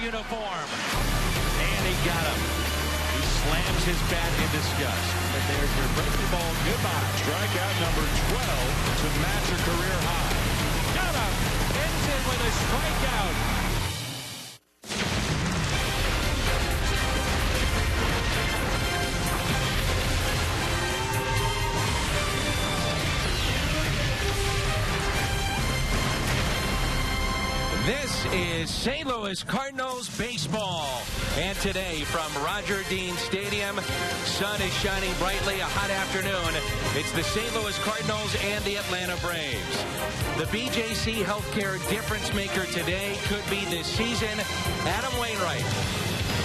uniform. And he got him. He slams his bat in disgust. And there's your breaking ball goodbye. Strikeout number 12 to match a career high. Got him. Ends it with a strikeout. This is St. Louis Cardinals baseball. And today from Roger Dean Stadium, sun is shining brightly, a hot afternoon. It's the St. Louis Cardinals and the Atlanta Braves. The BJC Healthcare difference maker today could be this season, Adam Wainwright.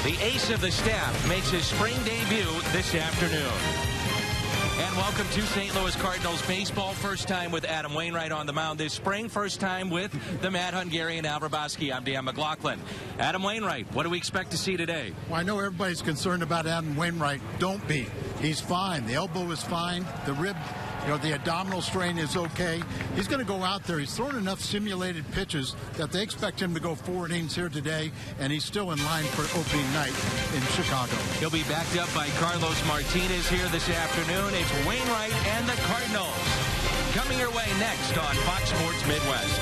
The ace of the staff makes his spring debut this afternoon. And welcome to St. Louis Cardinals baseball. First time with Adam Wainwright on the mound this spring. First time with the Mad Hungarian Al Hrabosky. I'm Dan McLaughlin. Adam Wainwright, what do we expect to see today? Well, I know everybody's concerned about Adam Wainwright. Don't be. He's fine. The elbow is fine. The rib, the abdominal strain is okay. He's going to go out there. He's thrown enough simulated pitches that they expect him to go 4 innings here today, and he's still in line for opening night in Chicago. He'll be backed up by Carlos Martinez here this afternoon. It's Wainwright and the Cardinals. Coming your way next on Fox Sports Midwest.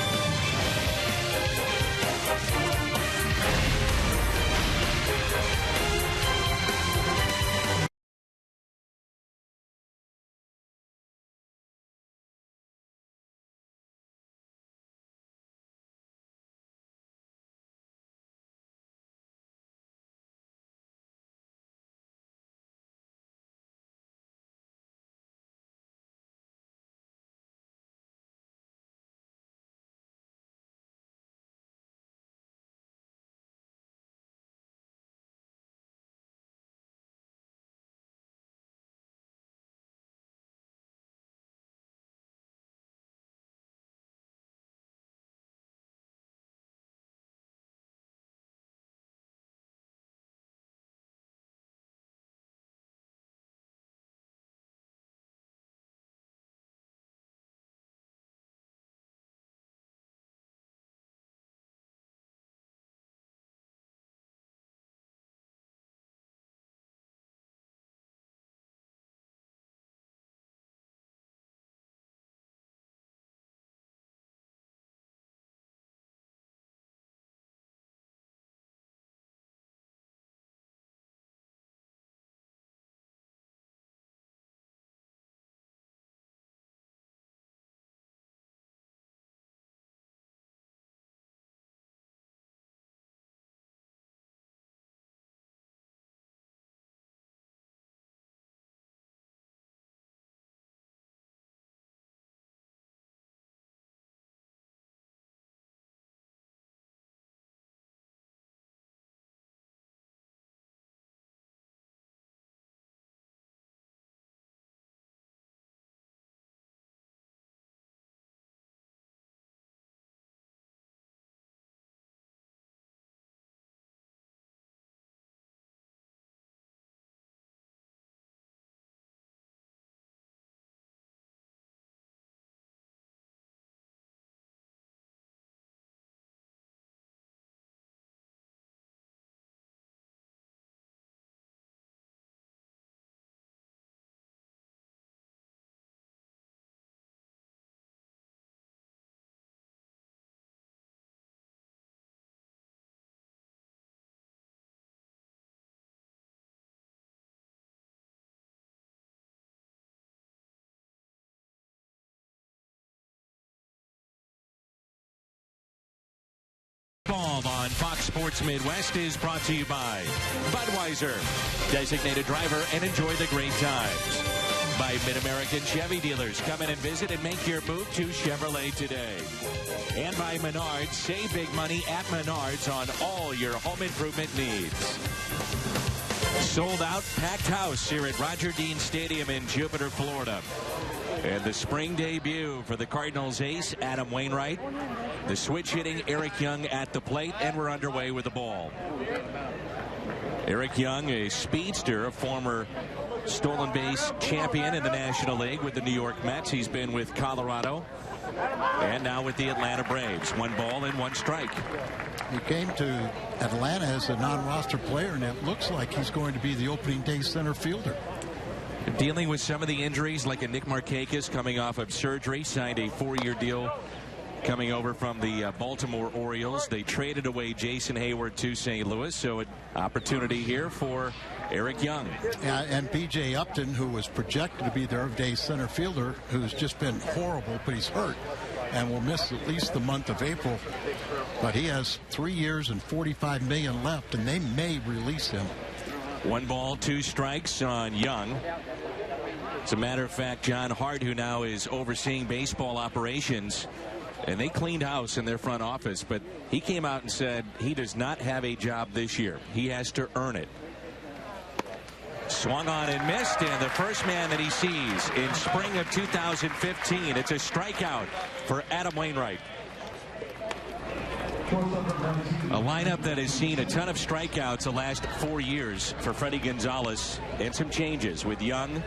Ball on Fox Sports Midwest is brought to you by Budweiser. Designated driver and enjoy the great times. By Mid-American Chevy Dealers. Come in and visit and make your move to Chevrolet today. And by Menards. Save big money at Menards on all your home improvement needs. Sold out, packed house here at Roger Dean Stadium in Jupiter, Florida. And the spring debut for the Cardinals ace, Adam Wainwright. The switch hitting Eric Young at the plate, and we're underway with the ball. Eric Young, a speedster, a former stolen base champion in the National League with the New York Mets. He's been with Colorado and now with the Atlanta Braves. 1 ball and 1 strike. He came to Atlanta as a non-roster player, and it looks like he's going to be the opening day center fielder. Dealing with some of the injuries, like a Nick Markakis coming off of surgery, signed a 4-year deal coming over from the Baltimore Orioles. They traded away Jason Hayward to St. Louis, so an opportunity here for Eric Young. And B.J. Upton, who was projected to be their everyday center fielder, who's just been horrible, but he's hurt and will miss at least the month of April. But he has 3 years and $45 million left, and they may release him. 1 ball, 2 strikes on Young. As a matter of fact, John Hart, who now is overseeing baseball operations, and they cleaned house in their front office, but he came out and said he does not have a job this year. He has to earn it. Swung on and missed, and the first man that he sees in spring of 2015. It's a strikeout for Adam Wainwright. A lineup that has seen a ton of strikeouts the last 4 years for Freddie Gonzalez, and some changes with Young,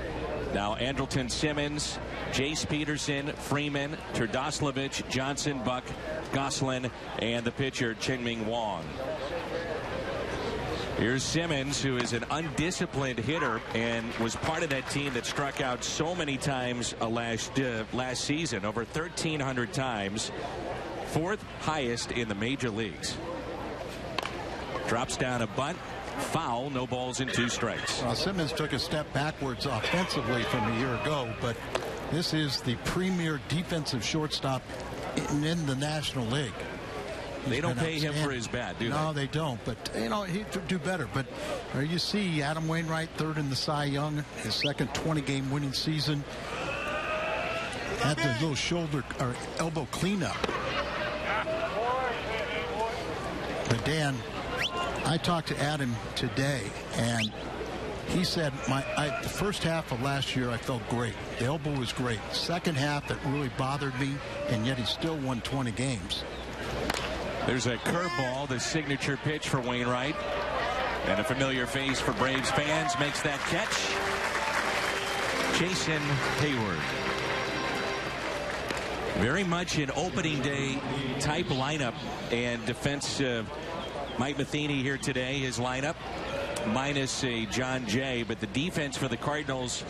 now Andrelton Simmons, Jace Peterson, Freeman, Turdoslavich, Johnson, Buck, Goslin, and the pitcher Chien-Ming Wang. Here's Simmons, who is an undisciplined hitter and was part of that team that struck out so many times last season, over 1,300 times. 4th highest in the major leagues. Drops down a bunt. Foul. No balls and 2 strikes. Well, Simmons took a step backwards offensively from a year ago, but this is the premier defensive shortstop in the National League. They don't pay him for his bat, do they? No, they don't. But, you know, he'd do better. But you see Adam Wainwright, 3rd in the Cy Young, his second 20-game winning season. Had the little shoulder or elbow cleanup. But Dan, I talked to Adam today, and he said the first half of last year I felt great. The elbow was great. Second half it really bothered me, and yet he still won 20 games. There's a curveball, the signature pitch for Wainwright. And a familiar face for Braves fans makes that catch. Jason Hayward. Very much an opening day type lineup, and defense Mike Matheny here today, his lineup minus a John Jay, but the defense for the Cardinals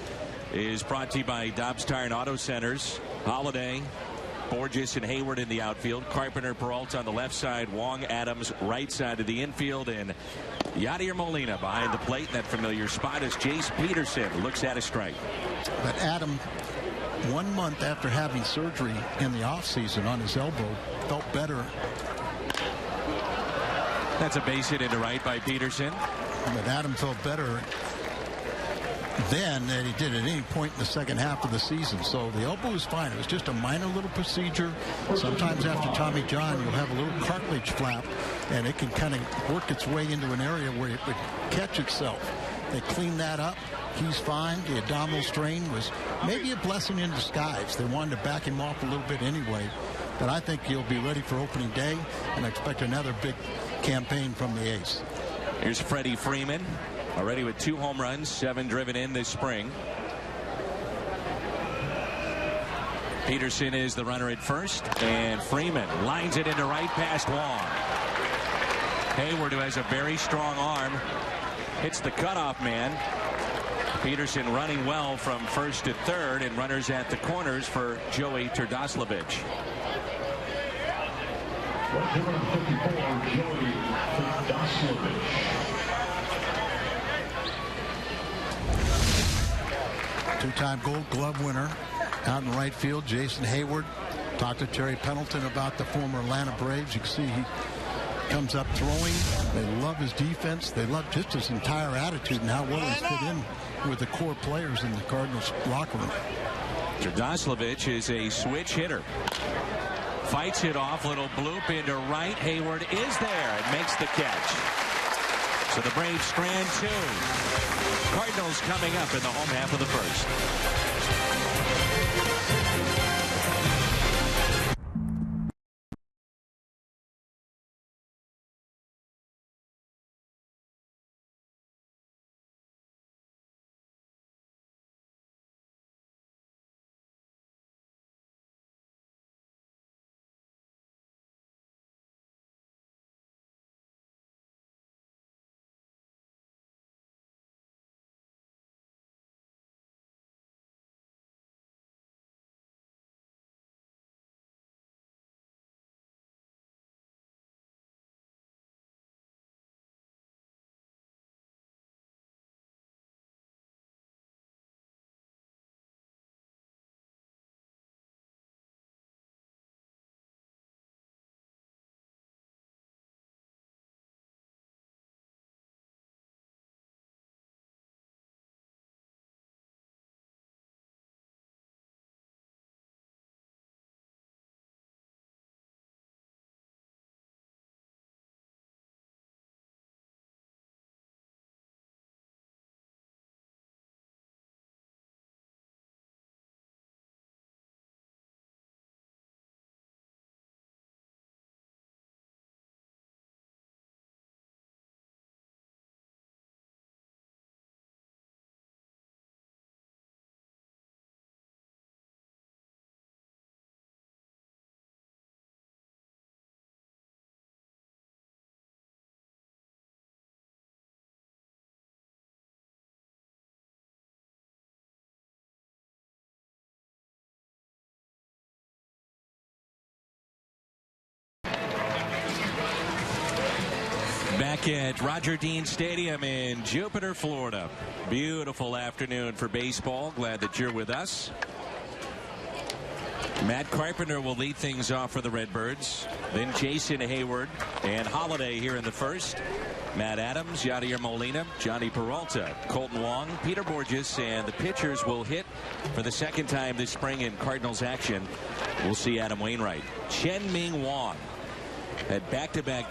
is brought to you by Dobbs Tire and Auto Centers. Holiday, Borges, and Hayward in the outfield. Carpenter, Peralta on the left side. Wong, Adams right side of the infield, and Yadier Molina behind the plate in that familiar spot as Jace Peterson looks at a strike. But Adam, 1 month after having surgery in the offseason on his elbow, felt better. That's a base hit into right by Peterson. But Adam felt better then than he did at any point in the second half of the season. So the elbow was fine. It was just a minor little procedure. Sometimes after Tommy John, you'll have a little cartilage flap, and it can kind of work its way into an area where it would catch itself. They cleaned that up. He's fine. The abdominal strain was maybe a blessing in disguise. They wanted to back him off a little bit anyway. But I think he'll be ready for opening day, and I expect another big campaign from the ace. Here's Freddie Freeman, already with 2 home runs, 7 driven in this spring. Peterson is the runner at first, and Freeman lines it into right past Wong. Hayward, who has a very strong arm, hits the cutoff man. Peterson running well from first to third, and runners at the corners for Joey Turdoslavich. Two-time Gold Glove winner out in right field, Jason Hayward. Talked to Terry Pendleton about the former Atlanta Braves. You can see he comes up throwing. They love his defense. They love just his entire attitude and how well he's fit in with the core players in the Cardinals locker room. Turdoslavich is a switch hitter. Fights it off, little bloop into right. Hayward is there and makes the catch. So the Braves strand 2. Cardinals coming up in the home half of the first. Back at Roger Dean Stadium in Jupiter, Florida. Beautiful afternoon for baseball. Glad that you're with us. Matt Carpenter will lead things off for the Redbirds. Then Jason Hayward and Holiday here in the first. Matt Adams, Yadier Molina, Johnny Peralta, Colton Wong, Peter Borges, and the pitchers will hit for the second time this spring in Cardinals action. We'll see Adam Wainwright. Chen-Ming Wong had back-to-back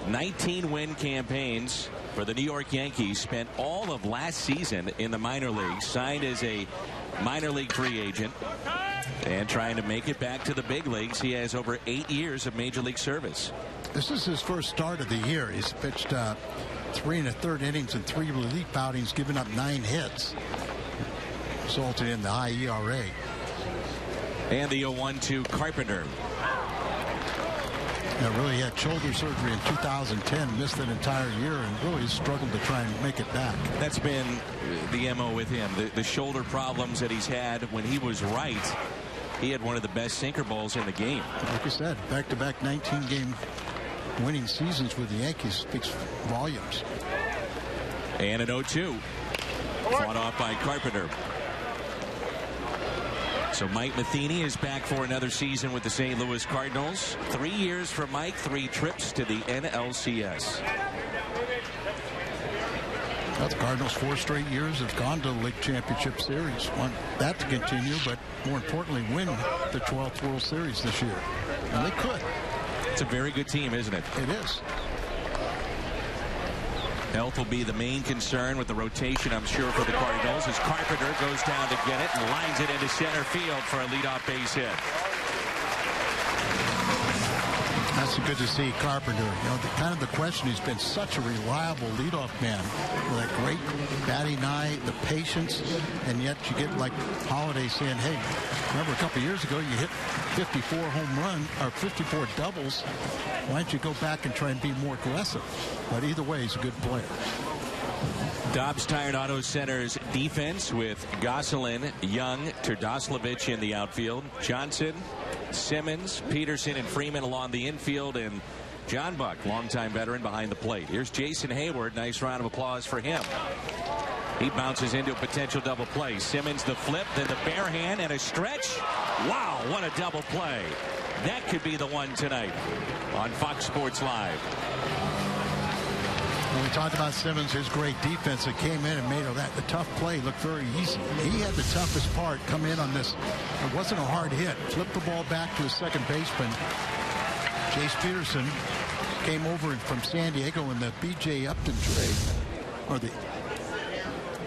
19-win campaigns for the New York Yankees. Spent all of last season in the minor leagues. Signed as a minor league free agent. And trying to make it back to the big leagues. He has over 8 years of major league service. This is his first start of the year. He's pitched 3 1/3 innings in 3 relief outings, giving up 9 hits. Resulted in the high ERA. And the 0-1 to Carpenter. Really had shoulder surgery in 2010, missed an entire year, and really struggled to try and make it back. That's been the MO with him. The shoulder problems that he's had. When he was right, he had one of the best sinker balls in the game. Like I said, back-to-back 19-game winning seasons with the Yankees speaks volumes. And an 0-2. Fought off by Carpenter. So Mike Matheny is back for another season with the St. Louis Cardinals. 3 years for Mike, 3 trips to the NLCS. Well, the Cardinals 4 straight years have gone to the League Championship Series. Want that to continue, but more importantly, win the 12th World Series this year. And they could. It's a very good team, isn't it? It is. Health will be the main concern with the rotation, I'm sure, for the Cardinals, as Carpenter goes down to get it and lines it into center field for a leadoff base hit. That's good to see Carpenter. Kind of the question, he's been such a reliable leadoff man with a great batting eye, the patience, and yet you get like Holiday saying, hey, remember a couple years ago you hit 54 home run or 54 doubles. Why don't you go back and try and be more aggressive? But either way, he's a good player. Dobbs Tire and Auto Center's defense with Gosselin, Young, Terdoslavich in the outfield. Johnson, Simmons, Peterson, and Freeman along the infield, and John Buck, longtime veteran, behind the plate. Here's Jason Hayward. Nice round of applause for him. He bounces into a potential double play. Simmons the flip, then the bare hand and a stretch. Wow, what a double play. That could be the one tonight on Fox Sports Live. When we talked about Simmons, his great defense that came in and made the tough play look very easy. He had the toughest part come in on this. It wasn't a hard hit. Flipped the ball back to his second baseman. Jace Peterson came over from San Diego in the B.J. Upton trade.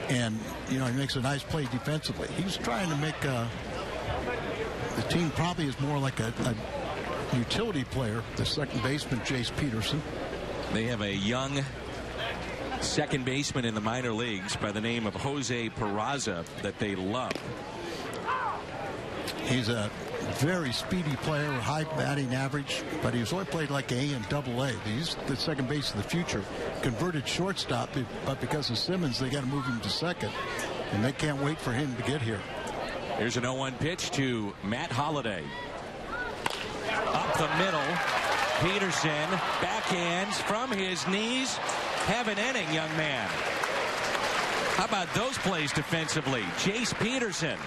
And he makes a nice play defensively. He's trying to make the team probably is more like a utility player, the second baseman, Jace Peterson. They have a young second baseman in the minor leagues by the name of Jose Peraza that they love. He's a very speedy player, high batting average, but he's only played like A and AA. He's the second base of the future. Converted shortstop, but because of Simmons, they got to move him to second, and they can't wait for him to get here. Here's an 0-1 pitch to Matt Holiday. Up the middle. Peterson backhands from his knees. Have an inning, young man. How about those plays defensively? Jace Peterson.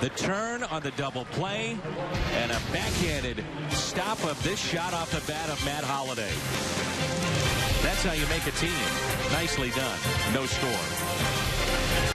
The turn on the double play and a backhanded stop of this shot off the bat of Matt Holiday. That's how you make a team. Nicely done. No score.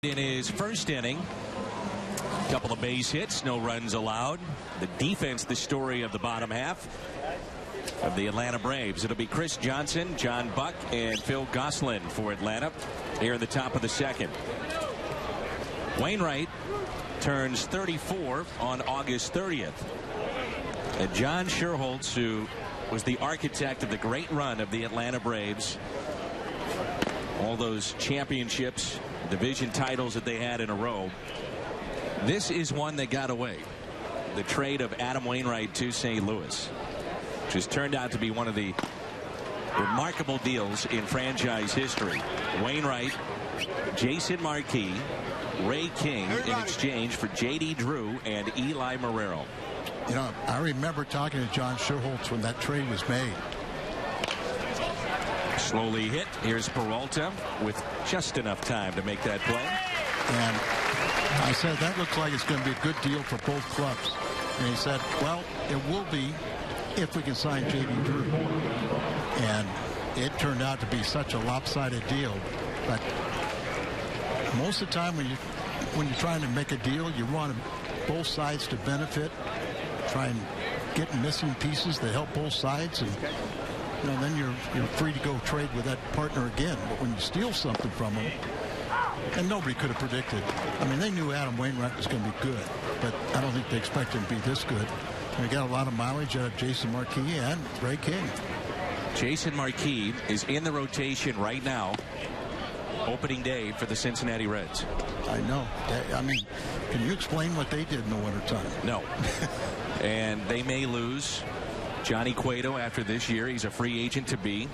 In his first inning, a couple of base hits, no runs allowed. The defense, the story of the bottom half of the Atlanta Braves. It'll be Chris Johnson, John Buck, and Phil Gosselin for Atlanta here in the top of the second. Wainwright turns 34 on August 30th. And John Sherholtz, who was the architect of the great run of the Atlanta Braves, all those championships, division titles that they had in a row, this is one that got away. The trade of Adam Wainwright to St. Louis, which has turned out to be one of the remarkable deals in franchise history. Wainwright, Jason Marquis, Ray King in exchange for J.D. Drew and Eli Marrero. You know, I remember talking to John Sherholtz when that trade was made. Slowly hit. Here's Peralta with just enough time to make that play. And I said, that looks like it's going to be a good deal for both clubs. And he said, well, it will be if we can sign J.D. Drew. And it turned out to be such a lopsided deal. But most of the time when you're trying to make a deal, you want both sides to benefit. Try and get missing pieces that help both sides, and you know, then you're free to go trade with that partner again. But when you steal something from them, and nobody could have predicted. I mean, they knew Adam Wainwright was going to be good, but I don't think they expected him to be this good. And we got a lot of mileage out of Jason Marquis and Ray King. Jason Marquis is in the rotation right now. Opening day for the Cincinnati Reds. I know. I mean, can you explain what they did in the wintertime? No. And they may lose Johnny Cueto after this year. He's a free agent to be.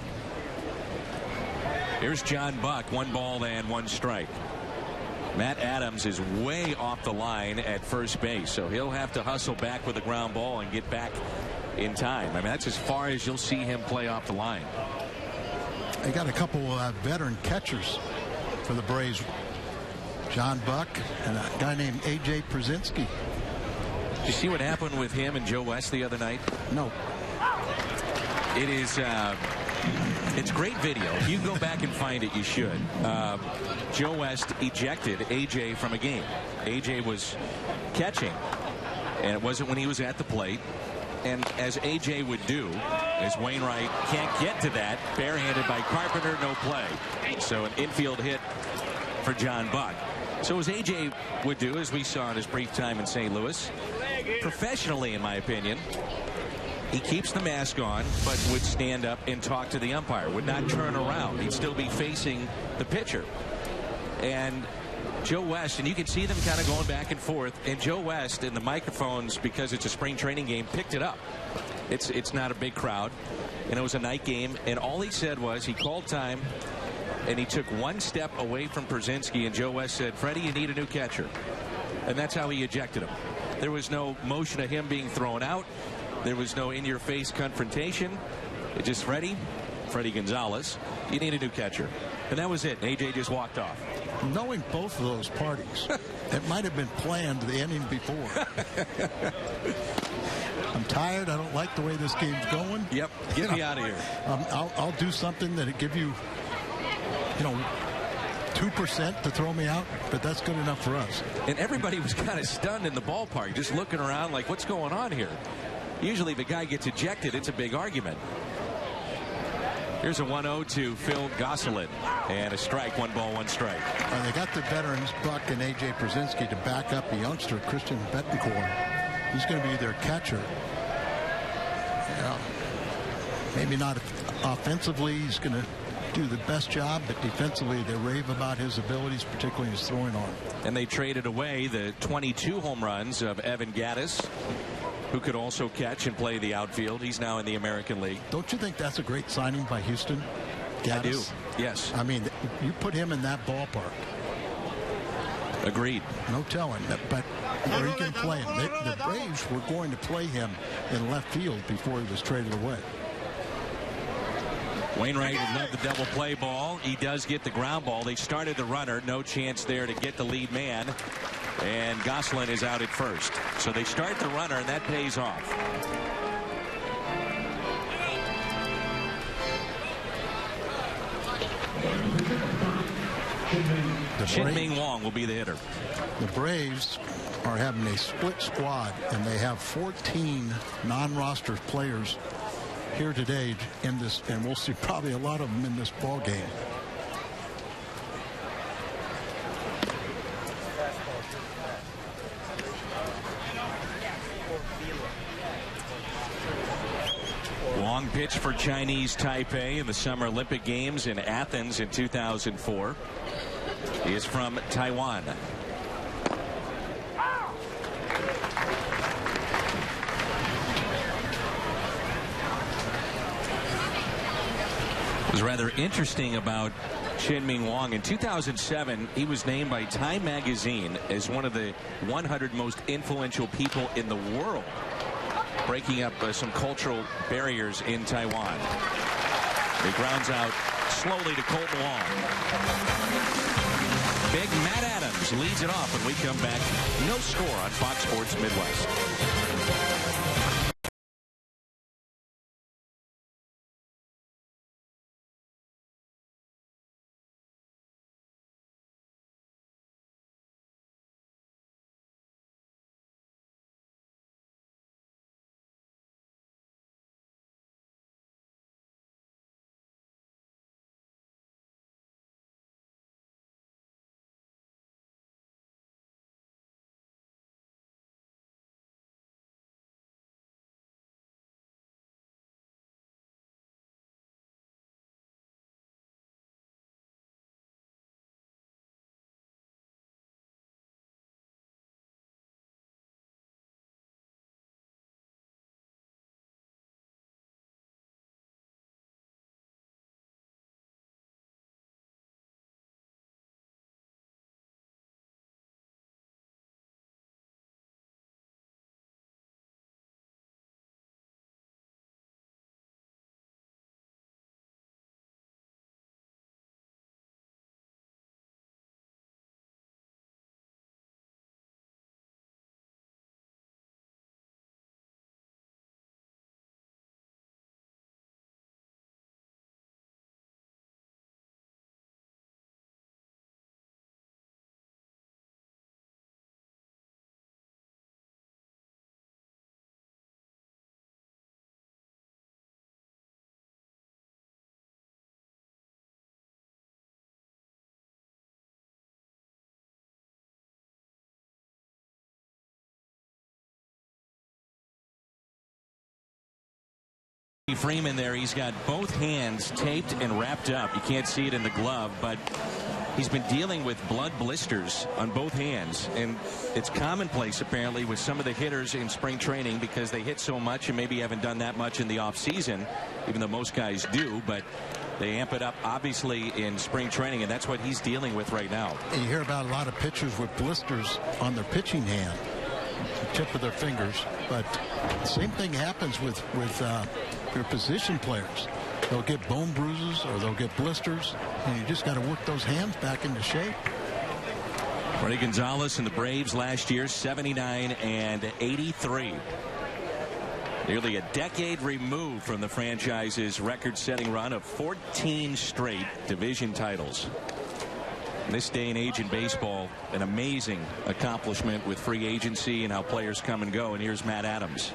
Here's John Buck, 1 ball and 1 strike. Matt Adams is way off the line at first base, so he'll have to hustle back with a ground ball and get back in time. I mean, that's as far as you'll see him play off the line. They got a couple veteran catchers for the Braves. John Buck and a guy named A.J. Przinsky. Did you see what happened with him and Joe West the other night? No. It is it's great video. If you go back and find it, you should. Joe West ejected A.J. from a game. A.J. was catching, and it wasn't when he was at the plate. And as A.J. would do, as Wainwright can't get to that, barehanded by Carpenter, no play. So an infield hit for John Buck. So as A.J. would do, as we saw in his brief time in St. Louis, professionally, in my opinion, he keeps the mask on, but would stand up and talk to the umpire, would not turn around. He'd still be facing the pitcher. And Joe West, and you can see them kind of going back and forth, and Joe West in the microphones, because it's a spring training game, picked it up. It's not a big crowd, and it was a night game, and all he said was he called time, and he took 1 step away from Przinsky, and Joe West said, "Freddie, you need a new catcher." And that's how he ejected him. There was no motion of him being thrown out. There was no in-your-face confrontation. It just, Freddie Gonzalez, you need a new catcher. And that was it. AJ just walked off. Knowing both of those parties, it might have been planned the inning before. I'm tired. I don't like the way this game's going. Yep. Get me out of here. I'll do something that'll give you, 2% to throw me out, but that's good enough for us. And everybody was kind of stunned in the ballpark, just looking around like, what's going on here? Usually the guy gets ejected, it's a big argument. Here's a 1-0 to Phil Gosselin, and a strike, 1 ball, 1 strike. And they got the veterans, Buck and A.J. Przinsky, to back up the youngster, Christian Betancourt. He's going to be their catcher. Maybe not offensively, he's going to do the best job, but defensively they rave about his abilities, particularly his throwing arm. And they traded away the 22 home runs of Evan Gattis, who could also catch and play the outfield. He's now in the American League. Don't you think that's a great signing by Houston? Gattis? I do, yes. I mean, you put him in that ballpark. Agreed. No telling, but where he can play him. The Braves were going to play him in left field before he was traded away. Wainwright would love the double play ball. He does get the ground ball. They started the runner. No chance there to get the lead man. And Gosselin is out at first. So they start the runner, and that pays off. Chien-Ming Wang will be the hitter. The Braves are having a split squad, and they have 14 non-roster players here today in this, and we'll see probably a lot of them in this ball game. Wang pitched for Chinese Taipei in the Summer Olympic Games in Athens in 2004. He is from Taiwan. It was rather interesting about Chien-Ming Wang. In 2007, he was named by Time magazine as one of the 100 most influential people in the world, breaking up some cultural barriers in Taiwan. He grounds out slowly to Colton Wong. Big Matt Adams leads it off when we come back. No score on Fox Sports Midwest. Freeman there, he's got both hands taped and wrapped up. You can't see it in the glove, but he's been dealing with blood blisters on both hands, and it's commonplace apparently with some of the hitters in spring training because they hit so much and maybe haven't done that much in the off season, even though most guys do, but they amp it up obviously in spring training, and that's what he's dealing with right now. You hear about a lot of pitchers with blisters on their pitching hand, the tip of their fingers, but the same thing happens with your position players. They'll get bone bruises or they'll get blisters, and you just got to work those hands back into shape. Freddie Gonzalez and the Braves last year, 79 and 83. Nearly a decade removed from the franchise's record-setting run of 14 straight division titles. In this day and age in baseball, an amazing accomplishment with free agency and how players come and go. And here's Matt Adams.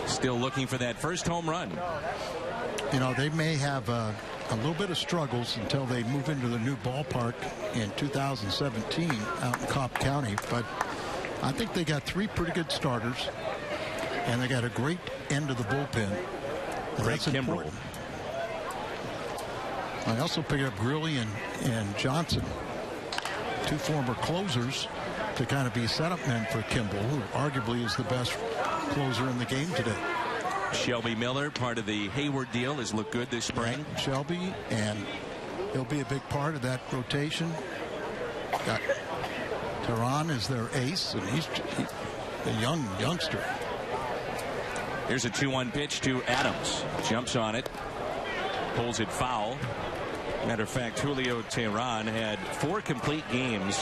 Still looking for that first home run. You know, they may have a little bit of struggles until they move into the new ballpark in 2017 out in Cobb County, but I think they got three pretty good starters, and they got a great end of the bullpen. Great Kimbrel. I also picked up Grilly and Johnson, two former closers, to kind of be setup men for Kimball, who arguably is the best closer in the game today. Shelby Miller, part of the Hayward deal, has looked good this spring. Yeah, Shelby, and he'll be a big part of that rotation. Got Tehran as their ace, and he's a youngster. Here's a 2-1 pitch to Adams. Jumps on it, pulls it foul. Matter of fact, Julio Tehran had 4 complete games,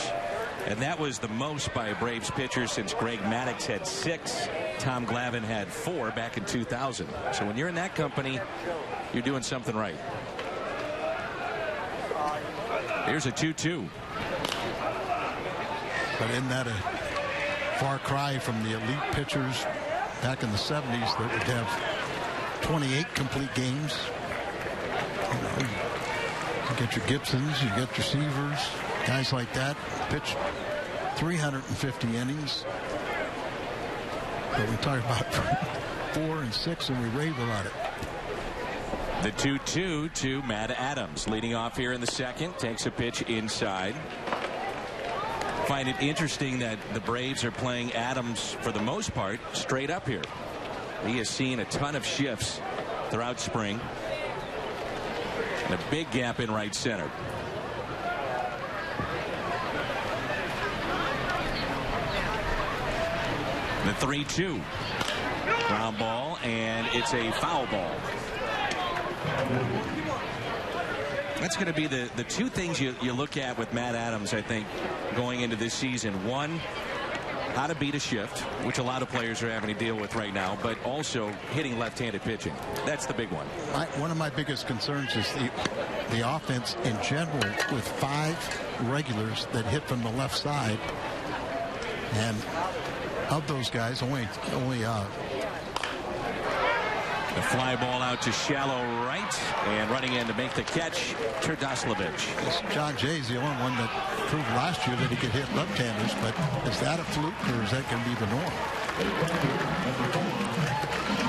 and that was the most by a Braves pitcher since Greg Maddux had 6. Tom Glavine had 4 back in 2000. So when you're in that company, you're doing something right. Here's a 2-2. But isn't that a far cry from the elite pitchers back in the 70s that would have 28 complete games? You get your Gibsons, you get your Seavers, guys like that pitch 350 innings. But we talk about 4 and 6 and we rave about it. The 2-2 to Matt Adams, leading off here in the second, takes a pitch inside. Find it interesting that the Braves are playing Adams for the most part straight up here. He has seen a ton of shifts throughout spring. And a big gap in right center. The 3-2. Ground ball, and it's a foul ball. That's going to be the two things you look at with Matt Adams, I think, going into this season. One, how to beat a shift, which a lot of players are having to deal with right now, but also hitting left-handed pitching. That's the big one. One of my biggest concerns is the offense in general, with 5 regulars that hit from the left side. And of those guys, only the fly ball out to shallow right, and running in to make the catch, Terdoslavich. John Jay's the only one that proved last year that he could hit left-handers, but is that a fluke, or is that going to be the norm?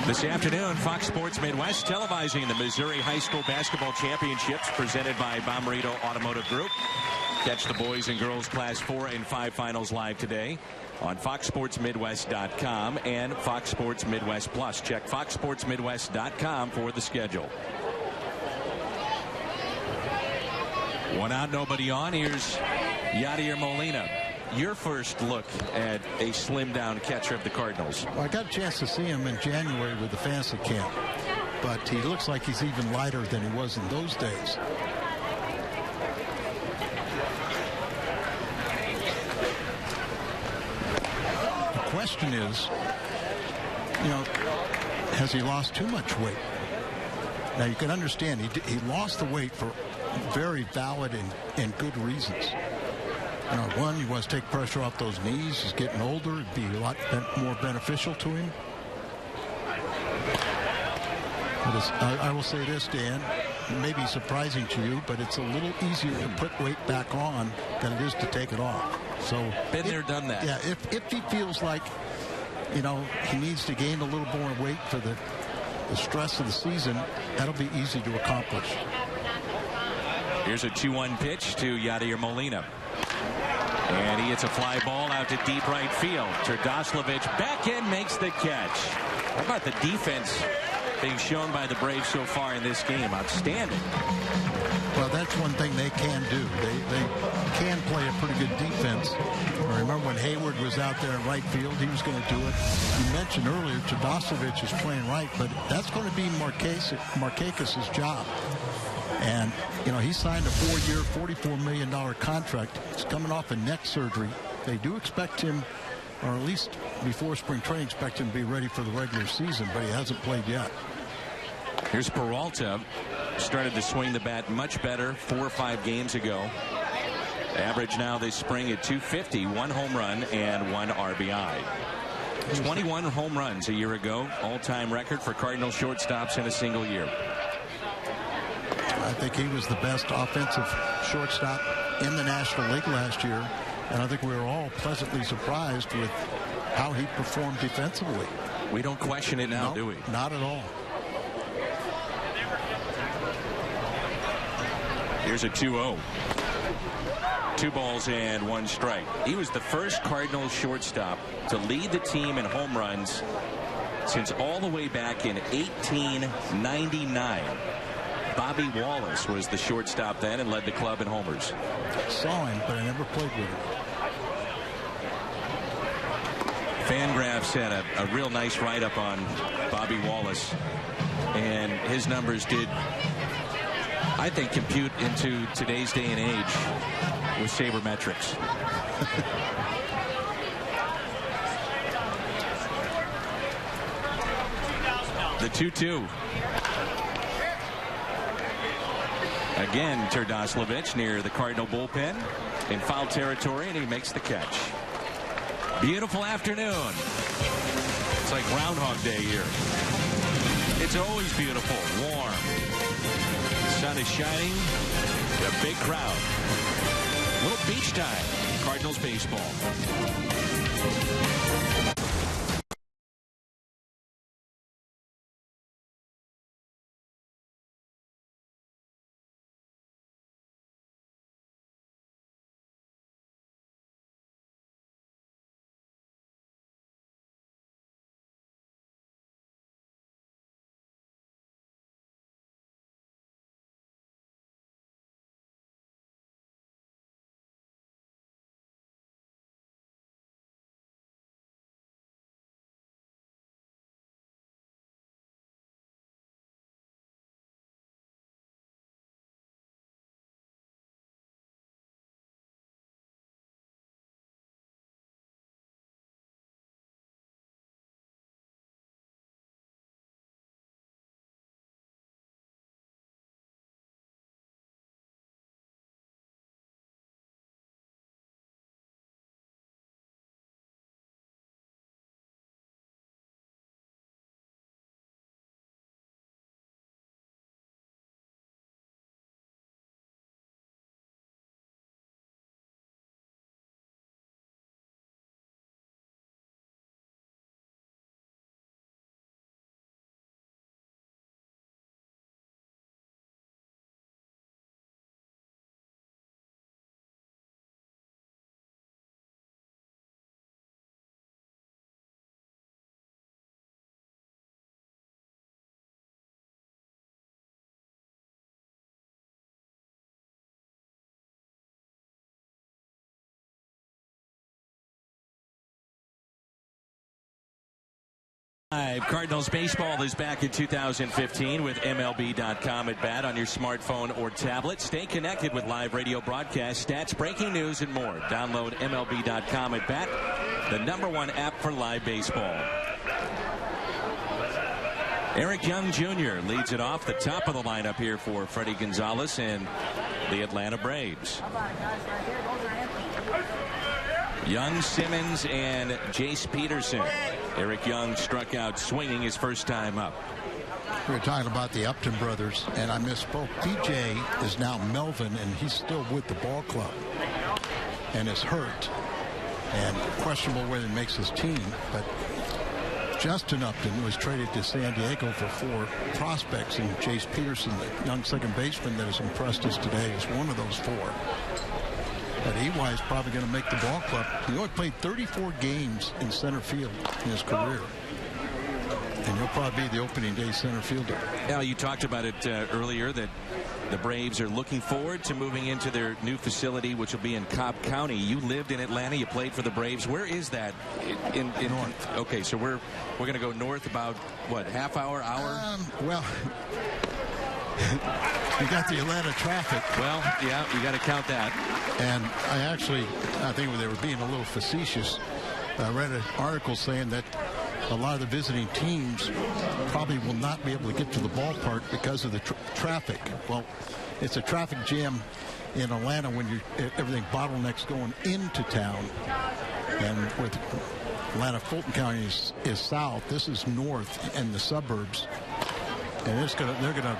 This afternoon, Fox Sports Midwest televising the Missouri High School Basketball Championships presented by Bommarito Automotive Group. Catch the boys and girls Class 4 and 5 finals live today on FoxSportsMidwest.com and Fox Sports Midwest Plus. Check FoxSportsMidwest.com for the schedule. 1 out, nobody on. Here's Yadier Molina. Your first look at a slim-down catcher of the Cardinals. Well, I got a chance to see him in January with the fantasy camp, but he looks like he's even lighter than he was in those days. The question is, has he lost too much weight? Now, you can understand he lost the weight for very valid and good reasons. One, he wants to take pressure off those knees. He's getting older. It'd be a lot more beneficial to him. I will say this, Dan. It may be surprising to you, but it's a little easier to put weight back on than it is to take it off. So been there, done that. Yeah, if he feels like, he needs to gain a little more weight for the stress of the season, that'll be easy to accomplish. Here's a 2-1 pitch to Yadier Molina. And he hits a fly ball out to deep right field. Terdoslavich back in, makes the catch. How about the defense being shown by the Braves so far in this game? Outstanding. Well, that's one thing they can do. They can play a pretty good defense. I remember when Hayward was out there in right field, he was going to do it. You mentioned earlier, Terdoslavich is playing right, but that's going to be Markakis' job. And, he signed a 4-year, $44 million contract. He's coming off a neck surgery. They do expect him, or at least before spring training, expect him to be ready for the regular season, but he hasn't played yet. Here's Peralta. Started to swing the bat much better 4 or 5 games ago. Average now this spring at .250, 1 home run and 1 RBI. 21 home runs a year ago, all-time record for Cardinal shortstops in a single year. I think he was the best offensive shortstop in the National League last year, and I think we were all pleasantly surprised with how he performed defensively. We don't question it now, do we? Not at all. Here's a 2-0. 2 balls and 1 strike. He was the first Cardinals shortstop to lead the team in home runs since all the way back in 1899. Bobby Wallace was the shortstop then and led the club in homers. Saw him, but I never played with him. Fangraphs had a real nice write-up on Bobby Wallace, and his numbers did, I think, compute into today's day and age with sabermetrics. The 2-2. Again, Terdoslavich near the Cardinal bullpen in foul territory, and he makes the catch. Beautiful afternoon. It's like Groundhog Day here. It's always beautiful, warm. The sun is shining. A big crowd. A little beach time. Cardinals baseball. Cardinals baseball is back in 2015 with MLB.com at bat on your smartphone or tablet. Stay connected with live radio broadcasts, stats, breaking news, and more. Download MLB.com at bat, the #1 app for live baseball. Eric Young Jr. leads it off, the top of the lineup here for Freddie Gonzalez and the Atlanta Braves. Young, Simmons, and Jace Peterson. Eric Young struck out swinging his first time up. We were talking about the Upton brothers, and I misspoke. BJ is now Melvin, and he's still with the ball club and is hurt and questionable whether he makes his team. But Justin Upton was traded to San Diego for 4 prospects, and Jace Peterson, the young second baseman that has impressed us today, is one of those 4. But EY is probably going to make the ball club. He only played 34 games in center field in his career. And he'll probably be the opening day center fielder. Now, you talked about it earlier that the Braves are looking forward to moving into their new facility, which will be in Cobb County. You lived in Atlanta. You played for the Braves. Where is that? In north. Okay, so we're going to go north about, what, half hour? Well, you got the Atlanta traffic. Well, yeah, you got to count that. And I think they were being a little facetious. I read an article saying that a lot of the visiting teams probably will not be able to get to the ballpark because of the traffic. Well, it's a traffic jam in Atlanta when everything bottlenecks going into town. And with Atlanta, Fulton County is south. This is north in the suburbs. And they're going to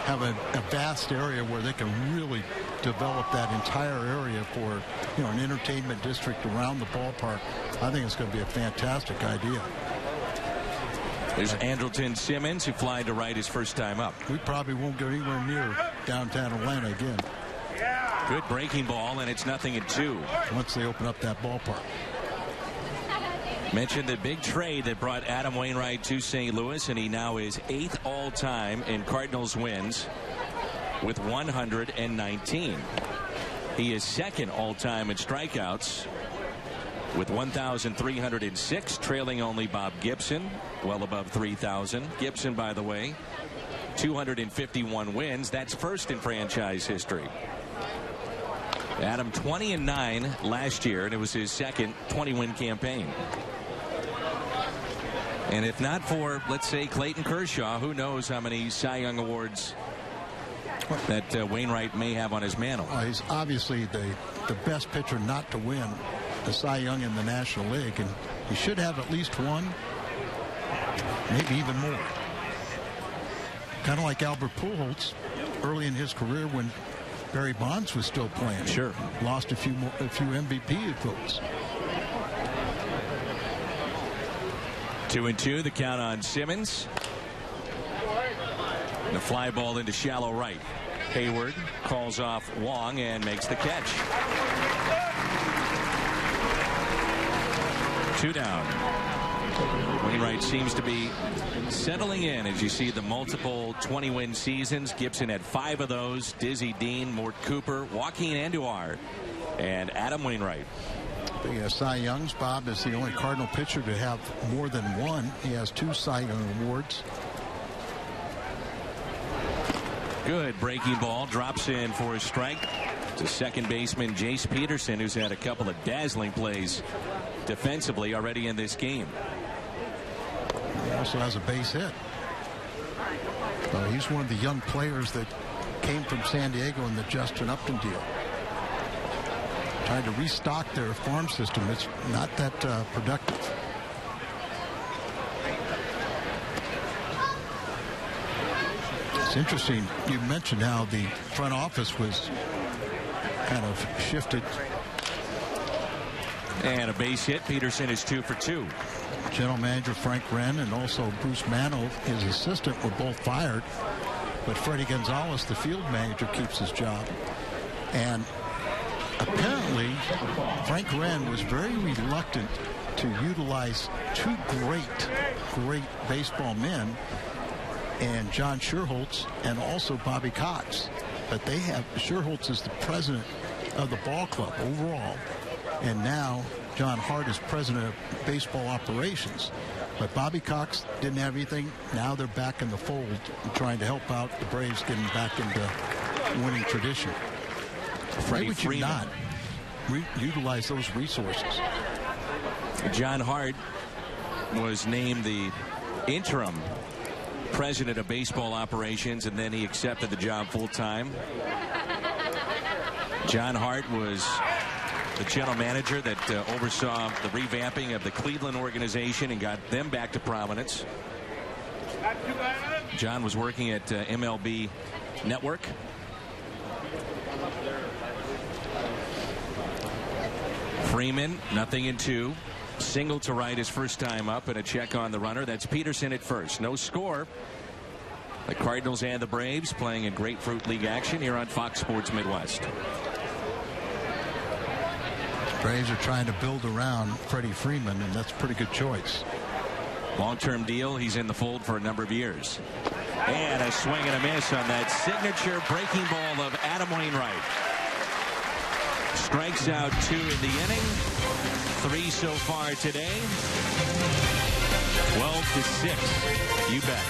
have a vast area where they can really develop that entire area for, an entertainment district around the ballpark. I think it's going to be a fantastic idea. There's Andrelton Simmons, who flied to right his first time up. We probably won't go anywhere near downtown Atlanta again. Good breaking ball, and it's 0-2. Once they open up that ballpark. Mentioned the big trade that brought Adam Wainwright to St. Louis, and he now is 8th all-time in Cardinals wins with 119. He is 2nd all-time in strikeouts with 1,306, trailing only Bob Gibson, well above 3,000. Gibson, by the way, 251 wins. That's first in franchise history. Adam 20-9 last year, and it was his second 20-win campaign. And if not for, let's say, Clayton Kershaw, who knows how many Cy Young Awards that Wainwright may have on his mantle. Well, he's obviously the best pitcher not to win the Cy Young in the National League, and he should have at least one, maybe even more. Kind of like Albert Pujols early in his career when Barry Bonds was still playing. Sure. Lost a few MVP votes. 2-2, the count on Simmons. The fly ball into shallow right. Hayward calls off Wong and makes the catch. 2 down. Wainwright seems to be settling in as you see the multiple 20-win seasons. Gibson had 5 of those. Dizzy Dean, Mort Cooper, Joaquin Andujar, and Adam Wainwright. The Cy Young's, Bob, is the only Cardinal pitcher to have more than one. He has 2 Cy Young awards. Good breaking ball, drops in for a strike to second baseman Jace Peterson, who's had a couple of dazzling plays defensively already in this game. He also has a base hit. He's one of the young players that came from San Diego in the Justin Upton deal. Trying to restock their farm system. It's not that productive. It's interesting. You mentioned how the front office was kind of shifted. And a base hit. Peterson is 2 for 2. General manager Frank Wren and also Bruce Mano, his assistant, were both fired. But Freddie Gonzalez, the field manager, keeps his job. And apparently, Frank Wren was very reluctant to utilize 2 great baseball men, and John Sherholtz and also Bobby Cox. But they have, Sherholtz is the president of the ball club overall, and now John Hart is president of baseball operations. But Bobby Cox didn't have anything. Now they're back in the fold and trying to help out the Braves getting back into winning tradition. Why would you not utilize those resources? John Hart was named the interim president of baseball operations, and then he accepted the job full-time. John Hart was the general manager that oversaw the revamping of the Cleveland organization and got them back to prominence. John was working at MLB Network. Freeman, 0-2. Single to right his first time up, and a check on the runner. That's Peterson at first. No score. The Cardinals and the Braves playing in Grapefruit League action here on Fox Sports Midwest. Braves are trying to build around Freddie Freeman, and that's a pretty good choice. Long-term deal. He's in the fold for a number of years. And a swing and a miss on that signature breaking ball of Adam Wainwright. Strikes out 2 in the inning. 3 so far today. 12-6. You bet.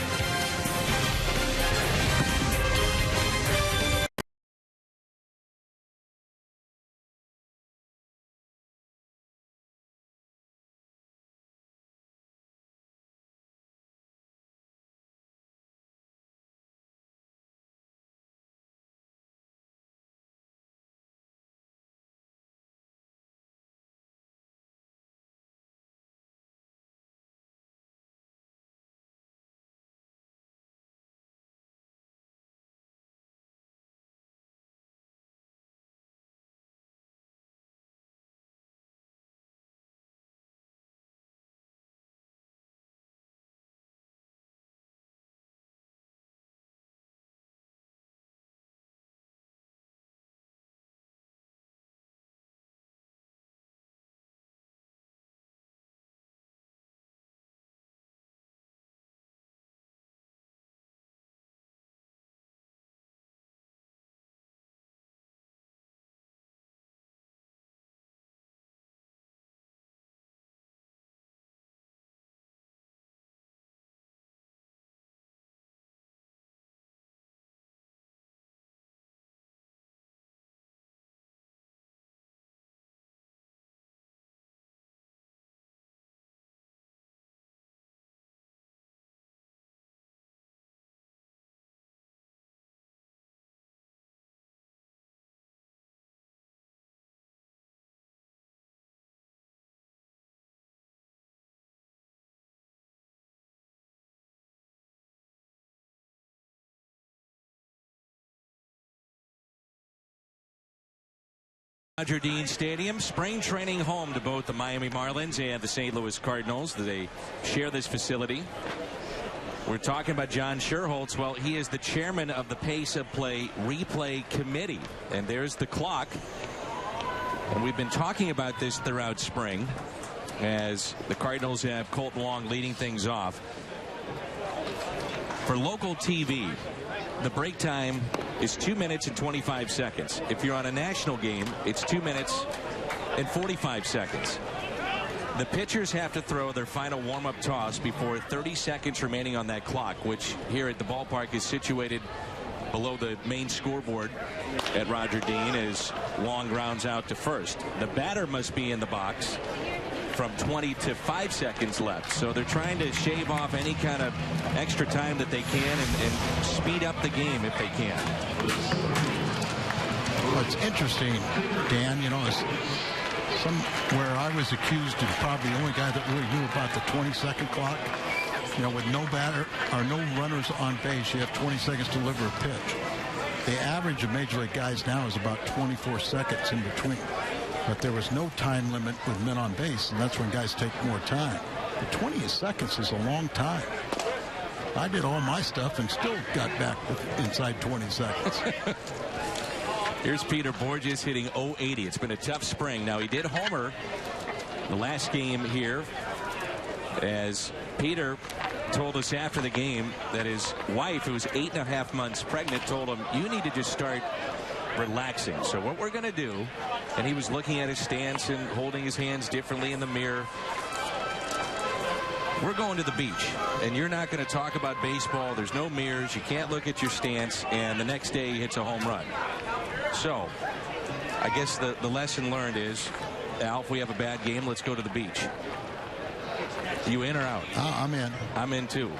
Roger Dean Stadium, spring training home to both the Miami Marlins and the St. Louis Cardinals. They share this facility. We're talking about John Sherholtz. Well, he is the chairman of the Pace of Play Replay Committee. And there's the clock. And we've been talking about this throughout spring as the Cardinals have Colton Wong leading things off. For local TV, the break time is 2 minutes and 25 seconds. If you're on a national game, it's 2 minutes and 45 seconds. The pitchers have to throw their final warm-up toss before 30 seconds remaining on that clock, which here at the ballpark is situated below the main scoreboard at Roger Dean as Wong grounds out to first. The batter must be in the box from 20 to 5 seconds left. So they're trying to shave off any kind of extra time that they can and speed up the game if they can. Well, it's interesting, Dan, you know, where I was accused of probably the only guy that really knew about the 20-second clock. You know, with no batter or no runners on base, you have 20 seconds to deliver a pitch. The average of Major League guys now is about 24 seconds in between. But there was no time limit with men on base, and that's when guys take more time. But 20 seconds is a long time. I did all my stuff and still got back inside 20 seconds. Here's Peter Borges hitting .080. It's been a tough spring. Now, he did homer the last game here, as Peter told us after the game that his wife, who was 8.5 months pregnant, told him, you need to just start relaxing. So what we're going to do, and he was looking at his stance and holding his hands differently in the mirror. We're going to the beach, and you're not going to talk about baseball. There's no mirrors. You can't look at your stance, and the next day he hits a home run. So I guess the lesson learned is, Al, if we have a bad game, let's go to the beach. You in or out? I'm in. I'm in too.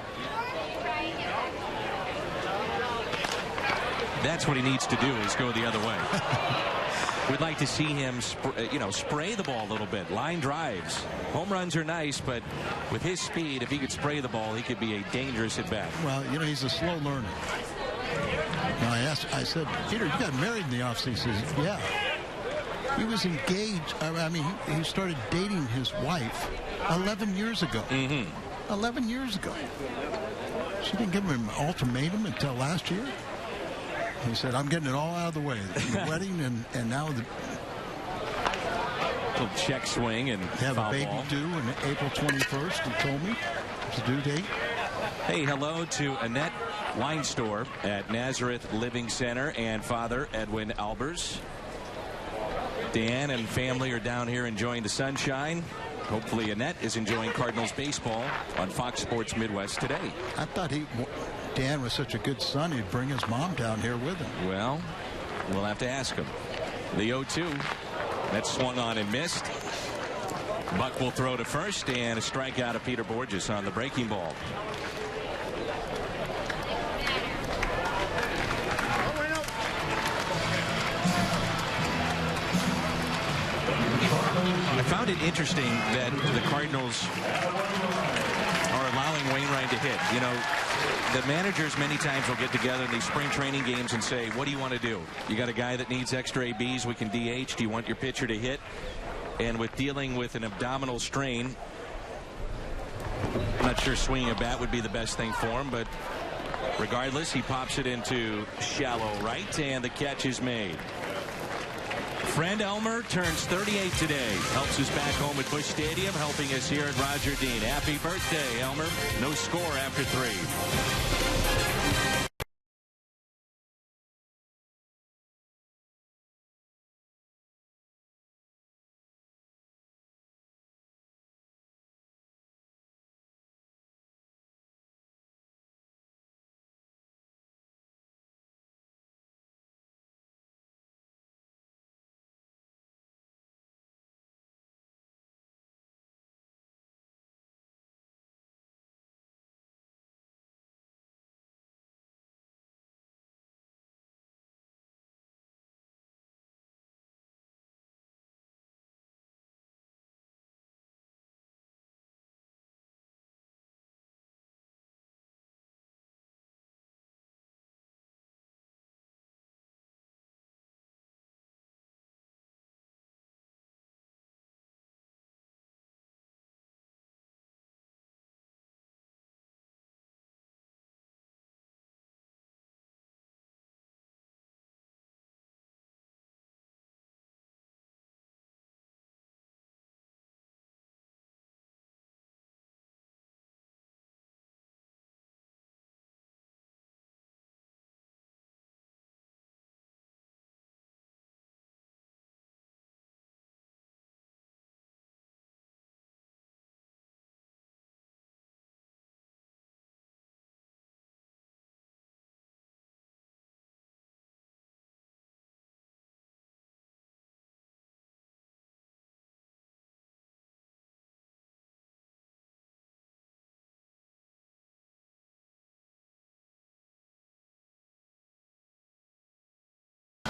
That's what he needs to do, is go the other way. We'd like to see him spray the ball a little bit. Line drives. Home runs are nice, but with his speed, if he could spray the ball, he could be a dangerous at bat. Well, you know, he's a slow learner. Now, I said, Peter, you got married in the offseason. He says, yeah. He was engaged. I mean, he started dating his wife 11 years ago. 11 years ago. She didn't give him an ultimatum until last year. He said, I'm getting it all out of the way. The wedding and now the little check swing and have a baby ball due on April 21st, he told me. It's a due date. Hey, hello to Annette Wine Store at Nazareth Living Center and Father Edwin Albers. Dan and family are down here enjoying the sunshine. Hopefully Annette is enjoying Cardinals baseball on Fox Sports Midwest today. I thought Dan was such a good son, he'd bring his mom down here with him. Well, we'll have to ask him. The 0-2. That swung on and missed. Buck will throw to first, and a strikeout of Peter Borges on the breaking ball. I found it interesting that the Cardinals are allowing Wainwright to hit. You know, the managers many times will get together in these spring training games and say, what do you want to do? You got a guy that needs extra ABs, we can DH. Do you want your pitcher to hit? And with dealing with an abdominal strain, I'm not sure swinging a bat would be the best thing for him, but regardless, he pops it into shallow right, and the catch is made. Friend Elmer turns 38 today. Helps us back home at Busch Stadium, helping us here at Roger Dean. Happy birthday, Elmer. No score after 3.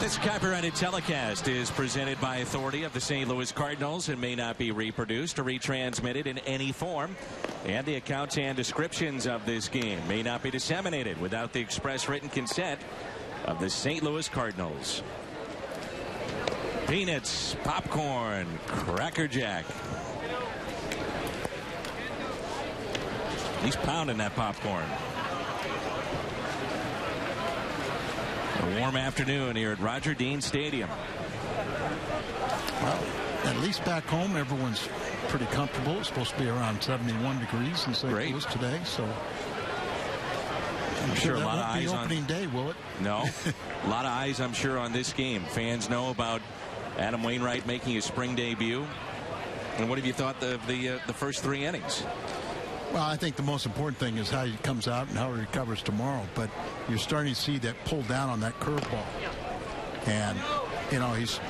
This copyrighted telecast is presented by authority of the St. Louis Cardinals and may not be reproduced or retransmitted in any form. And the accounts and descriptions of this game may not be disseminated without the express written consent of the St. Louis Cardinals. Peanuts, popcorn, Cracker Jack. He's pounding that popcorn. A warm afternoon here at Roger Dean Stadium. Well, at least back home, everyone's pretty comfortable. It's supposed to be around 71 degrees in St. Louis today, so I'm sure a that lot won't of be eyes opening day, will it? No. A lot of eyes, I'm sure, on this game. Fans know about Adam Wainwright making his spring debut. And what have you thought of the first 3 innings? Well, I think the most important thing is how he comes out and how he recovers tomorrow. But you're starting to see that pull down on that curveball. And, you know, he's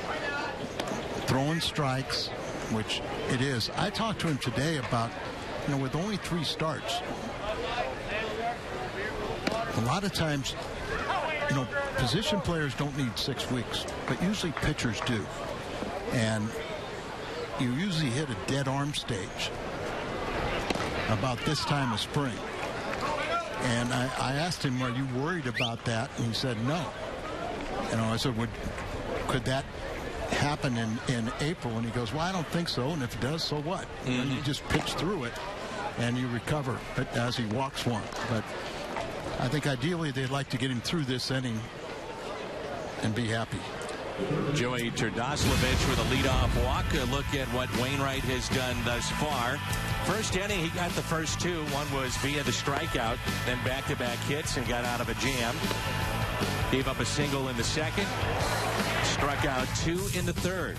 throwing strikes, which it is. I talked to him today about, you know, with only 3 starts, a lot of times, you know, position players don't need 6 weeks, but usually pitchers do. And you usually hit a dead arm stage about this time of spring. And I asked him, are you worried about that? And he said, no. You know, I said, could that happen in April? And he goes, well, I don't think so. And if it does, so what? You know, you just pitch through it and you recover as he walks one. But I think ideally they'd like to get him through this inning and be happy. Joey Turdoslavich with a leadoff walk. A look at what Wainwright has done thus far. First inning, he got the first 2. One was via the strikeout, then back-to-back hits and got out of a jam. Gave up a single in the second. Struck out 2 in the third.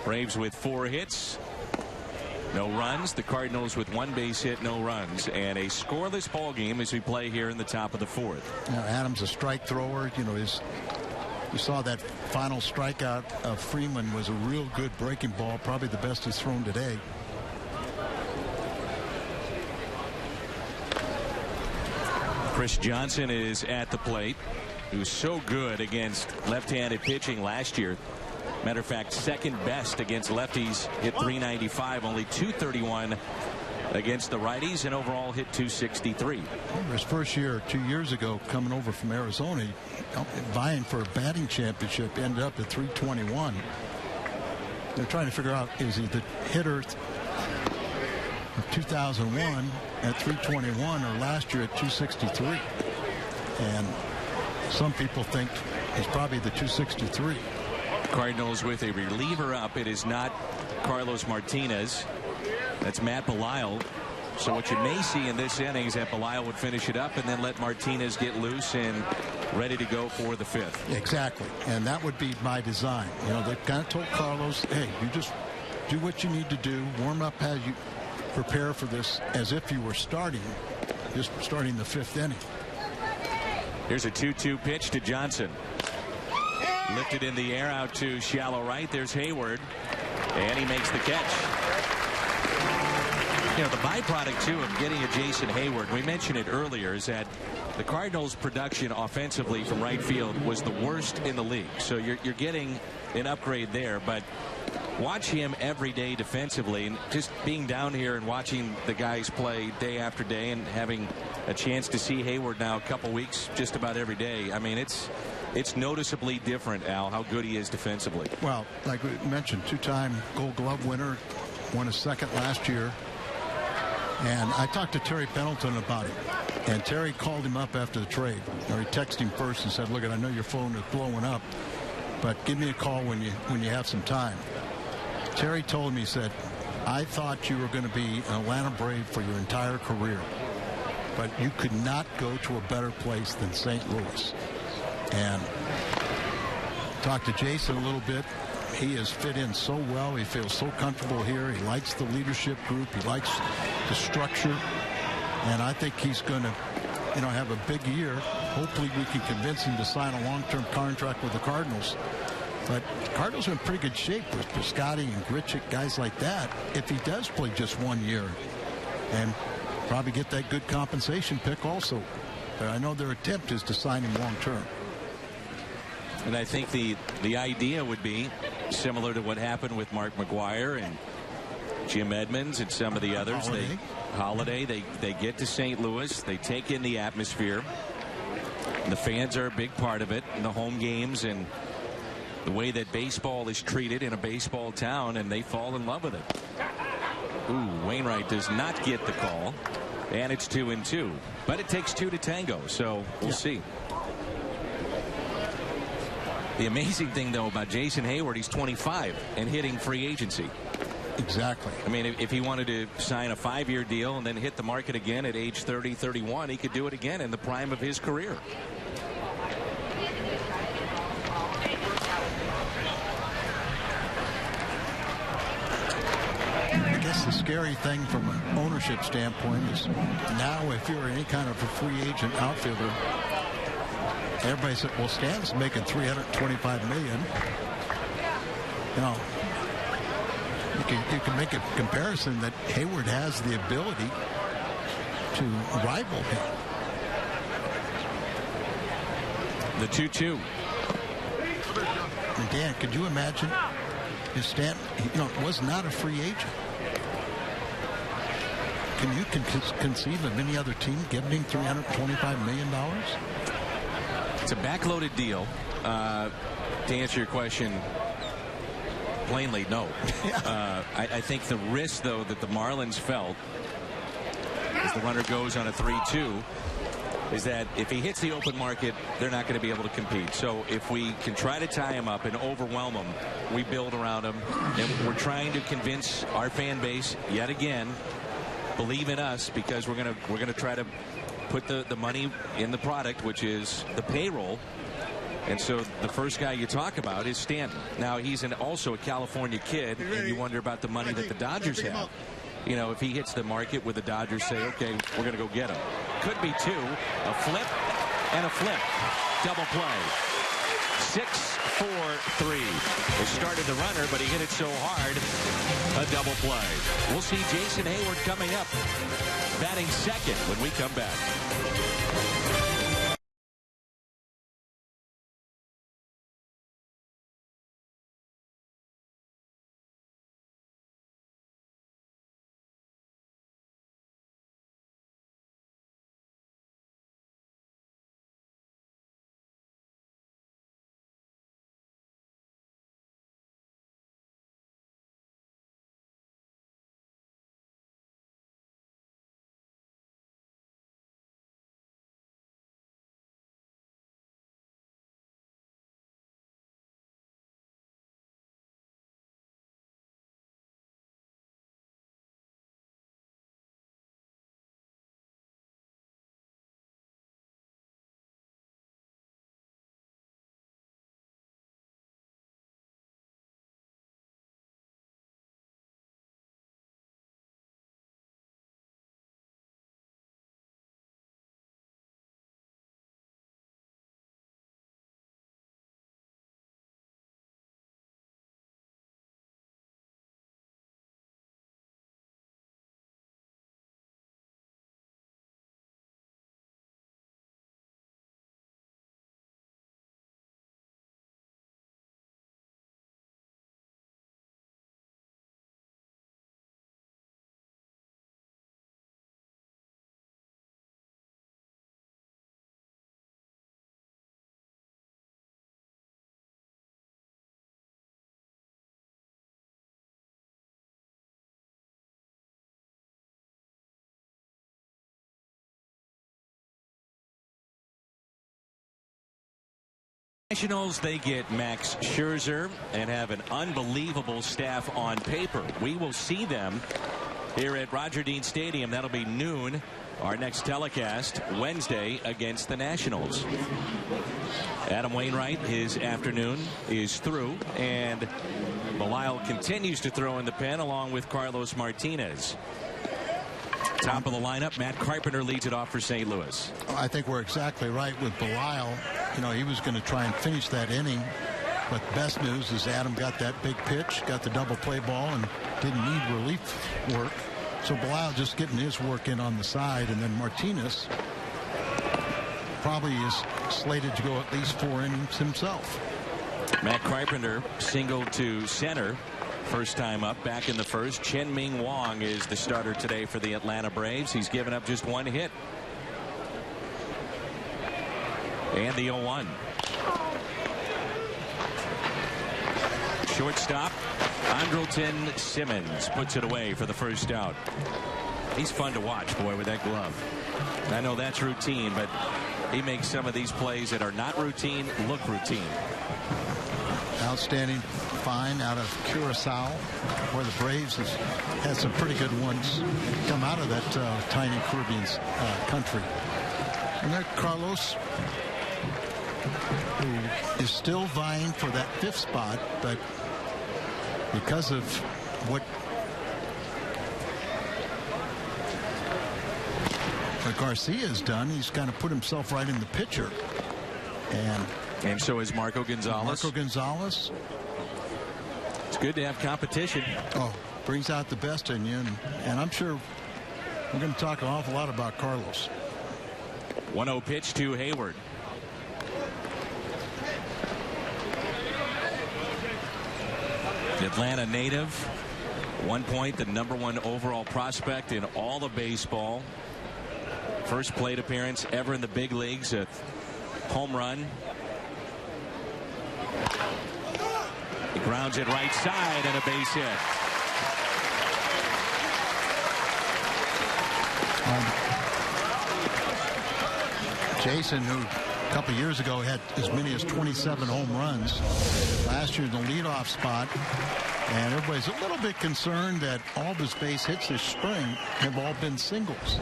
Braves with 4 hits. No runs. The Cardinals with 1 base hit, no runs. And a scoreless ball game as we play here in the top of the 4th. You know, Adams a strike thrower. You know, you saw that final strikeout of Freeman was a real good breaking ball, probably the best he's thrown today. Chris Johnson is at the plate, who's so good against left-handed pitching last year. Matter of fact, second best against lefties, hit .395, only .231 against the righties, and overall hit .263. His first year 2 years ago, coming over from Arizona, vying for a batting championship, ended up at .321. They're trying to figure out, is he the hitter of 2001 at .321 or last year at .263? And some people think he's probably the .263. Cardinals with a reliever up. It is not Carlos Martinez. That's Matt Belisle. So what you may see in this inning is that Belisle would finish it up and then let Martinez get loose and ready to go for the 5th. Exactly. And that would be my design. You know, they kind of told Carlos, hey, you just do what you need to do. Warm up as you prepare for this as if you were just starting the 5th inning. Here's a 2-2 pitch to Johnson. Lifted in the air out to shallow right. There's Hayward. And he makes the catch. You know, the byproduct, too, of getting a Jason Hayward, we mentioned it earlier, is that the Cardinals' production offensively from right field was the worst in the league. So you're getting an upgrade there. But watch him every day defensively. And just being down here and watching the guys play day after day and having a chance to see Hayward now a couple weeks just about every day. I mean, it's noticeably different, Al, how good he is defensively. Well, like we mentioned, 2-time Gold Glove winner, won his 2nd last year. And I talked to Terry Pendleton about it. And Terry called him up after the trade. Or he texted him first and said, look, I know your phone is blowing up, but give me a call when you have some time. Terry told me, he said, I thought you were going to be an Atlanta Brave for your entire career, but you could not go to a better place than St. Louis. And talked to Jason a little bit. He has fit in so well. He feels so comfortable here. He likes the leadership group. He likes the structure. And I think he's going to, you know, have a big year. Hopefully we can convince him to sign a long-term contract with the Cardinals. But the Cardinals are in pretty good shape with Piscotty and Grichuk, guys like that, if he does play just 1 year. And probably get that good compensation pick also. But I know their attempt is to sign him long-term. And I think the idea would be similar to what happened with Mark McGwire and Jim Edmonds and some of the others. Holiday, they get to St. Louis. They take in the atmosphere. The fans are a big part of it in the home games and the way that baseball is treated in a baseball town, and they fall in love with it. Ooh, Wainwright does not get the call, and it's 2-2. But it takes 2 to tango, so we'll see. The amazing thing, though, about Jason Hayward, he's 25 and hitting free agency. Exactly. I mean, if he wanted to sign a 5-year deal and then hit the market again at age 30, 31, he could do it again in the prime of his career. I guess the scary thing from an ownership standpoint is now if you're any kind of a free agent outfielder, everybody said, well, Stanton's making $325 million. You know, you can make a comparison that Hayward has the ability to rival him. The 2-2. And Dan, could you imagine if Stanton, was not a free agent? Can you conceive of any other team giving him $325 million? It's a backloaded deal. To answer your question plainly, no. I think the risk, though, that the Marlins felt as the runner goes on a 3-2 is that if he hits the open market, they're not going to be able to compete. So if we can try to tie him up and overwhelm him, we build around him. And we're trying to convince our fan base yet again, believe in us, because we're going to try to put the money in the product, which is the payroll. And so the first guy you talk about is Stanton. Now, he's also a California kid, and you wonder about the money that the Dodgers have. You know, if he hits the market, would the Dodgers say, okay, we're going to go get him? Could be 2. A flip and a flip. Double play. 6-4-3. They started the runner, but he hit it so hard. A double play. We'll see Jason Hayward coming up, batting second when we come back. Nationals, they get Max Scherzer and have an unbelievable staff on paper. We will see them here at Roger Dean Stadium. That'll be noon. Our next telecast Wednesday against the Nationals. Adam Wainwright, his afternoon is through, and Belisle continues to throw in the pen along with Carlos Martinez. Top of the lineup, Matt Carpenter leads it off for St. Louis. I think we're exactly right with Belisle. You know, he was going to try and finish that inning. But the best news is Adam got that big pitch, got the double play ball, and didn't need relief work. So Belisle just getting his work in on the side. And then Martinez probably is slated to go at least 4 innings himself. Matt Carpenter singled to center. First time up, back in the first. Chien-Ming Wang is the starter today for the Atlanta Braves. He's given up just one hit. And the 0-1. Shortstop Andrelton Simmons puts it away for the first out. He's fun to watch, boy, with that glove. I know that's routine, but he makes some of these plays that are not routine look routine. Outstanding find out of Curacao, where the Braves has had some pretty good ones come out of that tiny Caribbean country. And there Carlos, who is still vying for that 5th spot, but because of what Garcia has done, he's kind of put himself right in the picture. And so is Marco Gonzalez. Marco Gonzalez. It's good to have competition. Oh, brings out the best in you. And I'm sure we're going to talk an awful lot about Carlos. 1-0 pitch to Hayward. Atlanta native. 1 point, the #1 overall prospect in all of baseball. First plate appearance ever in the big leagues. A home run. He grounds it right side and a base hit. Jason, who a couple years ago had as many as 27 home runs, last year in the leadoff spot, and everybody's a little bit concerned that all of his base hits this spring have all been singles.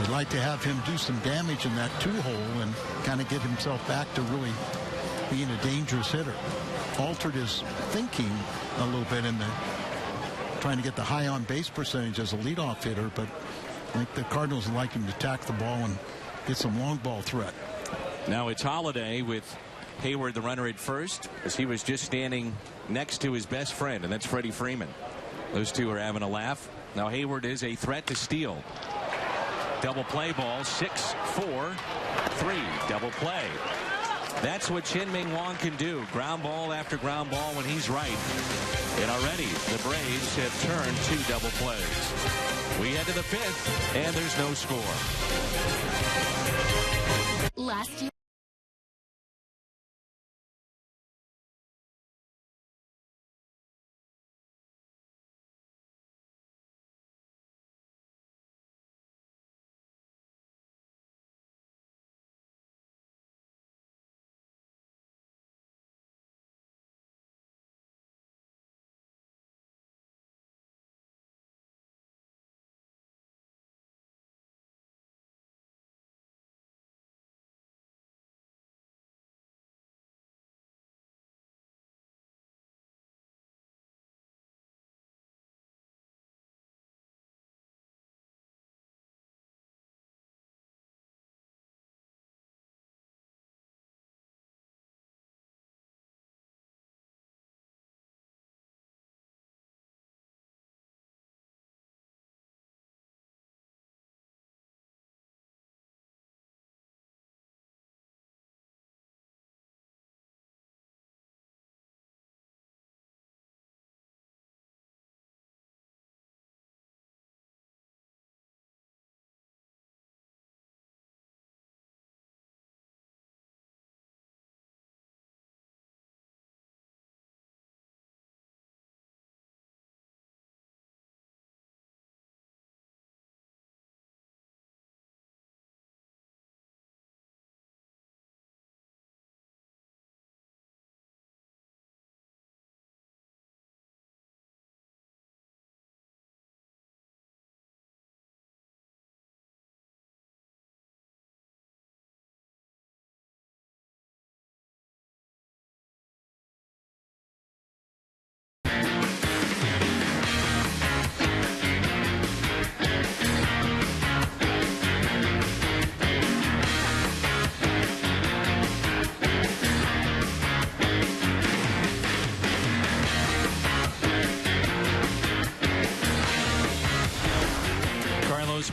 I'd like to have him do some damage in that 2-hole and kind of get himself back to really being a dangerous hitter. Altered his thinking a little bit in the trying to get the high on base percentage as a leadoff hitter, but I think the Cardinals would like him to attack the ball and get some long ball threat. Now it's Holiday with Hayward, the runner, at first, as he was just standing next to his best friend, and that's Freddie Freeman. Those two are having a laugh. Now Hayward is a threat to steal. Double play ball, 6-4-3. Double play. That's what Chien-Ming Wang can do. Ground ball after ground ball when he's right. And already the Braves have turned 2 double plays. We head to the 5th, and there's no score. Last year.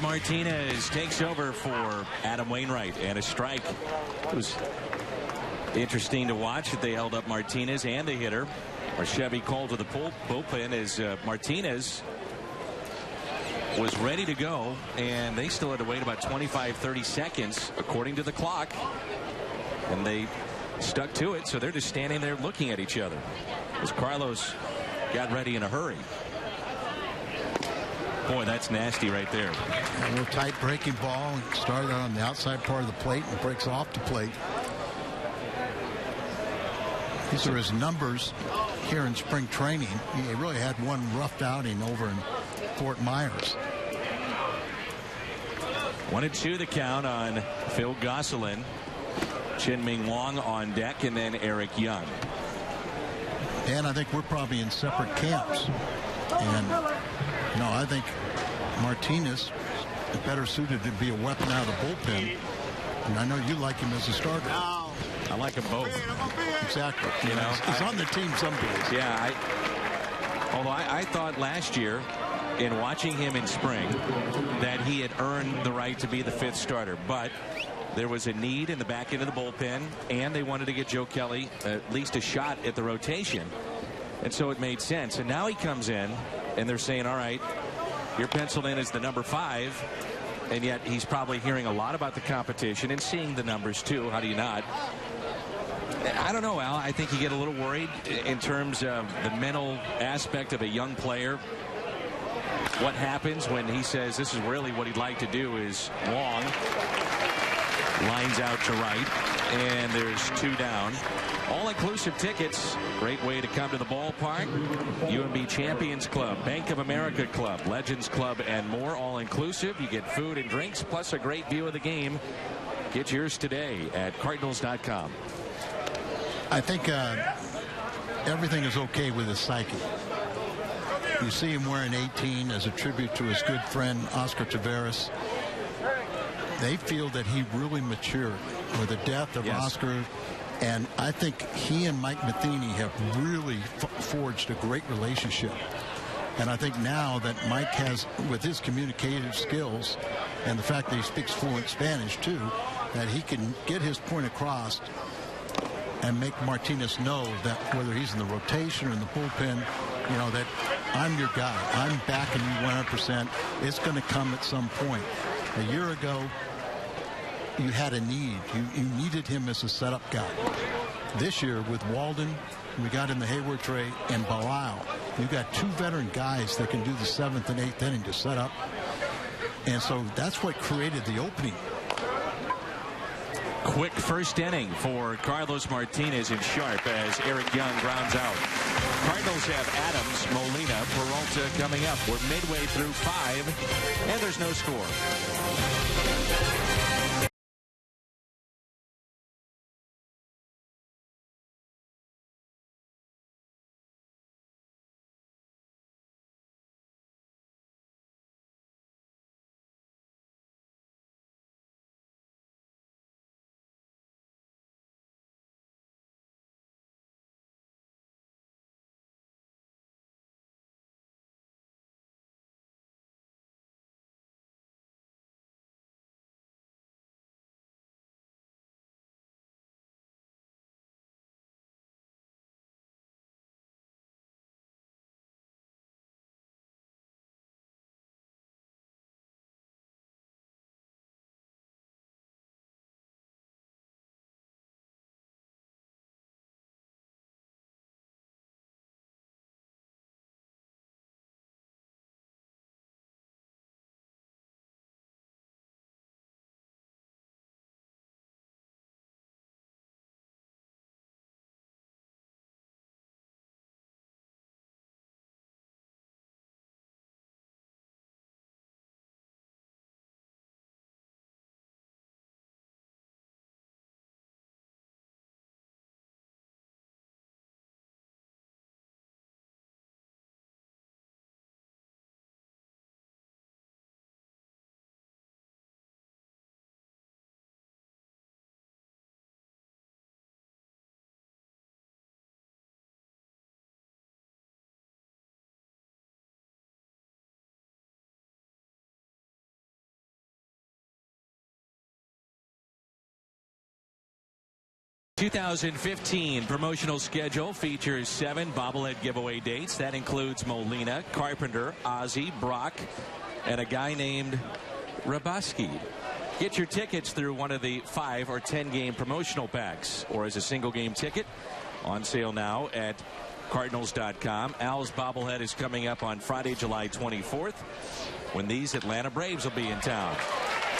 Martinez takes over for Adam Wainwright, and a strike. It was Interesting to watch that they held up Martinez and the hitter. Or Chevy called to the bullpen as Martinez was ready to go, and they still had to wait about 25-30 seconds according to the clock, and they stuck to it. So they're just standing there looking at each other as Carlos got ready in a hurry. Boy, that's nasty right there. A little tight breaking ball. Started on the outside part of the plate and breaks off the plate. These are his numbers here in spring training. He really had one roughed outing over in Fort Myers. 1-2 the count on Phil Gosselin. Chin-Ming Wong on deck, and then Eric Young. Dan, I think we're probably in separate camps. And, no, I think Martinez is better suited to be a weapon out of the bullpen. And I know you like him as a starter. I like them both. Exactly. You know, he's on the team some days. Yeah. Although I thought last year, in watching him in spring, that he had earned the right to be the 5th starter. But there was a need in the back end of the bullpen, and they wanted to get Joe Kelly at least a shot at the rotation. And so it made sense. And now he comes in, and they're saying, all right, you're penciled in as the number 5. And yet he's probably hearing a lot about the competition and seeing the numbers, too. How do you not? I don't know, Al. I think you get a little worried in terms of the mental aspect of a young player. What happens when he says this is really what he'd like to do is long. Lines out to right. And there's 2 down. All-inclusive tickets. Great way to come to the ballpark. UMB Champions Club, Bank of America Club, Legends Club, and more. All-inclusive. You get food and drinks, plus a great view of the game. Get yours today at Cardinals.com. I think everything is okay with his psyche. You see him wearing 18 as a tribute to his good friend Oscar Taveras. They feel that he really matured with the death of Oscar, and I think he and Mike Matheny have really forged a great relationship. And I think now that Mike has, with his communicative skills and the fact that he speaks fluent Spanish too, that he can get his point across and make Martinez know that whether he's in the rotation or in the bullpen, you know, that I'm your guy. I'm backing you 100%. It's going to come at some point. A year ago, you had a need. You needed him as a setup guy. This year, with Walden, we got in the Hayward trade, and Bilal, you got 2 veteran guys that can do the 7th and 8th inning to set up. And so that's what created the opening. Quick first inning for Carlos Martinez and Sharp as Eric Young grounds out. Cardinals have Adams, Molina, Peralta coming up. We're midway through 5, and there's no score. 2015 promotional schedule features 7 bobblehead giveaway dates. That includes Molina, Carpenter, Ozzie, Brock, and a guy named Rabaski. Get your tickets through one of the 5 or 10 game promotional packs or as a single game ticket. On sale now at Cardinals.com. Al's bobblehead is coming up on Friday, July 24th, when these Atlanta Braves will be in town.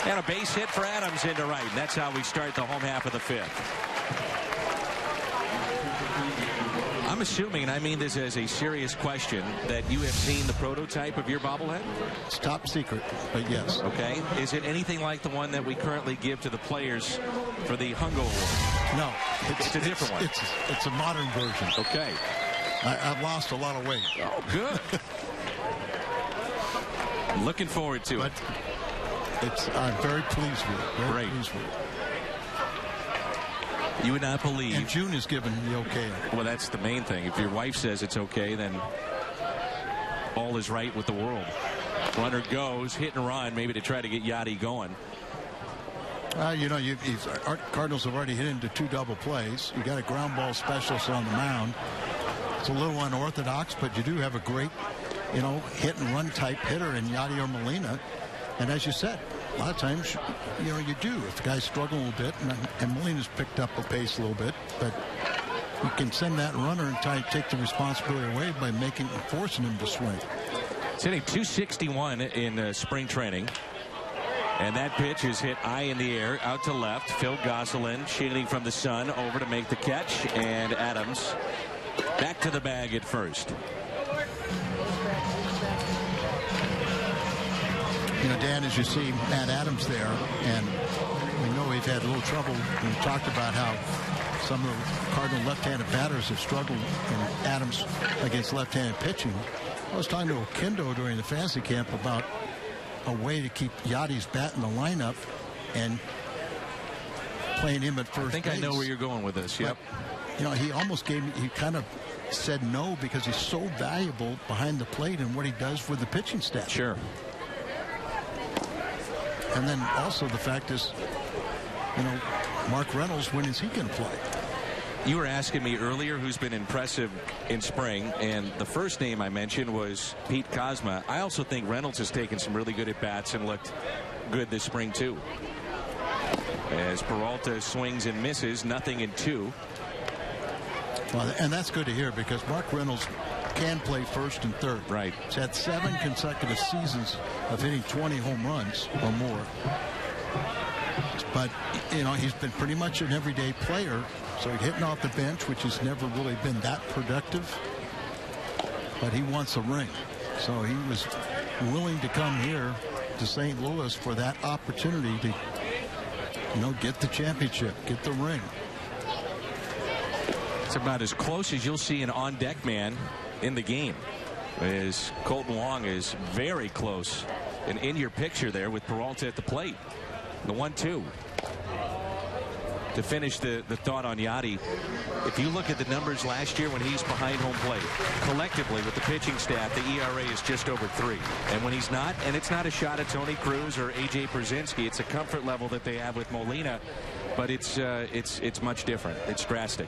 And a base hit for Adams into right. And that's how we start the home half of the 5th. I'm assuming, and I mean this as a serious question, that you have seen the prototype of your bobblehead? It's top secret, but yes. Okay. Is it anything like the one that we currently give to the players for the Hungo Award? No. It's a different one. It's a modern version. Okay. I've lost a lot of weight. Oh, good. Looking forward to it. I'm very pleased with it. Very Great. pleased with it. You would not believe. And June is given the okay. Well, that's the main thing. If your wife says it's okay, then all is right with the world. Runner goes, hit and run, maybe to try to get Yachty going. Cardinals have already hit into 2 double plays. You got a ground ball specialist on the mound. It's a little unorthodox, but you do have a great, hit and run type hitter in Yachty or Molina. And as you said, a lot of times, you do. If the guy's struggling a little bit, and Molina's picked up a pace a little bit, but you can send that runner and try to take the responsibility away by forcing him to swing. It's hitting 261 in spring training. And that pitch is hit high in the air, out to left. Phil Gosselin shielding from the sun over to make the catch. And Adams back to the bag at first. Dan, as you see Matt Adams there, and we know we've had a little trouble. We talked about how some of the Cardinal left-handed batters have struggled in Adams against left-handed pitching. I was talking to Oquendo during the fantasy camp about a way to keep Yachty's bat in the lineup and playing him at first base. I know where you're going with this. Yep. But, he almost he kind of said no because he's so valuable behind the plate and what he does with the pitching staff. Sure. And then also the fact is, Mark Reynolds, when is he going to play? You were asking me earlier who's been impressive in spring, and the first name I mentioned was Pete Kozma. I also think Reynolds has taken some really good at-bats and looked good this spring, too. As Peralta swings and misses, nothing in 2. Well, and that's good to hear because Mark Reynolds can play first and third. Right. He's had 7 consecutive seasons of hitting 20 home runs or more. But, he's been pretty much an everyday player. So he's hitting off the bench, which has never really been that productive. But he wants a ring. So he was willing to come here to St. Louis for that opportunity to, get the championship, get the ring. It's about as close as you'll see an on-deck man in the game. As Colton Wong is very close and in your picture there with Peralta at the plate. The 1-2. To finish the thought on Yachty, if you look at the numbers last year when he's behind home plate, collectively with the pitching staff, the ERA is just over 3. And when he's not, and it's not a shot at Tony Cruz or A.J. Pierzynski, it's a comfort level that they have with Molina, but it's much different. It's drastic.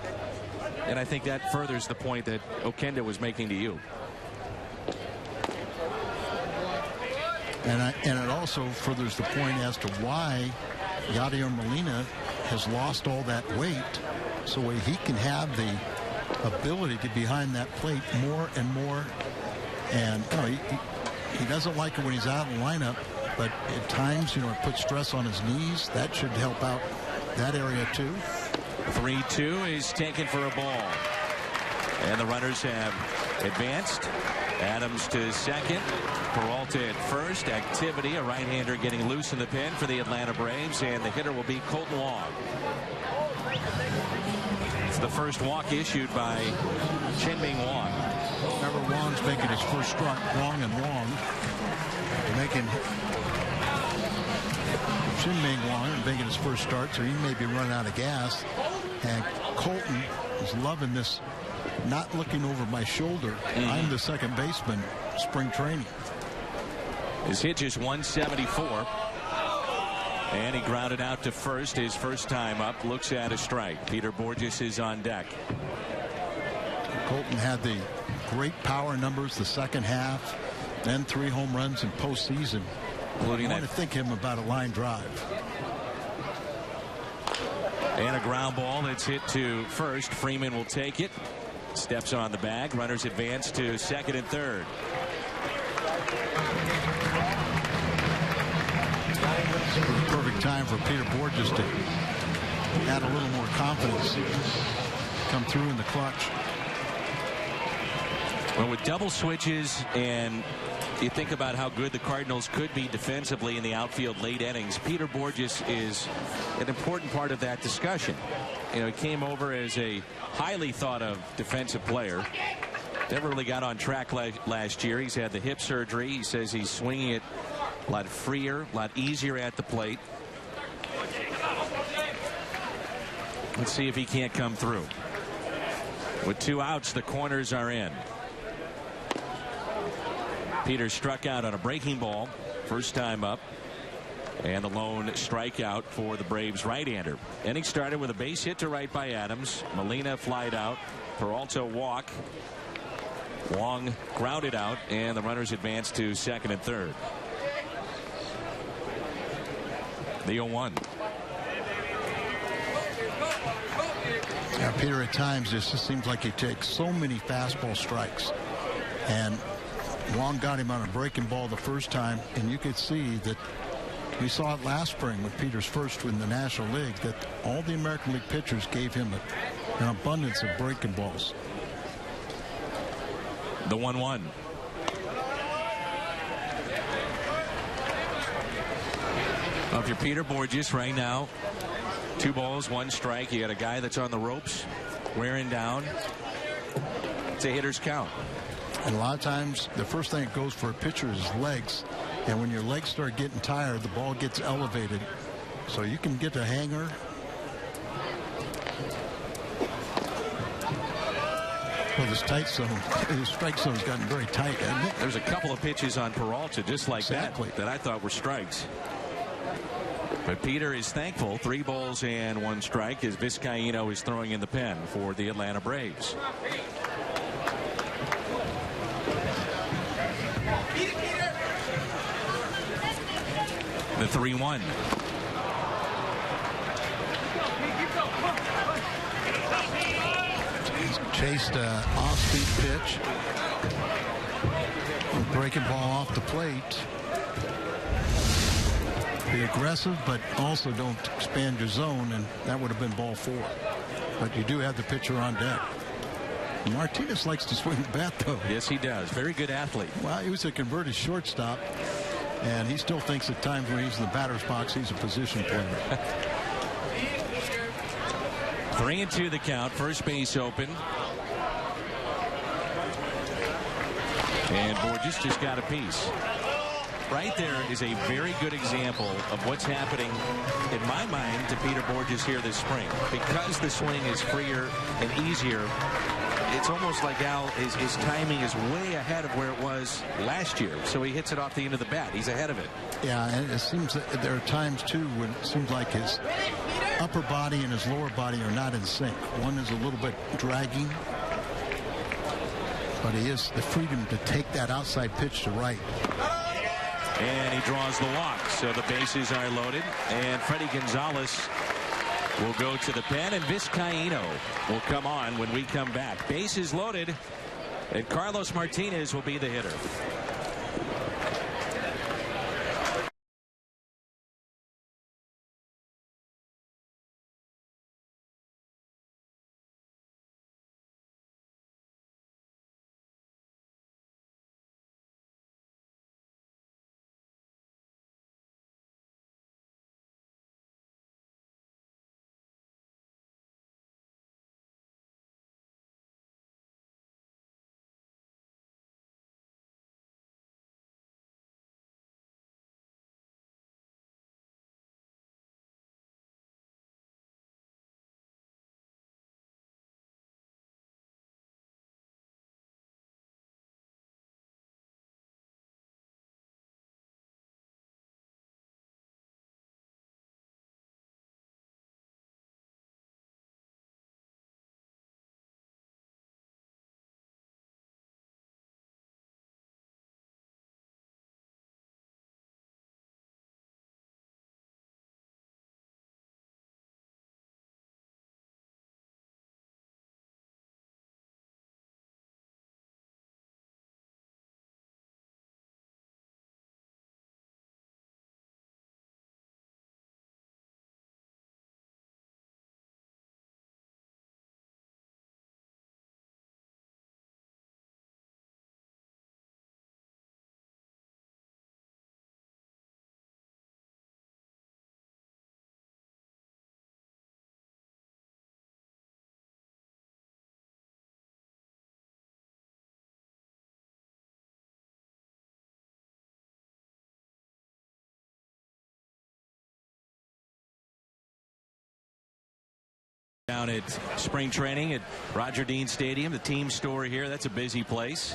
And I think that furthers the point that Oquendo was making to you. And it also furthers the point as to why Yachty or Molina has lost all that weight, so he can have the ability to be behind that plate more and more. And he doesn't like it when he's out of the lineup, but at times, it puts stress on his knees. That should help out that area too. 3-2 is taken for a ball. And the runners have advanced. Adams to second. Peralta at first. Activity, a right-hander getting loose in the pen for the Atlanta Braves. And the hitter will be Colton Wong. It's the first walk issued by Chien-Ming Wong. Remember, Wong's making his first start. Wong and Wong. Making Chien-Ming Wong making his first start, so he may be running out of gas. And Colton is loving this, not looking over my shoulder. I'm the second baseman, spring training. His hitch is 174. And he grounded out to first his first time up. Looks at a strike. Peter Borges is on deck. Colton had the great power numbers the second half, then 3 home runs in postseason. Including I want to think him about a line drive. And a ground ball that's hit to first. Freeman will take it. Steps on the bag. Runners advance to second and third. Perfect time for Peter Borges to add a little more confidence, come through in the clutch. Well, with double switches, and you think about how good the Cardinals could be defensively in the outfield late innings, Peter Borges is an important part of that discussion. You know, he came over as a highly thought of defensive player. Never really got on track last year. He's had the hip surgery. He says he's swinging it a lot freer, a lot easier at the plate. Let's see if he can't come through. With 2 outs, the corners are in. Peter struck out on a breaking ball, first time up, and the lone strikeout for the Braves right-hander. Inning started with a base hit to right by Adams. Molina flied out. Peralta walk. Wong grounded out, and the runners advanced to second and third. The 0-1. Yeah, Peter, at times it just seems like he takes so many fastball strikes, and Wong got him on a breaking ball the first time, and you could see that we saw it last spring with Peter's first in the National League, that all the American League pitchers gave him an abundance of breaking balls. The 1-1. Well, if you're Peter Borges right now, 2 balls, 1 strike. You got a guy that's on the ropes, wearing down. It's a hitter's count. And a lot of times, the first thing that goes for a pitcher is his legs. And when your legs start getting tired, the ball gets elevated. So you can get a hanger. Well, this tight zone, the strike zone's gotten very tight, hasn't it? There's a couple of pitches on Peralta just like Exactly. that I thought were strikes. But Peter is thankful. 3 balls and 1 strike as Vizcaíno is throwing in the pen for the Atlanta Braves. The 3-1. He's chased an off-speed pitch. Breaking ball off the plate. Be aggressive, but also don't expand your zone, and that would have been ball 4. But you do have the pitcher on deck. Martinez likes to swing the bat, though. Yes, he does. Very good athlete. Well, he was a converted shortstop, and he still thinks at times when he's in the batter's box, he's a position player. 3-2 the count. First base open. And Borges just got a piece. Right there is a very good example of what's happening, in my mind, to Peter Borges here this spring. Because the swing is freer and easier, it's almost like his timing is way ahead of where it was last year. So he hits it off the end of the bat. He's ahead of it. Yeah, and it seems that there are times, too, when it seems like his upper body and his lower body are not in sync. One is a little bit dragging, but he has the freedom to take that outside pitch to right. And he draws the walk. So the bases are loaded. And Freddie Gonzalez will go to the pen. And Vizcaíno will come on when we come back. Bases loaded. And Carlos Martinez will be the hitter. Down at spring training at Roger Dean Stadium, the team store here. That's a busy place.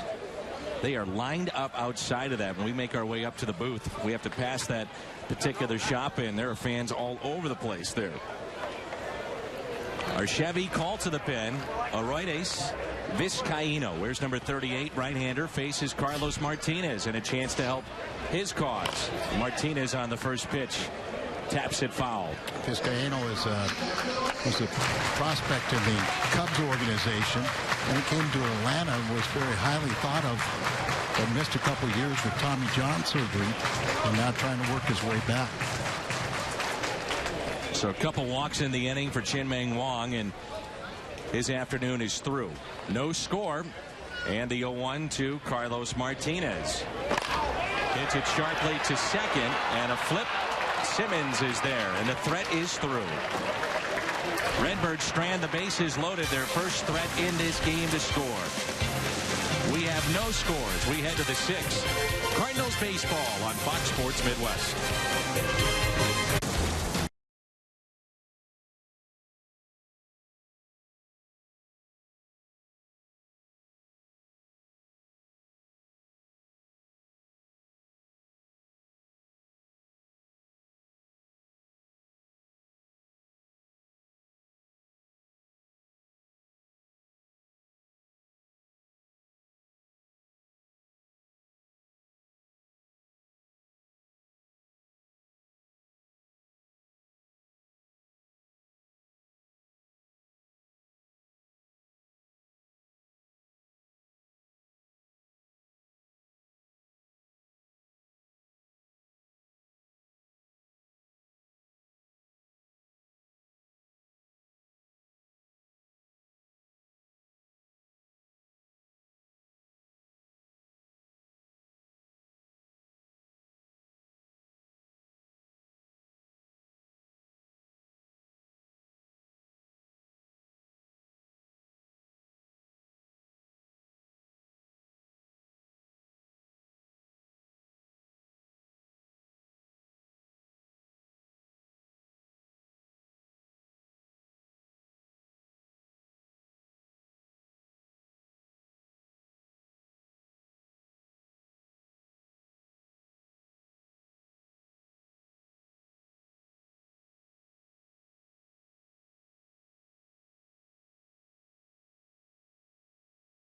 They are lined up outside of that. When we make our way up to the booth, we have to pass that particular shop, and there are fans all over the place there. Our Chevy call to the pen. Oroides Vizcaíno wears number 38, right-hander, faces Carlos Martinez, and a chance to help his cause. Martinez on the first pitch taps it foul. Vizcaíno was a prospect in the Cubs organization. When he came to Atlanta, was very highly thought of, but missed a couple years with Tommy John surgery, and now trying to work his way back. So a couple walks in the inning for Chien-Ming Wang, and his afternoon is through. No score, and the 0-1 to Carlos Martinez. Hits it sharply to second, and a flip. Simmons is there, and the threat is through. Redbirds strand the bases loaded, their first threat in this game to score. We have no scores. We head to the 6th. Cardinals baseball on Fox Sports Midwest.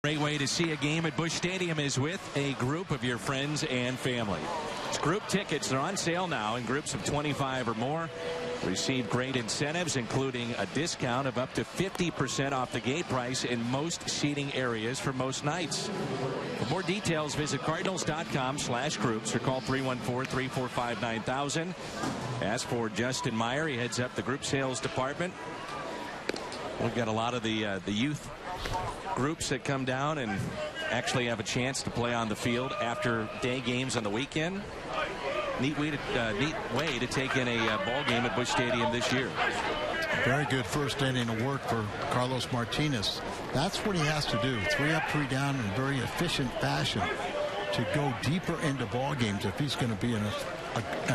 Great way to see a game at Busch Stadium is with a group of your friends and family. It's group tickets are on sale now in groups of 25 or more. Receive great incentives, including a discount of up to 50% off the gate price in most seating areas for most nights. For more details, visit cardinals.com/groups or call 314-345-9000. Ask for Justin Meyer. He heads up the group sales department. We've got a lot of the youth groups that come down and actually have a chance to play on the field after day games on the weekend. Neat way to take in a ball game at Busch Stadium this year. Very good first inning of work for Carlos Martinez. That's what he has to do. 3 up, 3 down in a very efficient fashion to go deeper into ball games if he's going to be an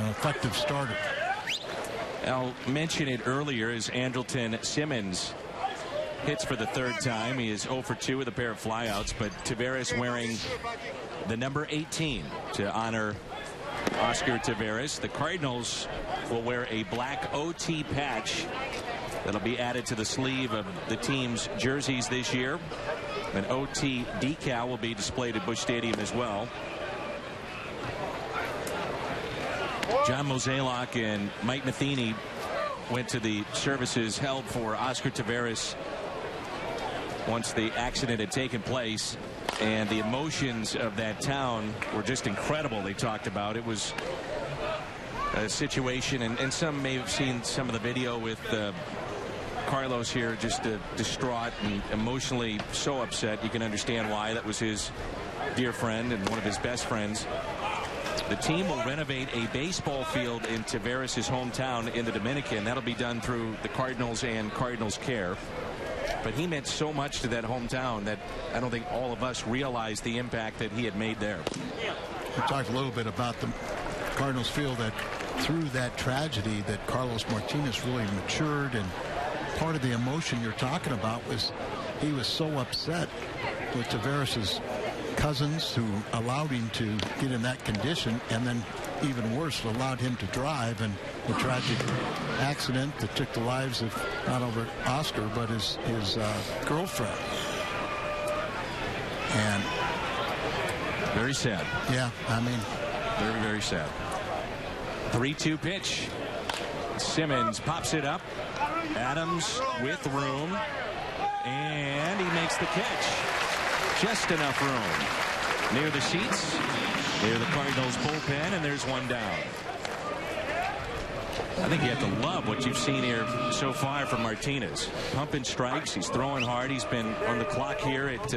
effective starter. I'll mention it earlier as Andrelton Simmons hits for the 3rd time. He is 0 for 2 with a pair of flyouts, but Taveras wearing the number 18 to honor Oscar Taveras. The Cardinals will wear a black OT patch that'll be added to the sleeve of the team's jerseys this year. An OT decal will be displayed at Busch Stadium as well. John Mozeliak and Mike Matheny went to the services held for Oscar Taveras once the accident had taken place, and the emotions of that town were just incredible. They talked about it was a situation, and some may have seen some of the video with Carlos here, just distraught and emotionally so upset. You can understand why. That was his dear friend and one of his best friends. The team will renovate a baseball field in Taveras' hometown in the Dominican. That'll be done through the Cardinals and Cardinals Care. But he meant so much to that hometown that I don't think all of us realized the impact that he had made there. We talked a little bit about the Cardinals feel that through that tragedy that Carlos Martinez really matured and part of the emotion you're talking about was he was so upset with Tavares's cousins, who allowed him to get in that condition, and then even worse, allowed him to drive, and the tragic accident that took the lives of not only Oscar but his girlfriend. And very sad. Yeah, I mean, very, very sad. 3-2 pitch. Simmons pops it up. Adams with room, and he makes the catch. Just enough room near the sheets, near the Cardinals bullpen, and there's one down. I think you have to love what you've seen here so far from Martinez. Pumping strikes, he's throwing hard. He's been on the clock here at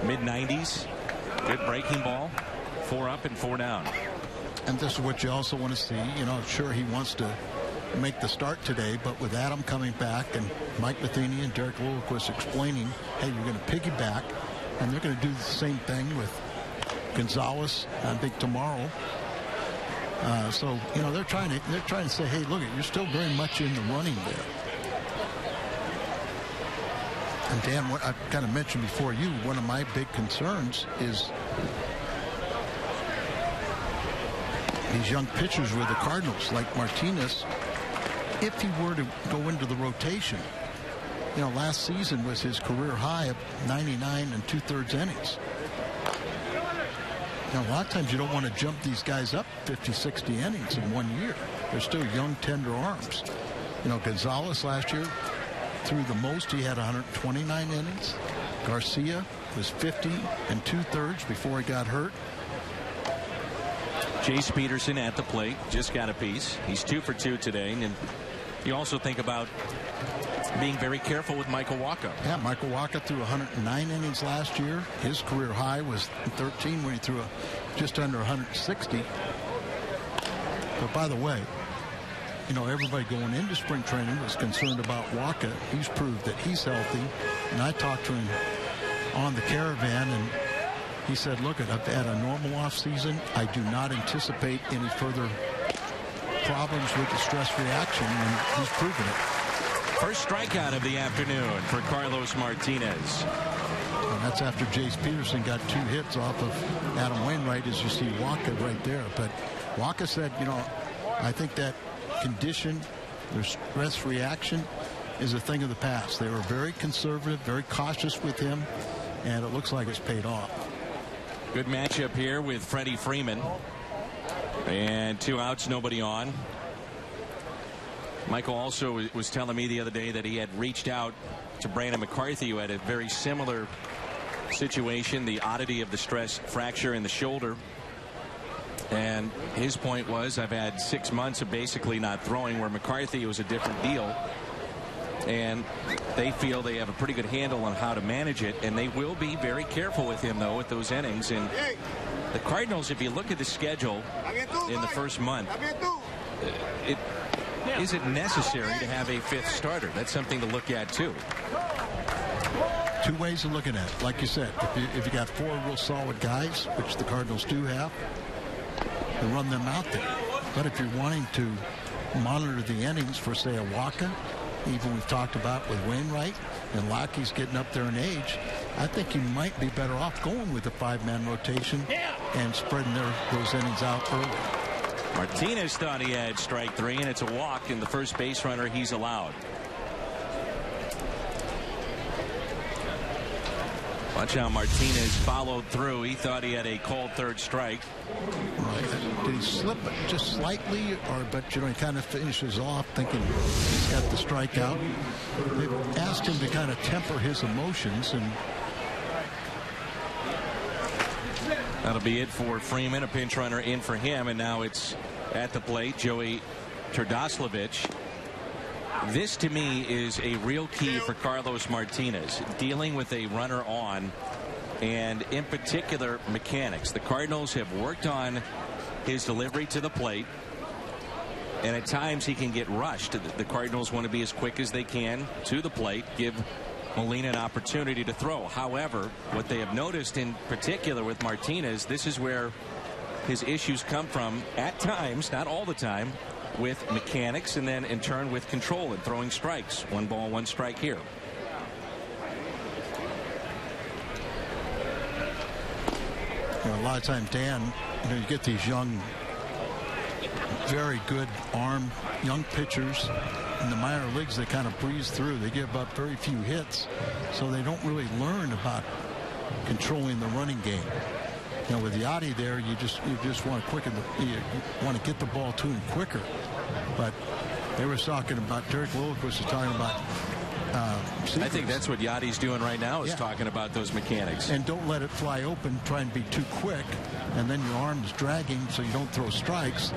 mid-90s. Good breaking ball. 4 up and 4 down. And this is what you also want to see. You know, sure, he wants to make the start today, but with Adam coming back and Mike Matheny and Derek Lilliquist explaining, hey, you're going to piggyback, and they're going to do the same thing with Gonzalez, I think, tomorrow. So, you know, they're trying to say, hey, look, you're still very much in the running there. And Dan, what I've kind of mentioned before you, one of my big concerns is these young pitchers with the Cardinals, like Martinez. If he were to go into the rotation, you know, last season was his career high of 99 2/3 innings. Now, a lot of times you don't want to jump these guys up 50, 60 innings in 1 year. They're still young, tender arms. You know, Gonzalez last year threw the most. He had 129 innings. Garcia was 50 2/3 before he got hurt. Jace Peterson at the plate, just got a piece. He's 2 for 2 today. And you also think about being very careful with Michael Wacha. Yeah, Michael Wacha threw 109 innings last year. His career high was 13 when he threw just under 160. But by the way, you know, everybody going into spring training was concerned about Wacha. He's proved that he's healthy. And I talked to him on the Caravan, and he said, look, I've had a normal offseason. I do not anticipate any further problems with the stress reaction, and he's proven it. First strikeout of the afternoon for Carlos Martinez. And that's after Jace Peterson got 2 hits off of Adam Wainwright, as you see Wacha right there. But Wacha said, you know, I think that condition, their stress reaction, is a thing of the past. They were very conservative, very cautious with him, and it looks like it's paid off. Good matchup here with Freddie Freeman. And 2 outs, nobody on. Michael also was telling me the other day that he had reached out to Brandon McCarthy, who had a very similar situation, the oddity of the stress fracture in the shoulder. And his point was, I've had 6 months of basically not throwing, where McCarthy was a different deal. And they feel they have a pretty good handle on how to manage it, and they will be very careful with him, though, with those innings. And the Cardinals, if you look at the schedule in the first month, it isn't necessary to have a 5th starter. That's something to look at, too. 2 ways of looking at it. Like you said, if you got 4 real solid guys, which the Cardinals do have, then run them out there. But if you're wanting to monitor the innings for, say, a Wacha, even we've talked about with Wainwright, and Lockey's getting up there in age, I think you might be better off going with a 5-man rotation and spreading those innings out early. Martinez thought he had strike 3, and it's a walk, and the first base runner he's allowed. Watch how Martinez followed through. He thought he had a called 3rd strike. Right. Did he slip it just slightly, but you know, he kind of finishes off thinking he's got the strikeout. They've asked him to kind of temper his emotions, and that'll be it for Freeman. A pinch runner in for him, and now it's at the plate, Joey Turdoslavich. This, to me, is a real key for Carlos Martinez, dealing with a runner on, and in particular, mechanics. The Cardinals have worked on his delivery to the plate, and at times he can get rushed. The Cardinals want to be as quick as they can to the plate, give Molina an opportunity to throw. However, what they have noticed in particular with Martinez, this is where his issues come from at times, not all the time, with mechanics, and then in turn with control and throwing strikes. 1 ball, 1 strike here. You know, a lot of times, Dan, you get these young, very good arm, young pitchers in the minor leagues. They kind of breeze through. They give up very few hits, so they don't really learn about controlling the running game. You know, with Yachty there, you just want to you want to get the ball to him quicker. But they were talking about, Derek Lilliquist was talking about. I think that's what Yachty's doing right now, is talking about those mechanics. And don't let it fly open, try and be too quick, and then your arm's dragging so you don't throw strikes.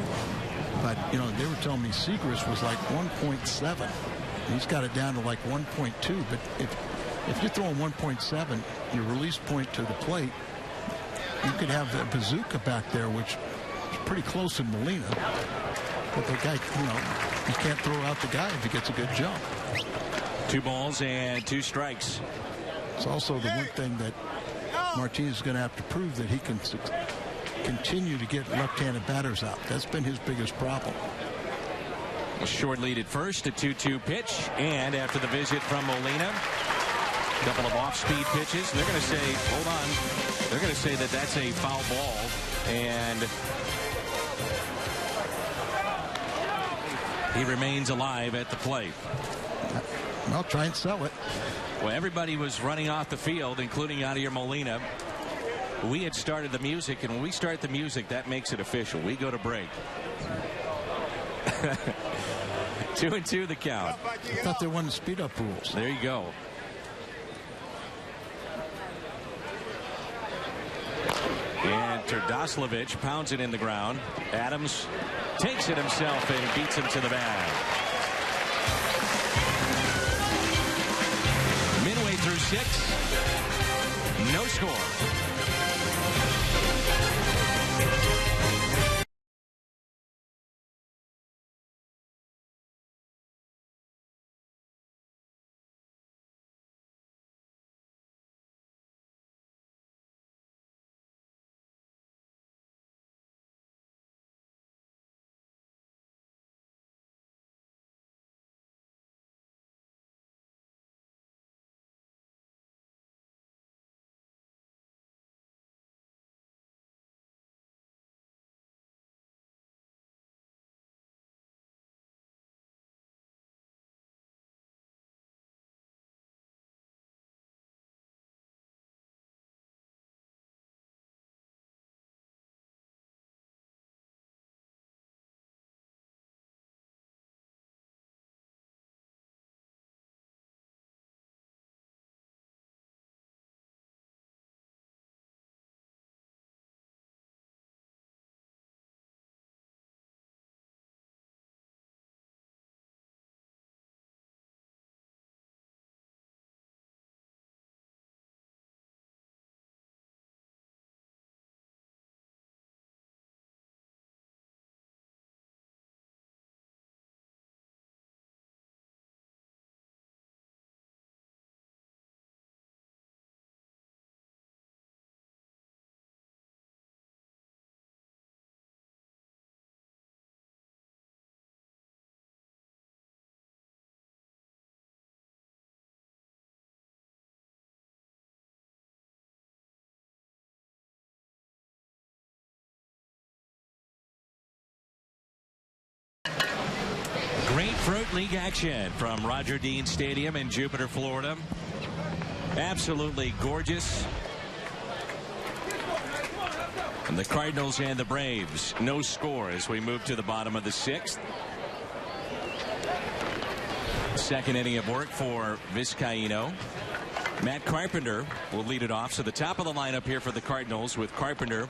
But, you know, they were telling me Segrist was like 1.7. He's got it down to like 1.2. But if you're throwing 1.7, your release point to the plate, you could have a bazooka back there, which is pretty close in Molina. But the guy, you know, you can't throw out the guy if he gets a good jump. 2 balls and 2 strikes. It's also the one thing that Martinez is going to have to prove, that he can continue to get left-handed batters out. That's been his biggest problem. A short lead at first, a 2-2 pitch, and after the visit from Molina, a couple of off-speed pitches. They're going to say, hold on, they're going to say that that's a foul ball, and he remains alive at the plate. Well, try and sell it. Well, everybody was running off the field, including Yadier Molina. We had started the music, and when we start the music, that makes it official. We go to break. 2-2 the count. I thought they wanted speed-up rules. There you go. And Terdoslavich pounds it in the ground. Adams takes it himself and beats him to the bag. Midway through 6. No score. Grapefruit League action from Roger Dean Stadium in Jupiter, Florida. Absolutely gorgeous. And the Cardinals and the Braves, no score as we move to the bottom of the 6th. Second inning of work for Vizcaíno. Matt Carpenter will lead it off. So the top of the lineup here for the Cardinals with Carpenter,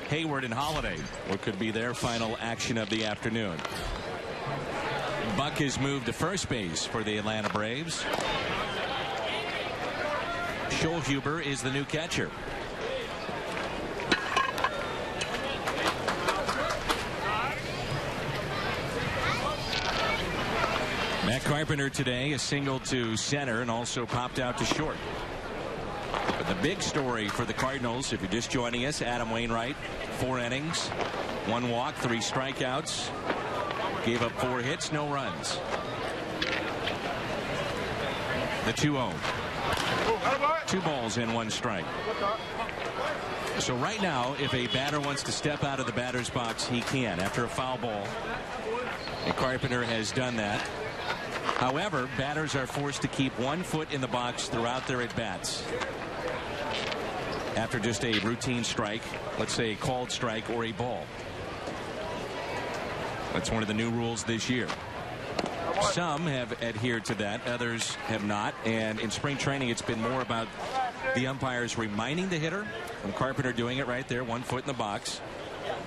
Hayward, and Holiday. What could be their final action of the afternoon. Buck has moved to first base for the Atlanta Braves. Schulhuber is the new catcher. Matt Carpenter today a single to center and also popped out to short. But the big story for the Cardinals, if you're just joining us, Adam Wainwright, 4 innings, 1 walk, 3 strikeouts. Gave up 4 hits, no runs. The 2-0. 2 balls and 1 strike. So right now, if a batter wants to step out of the batter's box, he can after a foul ball. And Carpenter has done that. However, batters are forced to keep 1 foot in the box throughout their at-bats. After just a routine strike, let's say a called strike or a ball. That's one of the new rules this year. Some have adhered to that, others have not. And in spring training, it's been more about the umpires reminding the hitter, and Carpenter doing it right there, 1 foot in the box.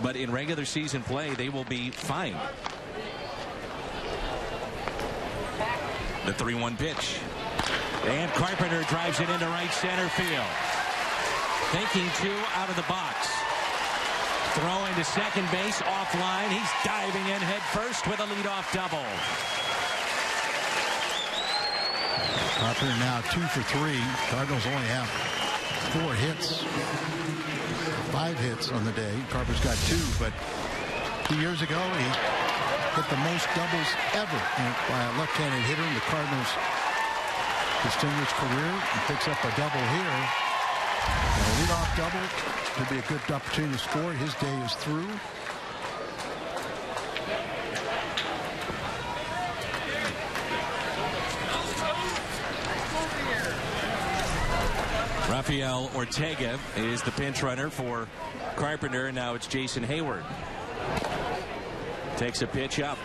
But in regular season play, they will be fined. The 3-1 pitch. And Carpenter drives it into right center field. Thinking 2 out of the box. Throwing to second base, offline. He's diving in head first with a leadoff double. Carpenter now 2 for 3. Cardinals only have 4 hits. 5 hits on the day. Carpenter's got 2, but 2 years ago he hit the most doubles ever by a left-handed hitter in the Cardinals' distinguished career. He picks up a double here. And a leadoff double could be a good opportunity to score. His day is through. Rafael Ortega is the pinch runner for Carpenter, and now it's Jason Hayward. Takes a pitch up.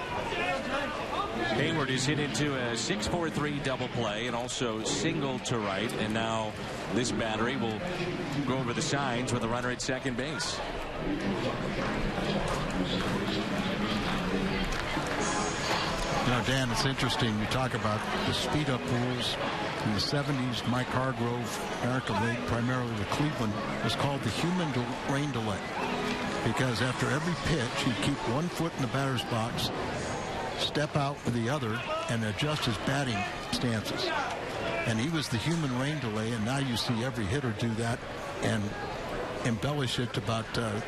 Hayward is hit into a 6-4-3 double play and also single to right, and now this battery will go over the signs with a runner at second base. You know, Dan, it's interesting. You talk about the speed-up rules. In the 70s, Mike Hargrove, America League, primarily with Cleveland, was called the human rain delay. Because after every pitch, he'd keep 1 foot in the batter's box, step out with the other, and adjust his batting stances. And he was the human rain delay, and now you see every hitter do that and embellish it about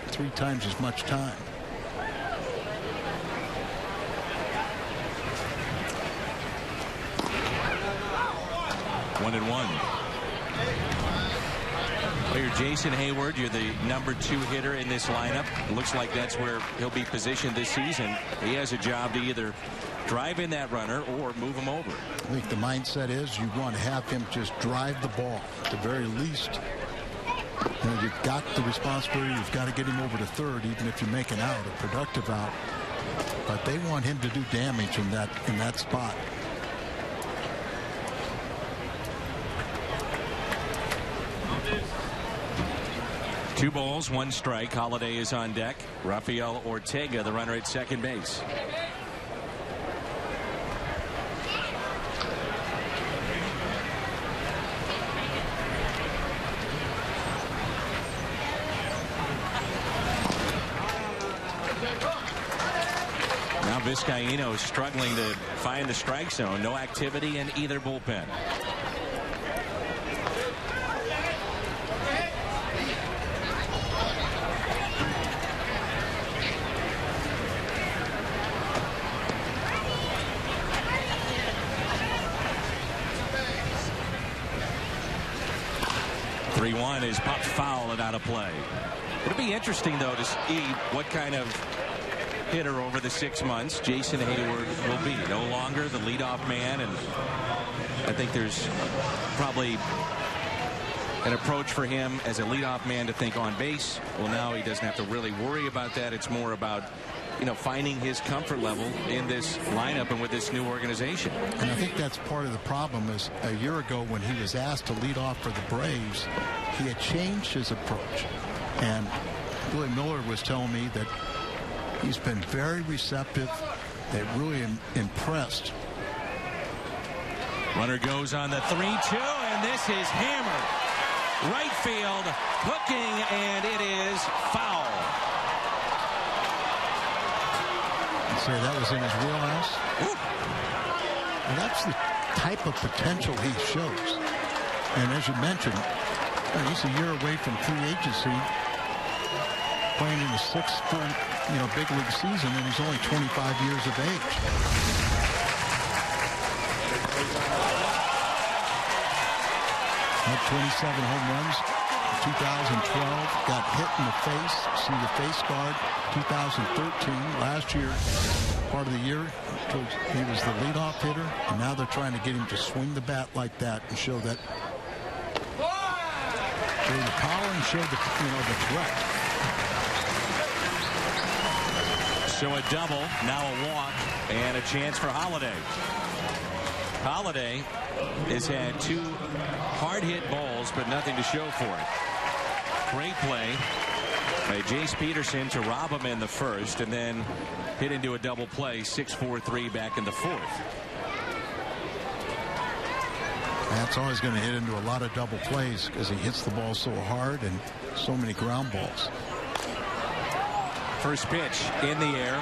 3 times as much time. One and one. Well, you're Jason Hayward. You're the number 2 hitter in this lineup. It looks like that's where he'll be positioned this season. He has a job to either drive in that runner or move him over. I think the mindset is you want to have him just drive the ball at the very least. You know, you've got the responsibility. You've got to get him over to third, even if you make an out, a productive out. But they want him to do damage in that spot. Two balls, 1 strike. Holiday is on deck. Rafael Ortega, the runner at second base. Now Vizcaíno is struggling to find the strike zone. No activity in either bullpen. Is popped foul and out of play. It'll be interesting, though, to see what kind of hitter over the 6 months Jason Hayward will be. No longer the leadoff man, and I think there's probably an approach for him as a leadoff man to think on base. Well, now he doesn't have to really worry about that. It's more about, you know, finding his comfort level in this lineup and with this new organization. And I think that's part of the problem. Is a year ago when he was asked to lead off for the Braves, he had changed his approach. And Billy Miller was telling me that he's been very receptive. They're really impressed. Runner goes on the 3-2, and this is hammered. Right field, hooking, and it is foul. Say that was in his wheelhouse. And that's the type of potential he shows. And as you mentioned, he's a year away from free agency, playing in the 6th big league season, and he's only 25 years of age. Had 27 home runs in 2012. Got hit in the face. See the face guard. 2013, last year, part of the year, he was the leadoff hitter, and now they're trying to get him to swing the bat like that and show that. Show the power and show the threat. So a double, now a walk, and a chance for Holiday. Holiday has had 2 hard-hit balls, but nothing to show for it. Great play by Jace Peterson to rob him in the first, and then hit into a double play, 6-4-3 back in the 4th. That's always going to hit into a lot of double plays because he hits the ball so hard and so many ground balls. First pitch in the air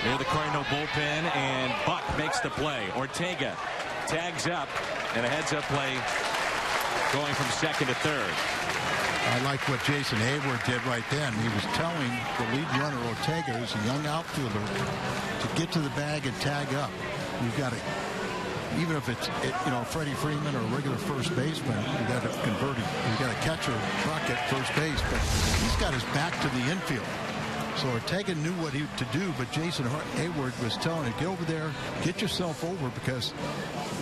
near the Cardinal bullpen, and Buck makes the play. Ortega tags up, and a heads-up play going from second to third. I like what Jason Hayward did right then. He was telling the lead runner, Ortega, who's a young outfielder, to get to the bag and tag up. You've got to, even if it's Freddie Freeman or a regular first baseman, you got to convert him. You got a catcher, Buck at first base, but he's got his back to the infield. So Ortega knew what to do, but Jason Hayward was telling him, get over there, get yourself over, because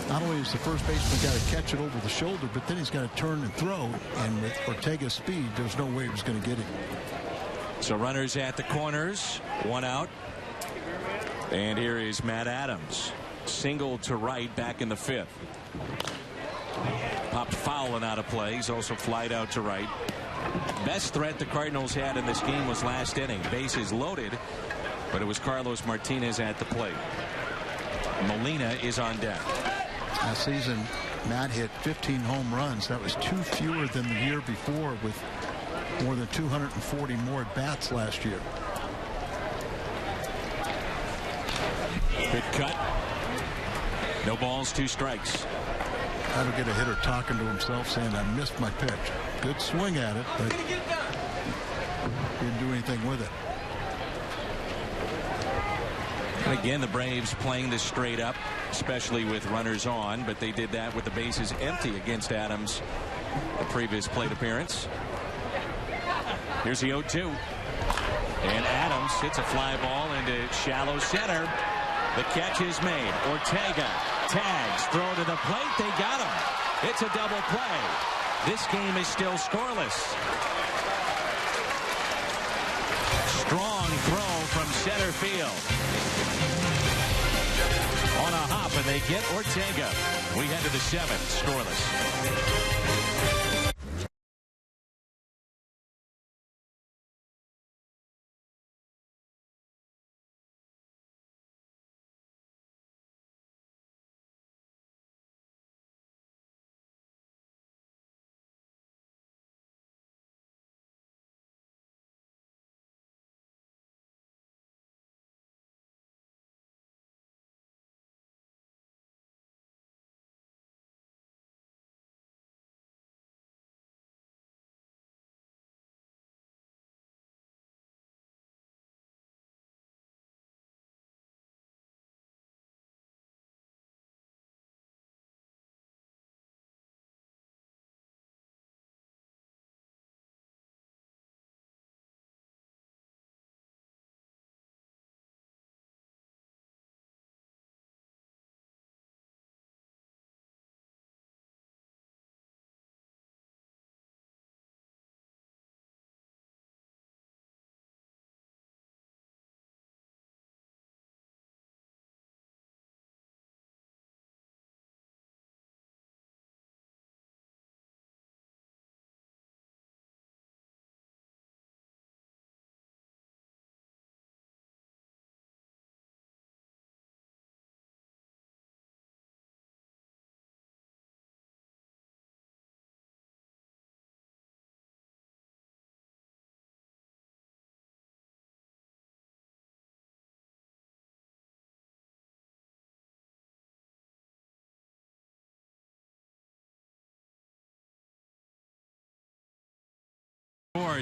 not only is the first baseman got to catch it over the shoulder, but then he's got to turn and throw. And with Ortega's speed, there's no way he was going to get it. So runners at the corners, 1 out. And here is Matt Adams. Single to right back in the 5th. Popped foul and out of play. He's also flied out to right. Best threat the Cardinals had in this game was last inning. Bases loaded, but it was Carlos Martinez at the plate. Molina is on deck. Last season, Matt hit 15 home runs. That was 2 fewer than the year before, with more than 240 more at bats last year. Good cut. No balls, 2 strikes. That'll get a hitter talking to himself saying, I missed my pitch. Good swing at it, but didn't do anything with it. And again, the Braves playing this straight up, especially with runners on, but they did that with the bases empty against Adams the previous plate appearance. Here's the 0-2. And Adams hits a fly ball into shallow center. The catch is made. Ortega tags, throw to the plate. They got him. It's a double play. This game is still scoreless. Strong throw from center field. On a hop, and they get Ortega. We head to the 7th, scoreless.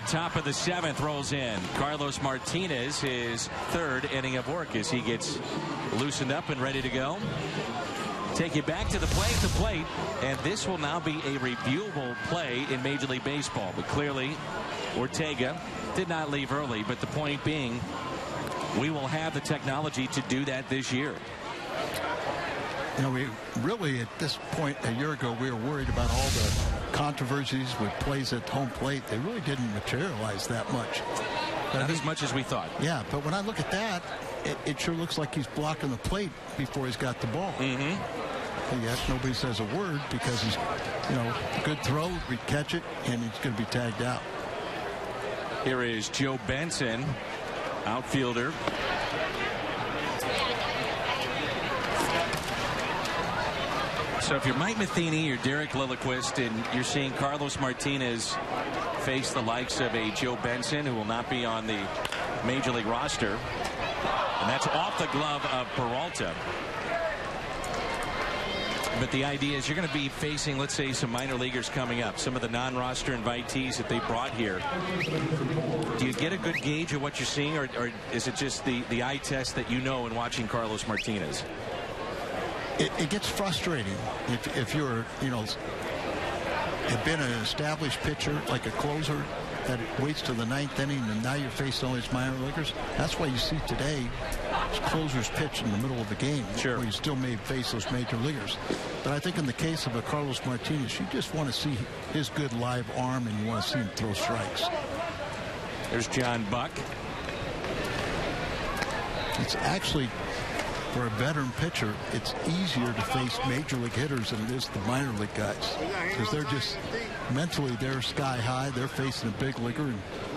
Top of the 7th rolls in. Carlos Martinez, his 3rd inning of work as he gets loosened up and ready to go. Take you back to the plate, and this will now be a reviewable play in Major League Baseball. But clearly, Ortega did not leave early, but the point being, we will have the technology to do that this year. You know, we really, at this point a year ago, we were worried about all the controversies with plays at home plate. They really didn't materialize that much. Not as much as we thought. Yeah, but when I look at that, it sure looks like he's blocking the plate before he's got the ball. And yet nobody says a word because he's, you know, good throw, we catch it, and he's going to be tagged out. Here is Joe Benson, outfielder. So if you're Mike Matheny or Derek Lilliquist and you're seeing Carlos Martinez face the likes of a Joe Benson who will not be on the Major League roster, and that's off the glove of Peralta. But the idea is you're going to be facing, let's say, some minor leaguers coming up, some of the non-roster invitees that they brought here. Do you get a good gauge of what you're seeing, or is it just the eye test that you know in watching Carlos Martinez? It gets frustrating if you're, you know, have been an established pitcher like a closer that waits to the 9th inning and now you're facing all these minor leaguers. That's why you see today closers pitch in the middle of the game. Sure. Where you still may face those major leaguers. But I think in the case of a Carlos Martinez, you just want to see his good live arm and you want to see him throw strikes. There's John Buck. It's actually, for a veteran pitcher, it's easier to face major league hitters than it is the minor league guys, because they're just mentally, they're sky high, they're facing a big leaguer,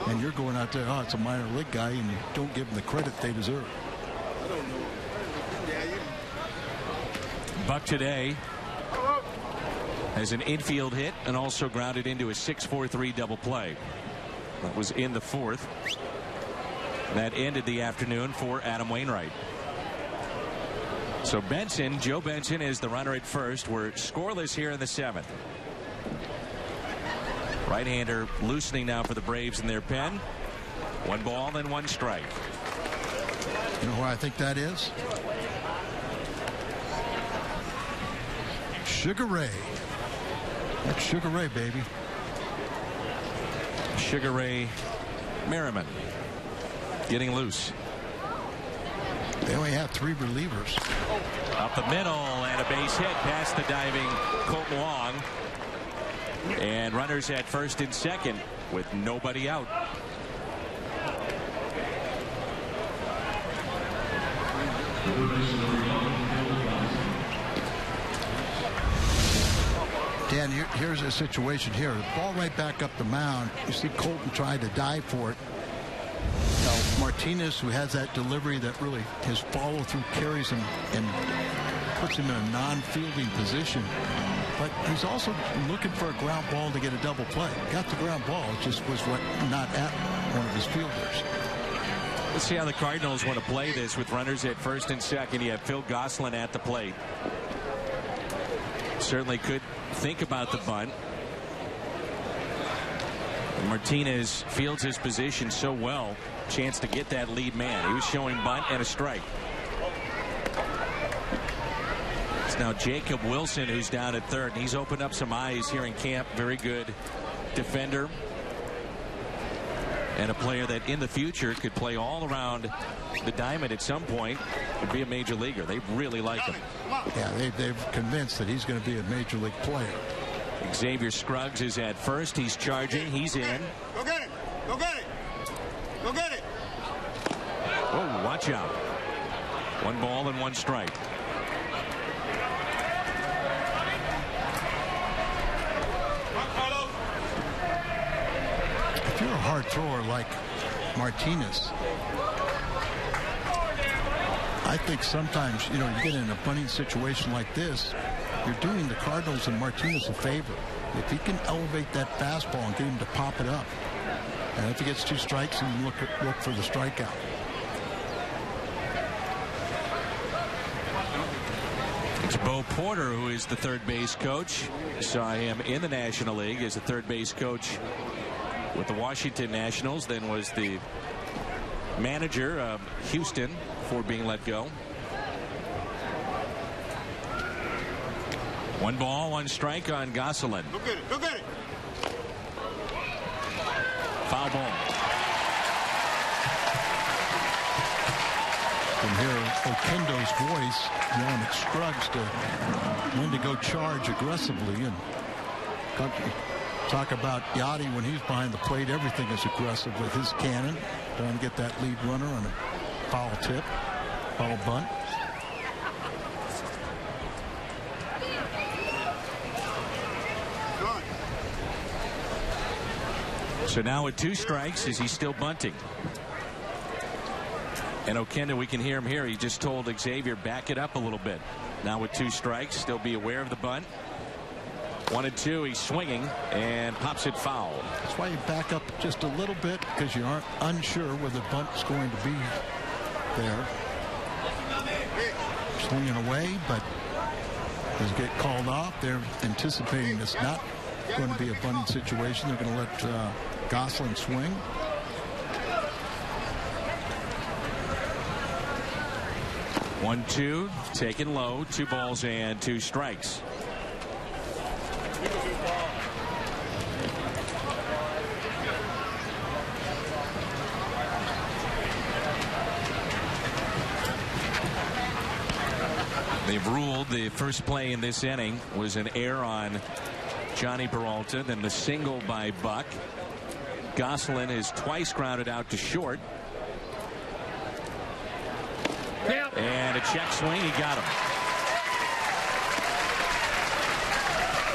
and you're going out there, oh, it's a minor league guy, and you don't give them the credit they deserve. Buck today has an infield hit and also grounded into a 6-4-3 double play. That was in the 4th. That ended the afternoon for Adam Wainwright. So Benson, Joe Benson, is the runner at first. We're scoreless here in the 7th. Right-hander loosening now for the Braves in their pen. 1 ball and 1 strike. You know who I think that is? Sugar Ray. That's Sugar Ray, baby. Sugar Ray Merriman getting loose. They only have 3 relievers. Up the middle and a base hit past the diving Colton Wong. And runners at first and second with nobody out. Dan, here's a situation here. The ball right back up the mound. You see Colton trying to dive for it. Now, Martinez, who has that delivery that really his follow-through carries him and puts him in a non-fielding position. But he's also looking for a ground ball to get a double play. Got the ground ball. It just was not at one of his fielders. Let's see how the Cardinals want to play this with runners at first and second. You have Phil Gosselin at the plate. Certainly could think about the bunt. Martinez fields his position so well. Chance to get that lead man. He was showing bunt and a strike. It's now Jacob Wilson who's down at third. And he's opened up some eyes here in camp. Very good defender. And a player that in the future could play all around the diamond at some point and be a major leaguer. They really like him. Yeah, they've convinced that he's going to be a major league player. Xavier Scruggs is at first. He's charging. He's in. Go get it. Go get it. Go get it. Oh, watch out. 1 ball and 1 strike. If you're a hard thrower like Martinez, I think sometimes, you know, you get in a bunting situation like this, you're doing the Cardinals and Martinez a favor. If he can elevate that fastball and get him to pop it up, and if he gets 2 strikes, he can look for the strikeout. It's Bo Porter, who is the third base coach. Saw him in the National League as a third base coach with the Washington Nationals, then was the manager of Houston before being let go. 1 ball, 1 strike on Gosselin. Go get it. Go get it. Foul ball. You can hear Oquendo's voice yelling at Scruggs to when to go charge aggressively, and talk about Yachty when he's behind the plate. Everything is aggressive with his cannon, trying to get that lead runner on a foul tip, foul bunt. So now with 2 strikes, is he still bunting? And Oquendo, we can hear him here. He just told Xavier, back it up a little bit. Now with 2 strikes, still be aware of the bunt. 1 and 2, he's swinging and pops it foul. That's why you back up just a little bit, because you aren't unsure where the bunt's going to be there. Swinging away, but does it get called off? They're anticipating it's not going to be a bunting situation. They're going to let Gosselin swing. One, 2, taken low, 2 balls and 2 strikes. They've ruled the first play in this inning was an error on Johnny Peralta, then the single by Buck. Gosselin is twice grounded out to short. And a check swing, he got him.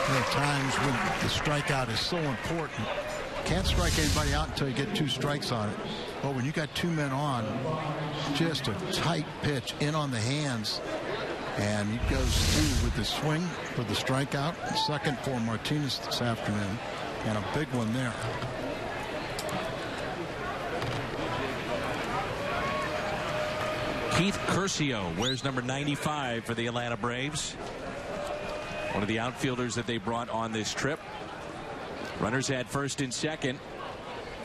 There are times when the strikeout is so important. Can't strike anybody out until you get 2 strikes on it. But when you got 2 men on, just a tight pitch in on the hands. And he goes through with the swing for the strikeout. Second for Martinez this afternoon. And a big one there. Keith Curcio wears number 95 for the Atlanta Braves. One of the outfielders that they brought on this trip. Runners at first and second.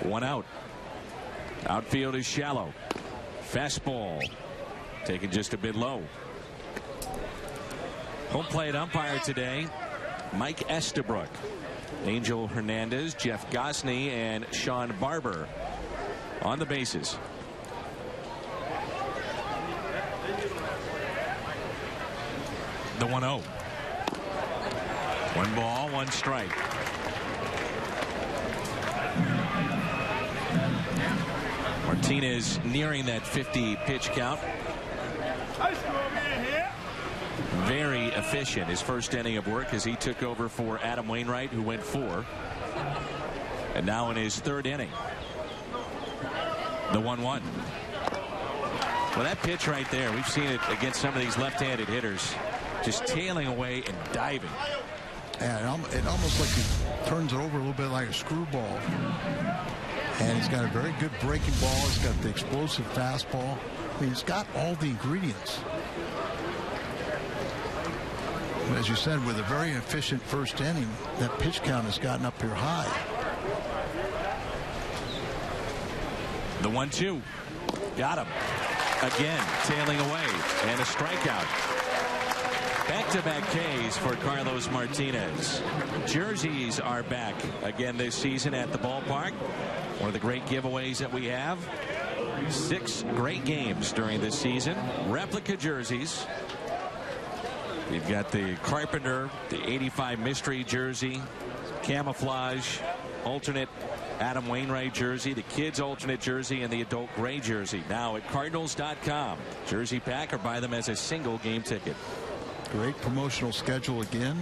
1 out. Outfield is shallow. Fastball taken just a bit low. Home plate umpire today, Mike Estabrook. Angel Hernandez, Jeff Gosney, and Sean Barber on the bases. The 1-0. 1 ball, 1 strike. Martinez nearing that 50 pitch count. Very efficient his first inning of work as he took over for Adam Wainwright, who went 4. And now in his 3rd inning. The 1-1. Well, that pitch right there, we've seen it against some of these left-handed hitters. Just tailing away and diving. Yeah, it almost like he turns it over a little bit like a screwball. And he's got a very good breaking ball. He's got the explosive fastball. I mean, he's got all the ingredients. But as you said, with a very efficient first inning, that pitch count has gotten up here high. The 1-2. Got him. Again, tailing away. And a strikeout. Back-to-back Ks for Carlos Martinez. Jerseys are back again this season at the ballpark. One of the great giveaways that we have. 6 great games during this season. Replica jerseys. We've got the Carpenter, the 85 mystery jersey, camouflage, alternate Adam Wainwright jersey, the kids alternate jersey, and the adult gray jersey. Now at Cardinals.com. Jersey pack or buy them as a single game ticket. Great promotional schedule again.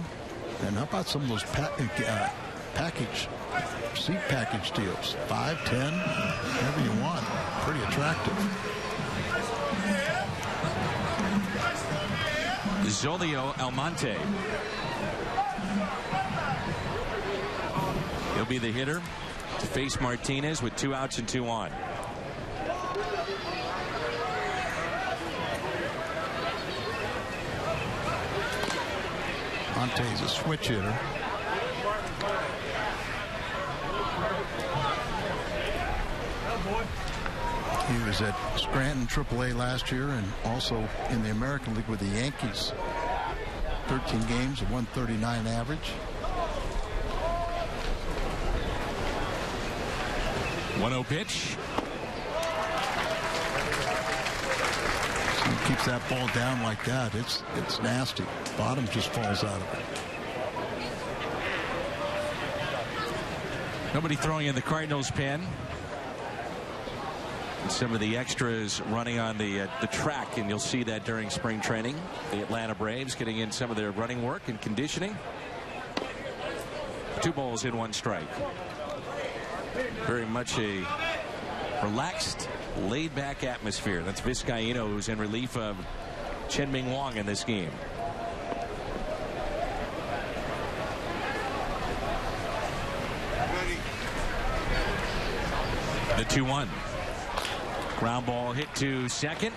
And how about some of those seat package deals? 5, 10, whatever you want. Pretty attractive. Zolio Almonte. He'll be the hitter to face Martinez with 2 outs and 2 on. Monte is a switch hitter. He was at Scranton AAA last year and also in the American League with the Yankees. 13 games, a 139 average. 1-0 pitch. So he keeps that ball down like that. It's nasty. Bottom just falls out of it. Nobody throwing in the Cardinals pen. And some of the extras running on the track, and you'll see that during spring training. The Atlanta Braves getting in some of their running work and conditioning. 2 balls in 1 strike. Very much a relaxed, laid-back atmosphere. That's Vizcaíno, who's in relief of Chen-Ming Wong in this game. The 2-1. Ground ball hit to second.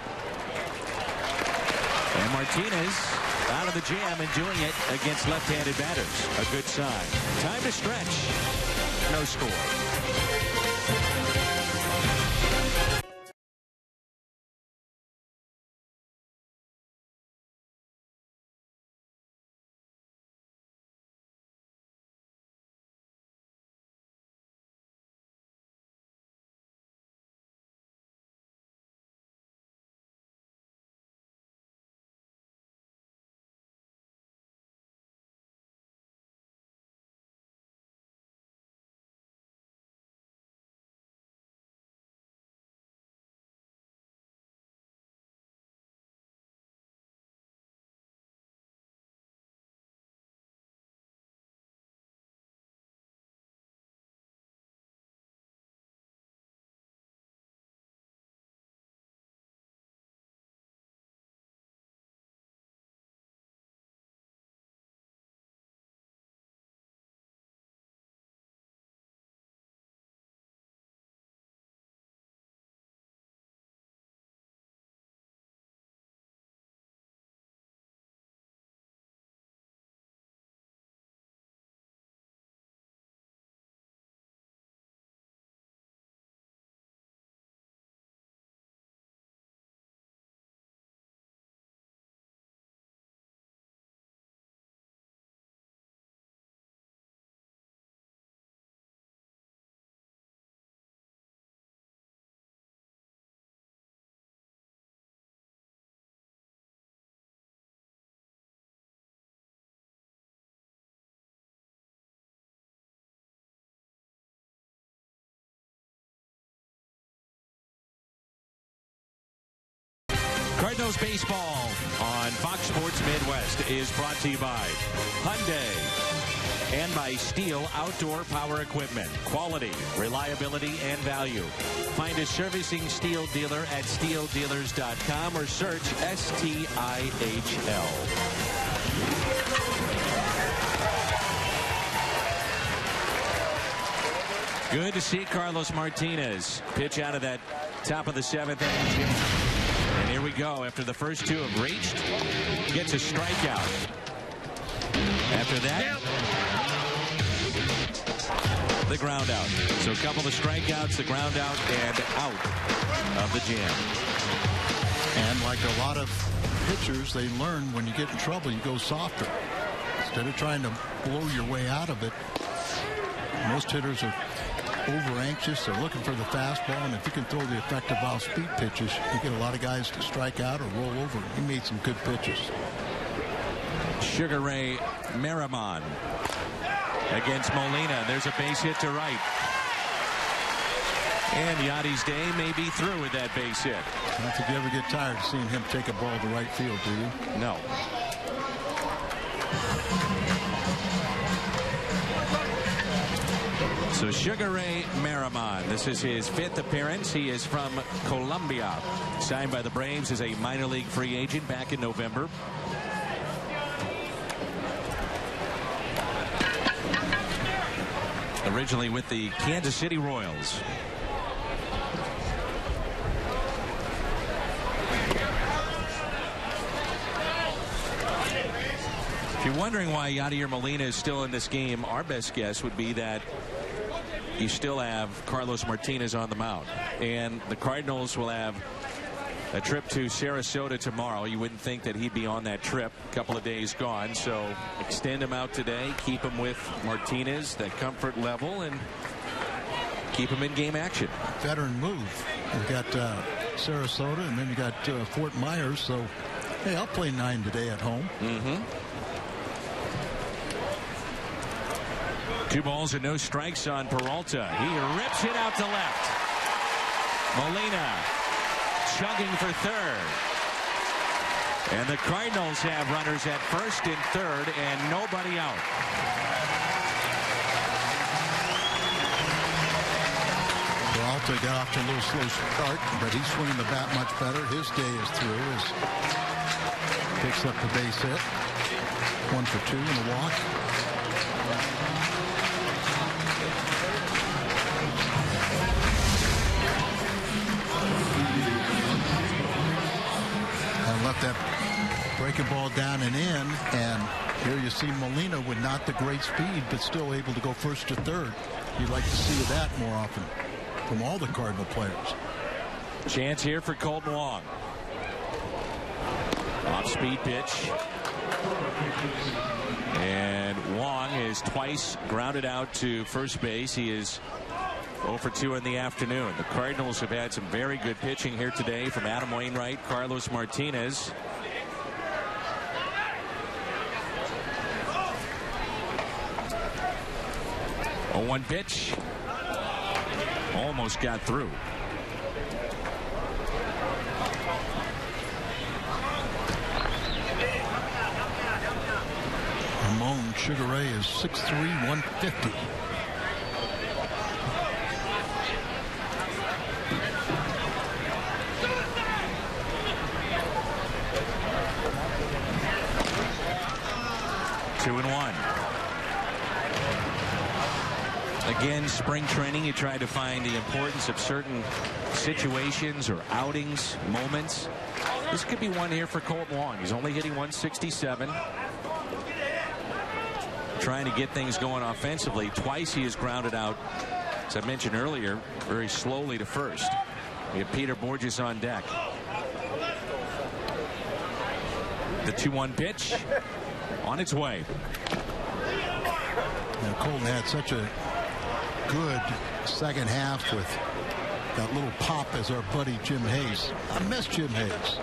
And Martinez out of the jam and doing it against left-handed batters. A good sign. Time to stretch. No score. Cardinals baseball on Fox Sports Midwest is brought to you by Hyundai and by Steel Outdoor Power Equipment. Quality, reliability, and value. Find a servicing Steel dealer at steeldealers.com or search STIHL. Good to see Carlos Martinez pitch out of that top of the 7th inning. And here we go. After the first 2 have reached, gets a strikeout. After that, the ground out. So a couple of strikeouts, the ground out, and out of the jam. And like a lot of pitchers, they learn when you get in trouble, you go softer. Instead of trying to blow your way out of it, most hitters are over anxious. They're looking for the fastball, and if you can throw the effective off-speed pitches, you get a lot of guys to strike out or roll over. He made some good pitches. Sugar Ray Merriman against Molina. There's a base hit to right. And Yadi's day may be through with that base hit. I don't think you ever get tired of seeing him take a ball to right field, do you? No. So Sugar Ray Merriman, this is his 5th appearance. He is from Colombia. Signed by the Braves as a minor league free agent back in November. Originally with the Kansas City Royals. If you're wondering why Yadier Molina is still in this game, our best guess would be that you still have Carlos Martinez on the mound. And the Cardinals will have a trip to Sarasota tomorrow. You wouldn't think that he'd be on that trip. A couple of days gone. So extend him out today. Keep him with Martinez, that comfort level, and keep him in game action. Veteran move. You've got Sarasota, and then you got Fort Myers. So, hey, I'll play 9 today at home. 2 balls and no strikes on Peralta. He rips it out to left. Molina chugging for third. And the Cardinals have runners at first and third and nobody out. Peralta got off to a little slow start, but he's swinging the bat much better. His day is through as picks up the base hit. 1 for 2 in a walk. Left that breaking ball down and in, and here you see Molina with not the great speed, but still able to go first to third. You'd like to see that more often from all the Cardinal players. Chance here for Colton Wong. Off-speed pitch. And Wong is twice grounded out to first base. He is 0 for 2 in the afternoon. The Cardinals have had some very good pitching here today from Adam Wainwright, Carlos Martinez. A 1 pitch. Almost got through. Ramon Sugar-Ray is 6'3", 150. Again, spring training, you try to find the importance of certain situations or outings, moments. This could be one here for Colton Wong. He's only hitting 167. Trying to get things going offensively. Twice he has grounded out, as I mentioned earlier, very slowly to first. We have Peter Borges on deck. The 2-1 pitch on its way. Now, Colton had such a good second half with that little pop as our buddy Jim Hayes. I miss Jim Hayes.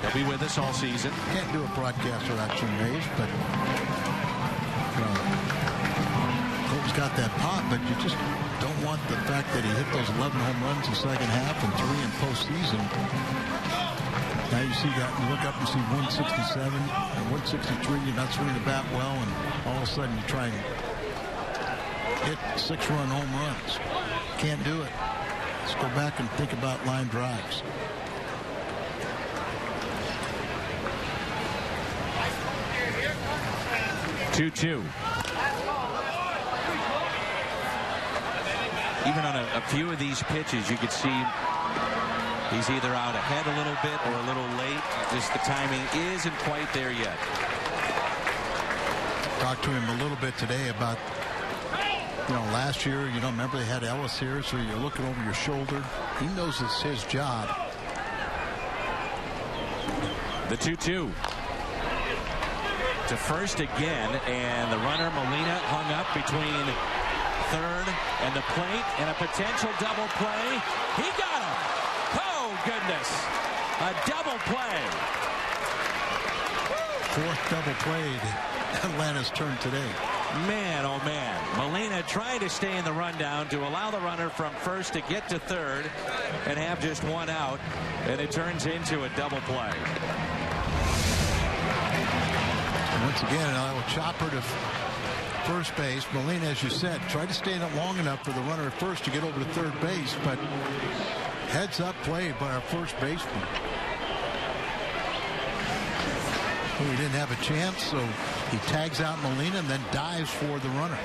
He'll be with us all season. Can't do a broadcast without Jim Hayes, but Colton's got that pop, but you just don't want the fact that he hit those 11 home runs in the second half and 3 in postseason. Now you see that, you look up and see 167 and 163, you're not swinging the bat well, and all of a sudden you try and hit 6-run home runs. Can't do it. Let's go back and think about line drives. Two. Even on a few of these pitches, you could see he's either out ahead a little bit or a little late. Just the timing isn't quite there yet. Talked to him a little bit today about, last year, remember they had Ellis here, so you're looking over your shoulder. He knows it's his job. The 2-2. To first again, and the runner Molina hung up between third and the plate, and a potential double play. He got him. Oh, goodness. A double play. 4th double played. Atlanta's turn today. Man, oh man. Molina trying to stay in the rundown to allow the runner from first to get to third and have just 1 out, and it turns into a double play. Once again, a chopper to first base. Molina, as you said, tried to stay in it long enough for the runner at first to get over to third base, but heads up play by our first baseman. He didn't have a chance, so he tags out Molina and then dives for the runner.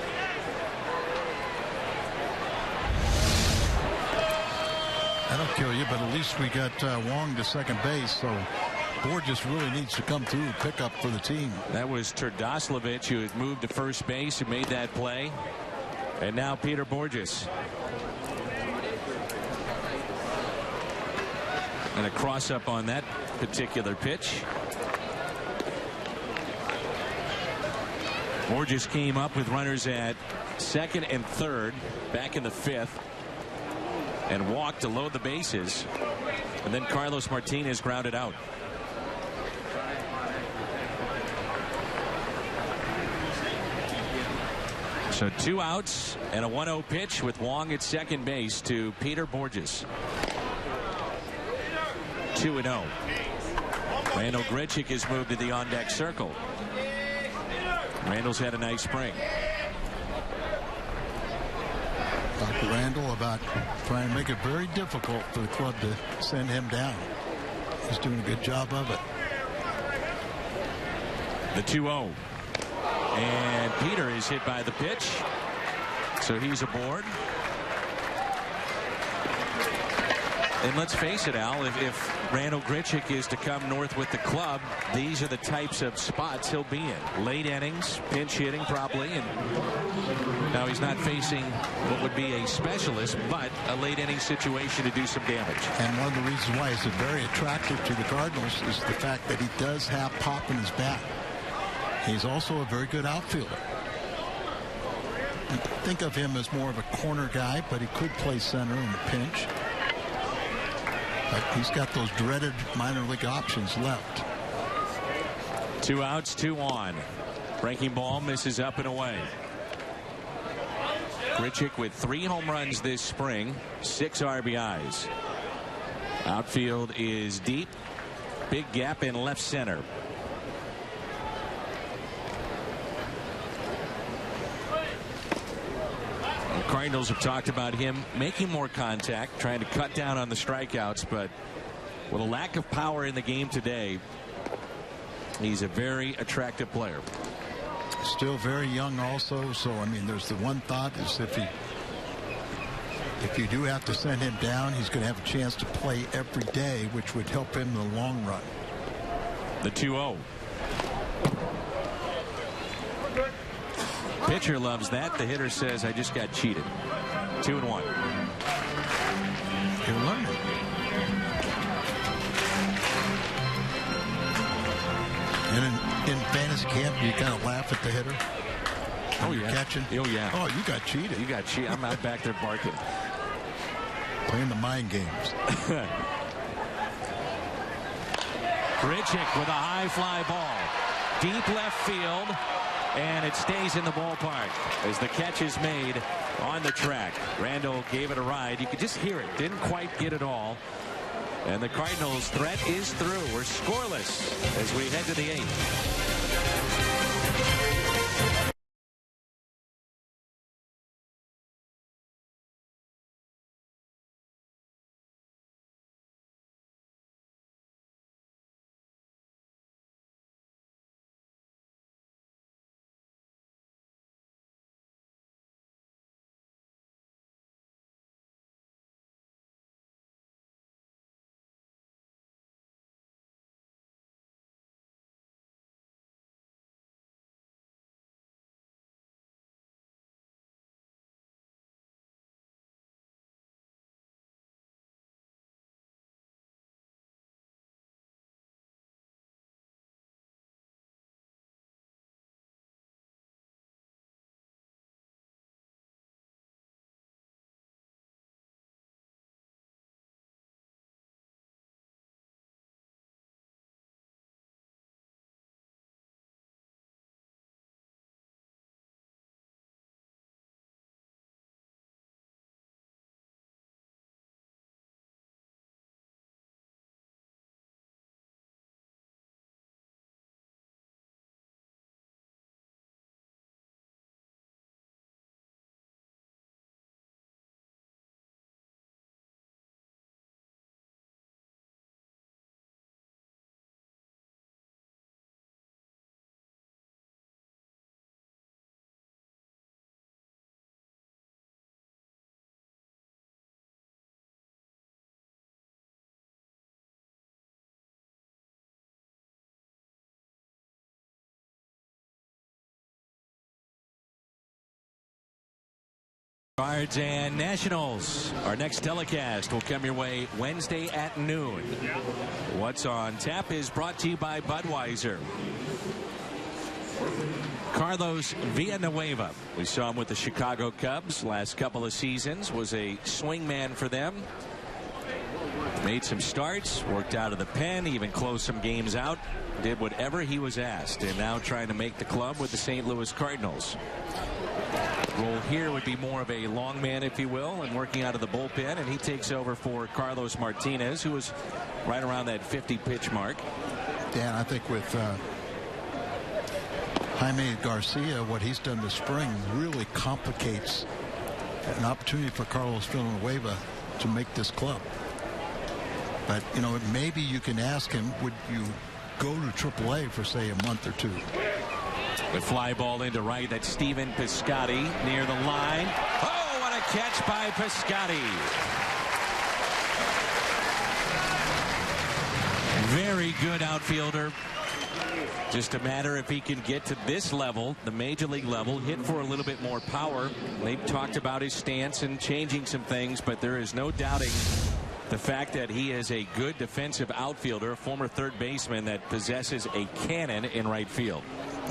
That'll kill you, but at least we got Wong to second base, so Borges really needs to come through and pick up for the team. That was Turdoslavich, who had moved to first base, who made that play. And now Peter Borges. And a cross up on that particular pitch. Borges came up with runners at second and third back in the fifth and walked to load the bases. And then Carlos Martinez grounded out. So 2 outs and a 1-0 pitch with Wong at second base to Peter Borges. 2-0. Randal Grichuk has moved to the on-deck circle. Randall's had a nice spring. Talk to Randall about trying to make it very difficult for the club to send him down. He's doing a good job of it. The 2-0. And Peter is hit by the pitch. So he's aboard. And let's face it, Al, if Randal Grichuk is to come north with the club, these are the types of spots he'll be in. Late innings, pinch hitting probably. And now he's not facing what would be a specialist, but a late inning situation to do some damage. And one of the reasons why he's very attractive to the Cardinals is the fact that he does have pop in his bat. He's also a very good outfielder. Think of him as more of a corner guy, but he could play center in a pinch. But he's got those dreaded minor league options left. 2 outs, 2 on. Breaking ball misses up and away. Grichuk with 3 home runs this spring, 6 RBIs. Outfield is deep. Big gap in left center. Cardinals have talked about him making more contact, trying to cut down on the strikeouts, but with a lack of power in the game today, he's a very attractive player. Still very young also, so I mean there's the one thought is if you do have to send him down, he's going to have a chance to play every day, which would help him in the long run. The 2-0. Pitcher loves that. The hitter says, I just got cheated. 2-1. You're learning. And in fantasy camp, you kind of laugh at the hitter. Oh, yeah. Catching. Oh, yeah. Oh, you got cheated. You got cheated. I'm out back there barking. Playing the mind games. Grichuk with a high fly ball. Deep left field. And it stays in the ballpark as the catch is made on the track. Randall gave it a ride. You could just hear it. Didn't quite get it all. And the Cardinals' threat is through. We're scoreless as we head to the 8th. Cards and Nationals. Our next telecast will come your way Wednesday at noon. What's on Tap is brought to you by Budweiser. Carlos Villanueva. We saw him with the Chicago Cubs last couple of seasons. Was a swingman for them. Made some starts, worked out of the pen, even closed some games out. Did whatever he was asked, and now trying to make the club with the St. Louis Cardinals. Role here would be more of a long man, if you will, and working out of the bullpen, and he takes over for Carlos Martinez, who was right around that 50 pitch mark. Dan, I think with Jaime Garcia, what he's done this spring really complicates an opportunity for Carlos Villanueva to make this club. But, you know, maybe you can ask him, would you go to AAA for, say, a month or two? The fly ball into right. That's Stephen Piscotty near the line. Oh, what a catch by Piscotty. Very good outfielder. Just a matter if he can get to this level, the major league level, hit for a little bit more power. They've talked about his stance and changing some things, but there is no doubting the fact that he is a good defensive outfielder, a former third baseman that possesses a cannon in right field.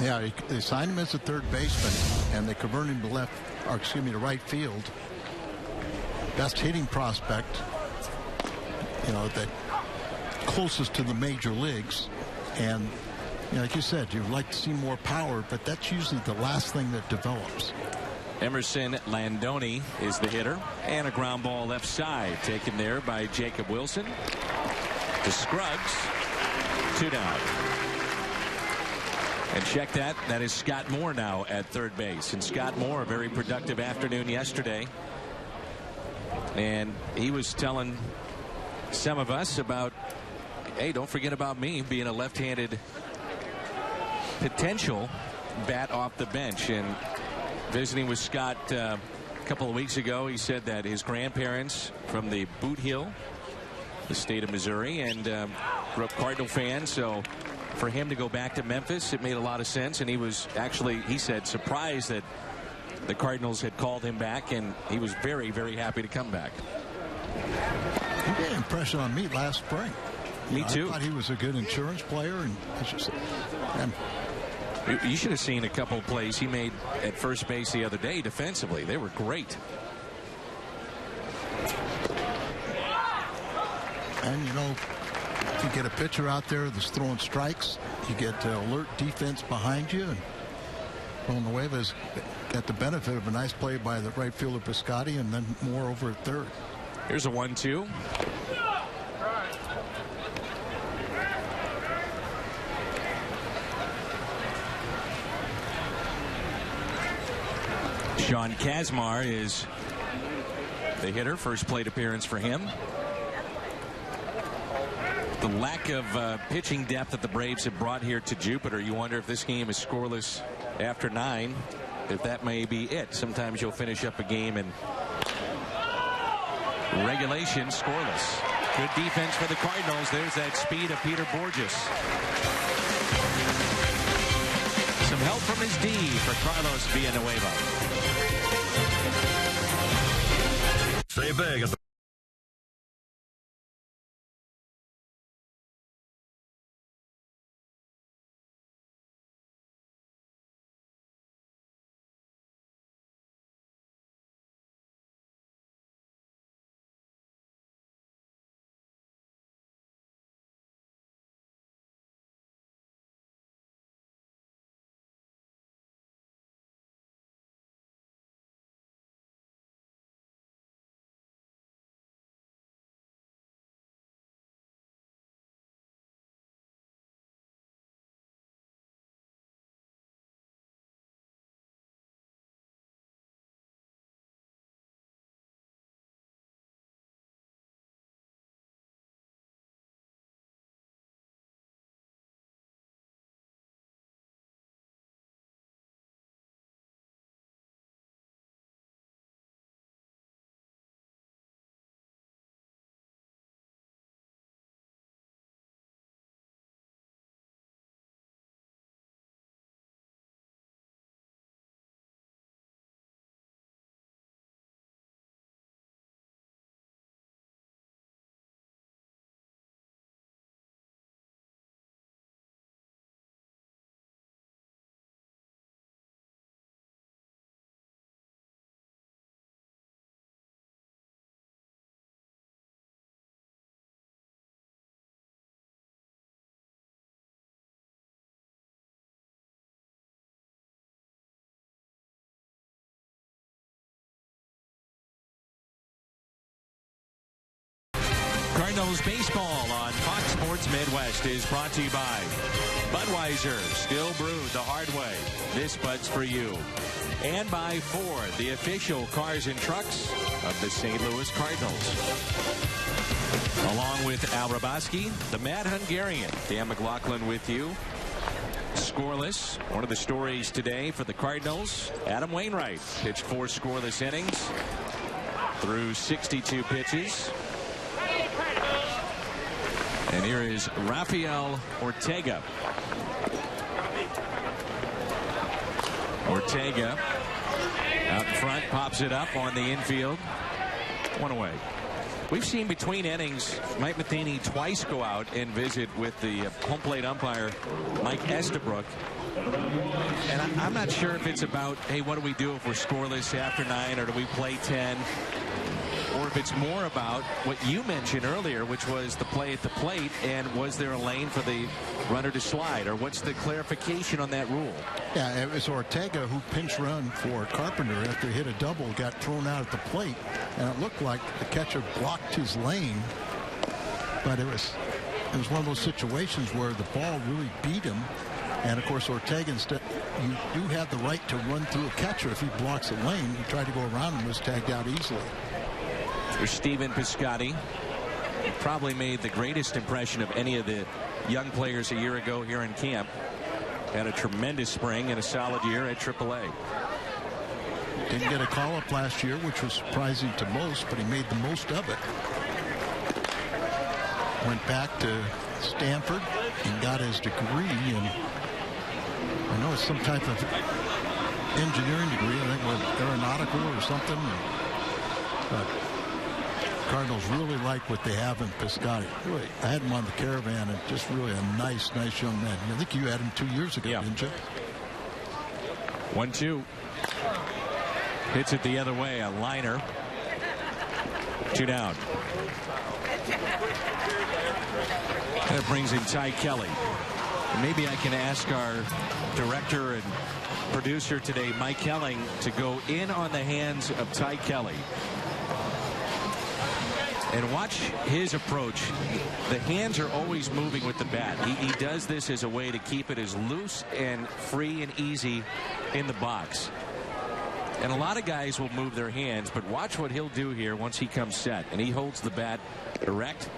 Yeah, they signed him as a third baseman, and they converted him to right field. Best hitting prospect, you know, that closest to the major leagues. And, you know, like you said, you'd like to see more power, but that's usually the last thing that develops. Emerson Landoni is the hitter, and a ground ball left side taken there by Jacob Wilson to Scruggs. 2 down. And check that. That is Scott Moore now at third base. And Scott Moore, a very productive afternoon yesterday. And he was telling some of us about, hey, don't forget about me being a left-handed potential bat off the bench. And visiting with Scott a couple of weeks ago, he said that his grandparents from the Boot Hill, the state of Missouri, and grew up Cardinal fans. So for him to go back to Memphis, it made a lot of sense. And he was actually, he said, surprised that the Cardinals had called him back, and he was very, very happy to come back. He made an impression on me last spring. Me too. I thought he was a good insurance player, and you should have seen a couple of plays he made at first base the other day defensively. They were great. And, you know, if you get a pitcher out there that's throwing strikes, you get alert defense behind you. And Villanueva's got the benefit of a nice play by the right fielder Piscotty, and then Moore over at third. Here's a 1-2. Sean Kazmar is the hitter. First plate appearance for him. The lack of pitching depth that the Braves have brought here to Jupiter, you wonder if this game is scoreless after 9, if that may be it. Sometimes you'll finish up a game in regulation scoreless. Good defense for the Cardinals. There's that speed of Peter Borges. Some help from his D for Carlos Villanueva. Stay big at the Cardinals baseball on Fox Sports Midwest is brought to you by Budweiser, still brewed the hard way. This Bud's for you. And by Ford, the official cars and trucks of the St. Louis Cardinals. Along with Al Rabaski, the Mad Hungarian, Dan McLaughlin with you. Scoreless. One of the stories today for the Cardinals, Adam Wainwright pitched 4 scoreless innings through 62 pitches. And here is Rafael Ortega. Ortega out in front, pops it up on the infield. 1 away. We've seen between innings Mike Matheny twice go out and visit with the home plate umpire Mike Estabrook. And I'm not sure if it's about, hey, what do we do if we're scoreless after 9, or do we play 10? Or if it's more about what you mentioned earlier, which was the play at the plate, and was there a lane for the runner to slide, or what's the clarification on that rule? Yeah, it was Ortega who pinch run for Carpenter after he hit a double, got thrown out at the plate, and it looked like the catcher blocked his lane, but it was one of those situations where the ball really beat him. And of course, Ortega, instead, you do have the right to run through a catcher. If he blocks a lane, you try to go around him, was tagged out easily. There's Stephen Piscotty. Probably made the greatest impression of any of the young players a year ago here in camp. Had a tremendous spring and a solid year at AAA. Didn't get a call-up last year, which was surprising to most, but he made the most of it. Went back to Stanford and got his degree, and I know it's some type of engineering degree, I think with aeronautical or something. But Cardinals really like what they have in Piscotty. Really, I had him on the Caravan, and just really a nice young man. I think you had him 2 years ago, didn't you? 1-2. Hits it the other way, a liner. 2 down. That brings in Ty Kelly. Maybe I can ask our director and producer today, Mike Helling, to go in on the hands of Ty Kelly. And watch his approach. The hands are always moving with the bat. He does this as a way to keep it as loose and free and easy in the box. And a lot of guys will move their hands, but watch what he'll do here once he comes set. And he holds the bat erect,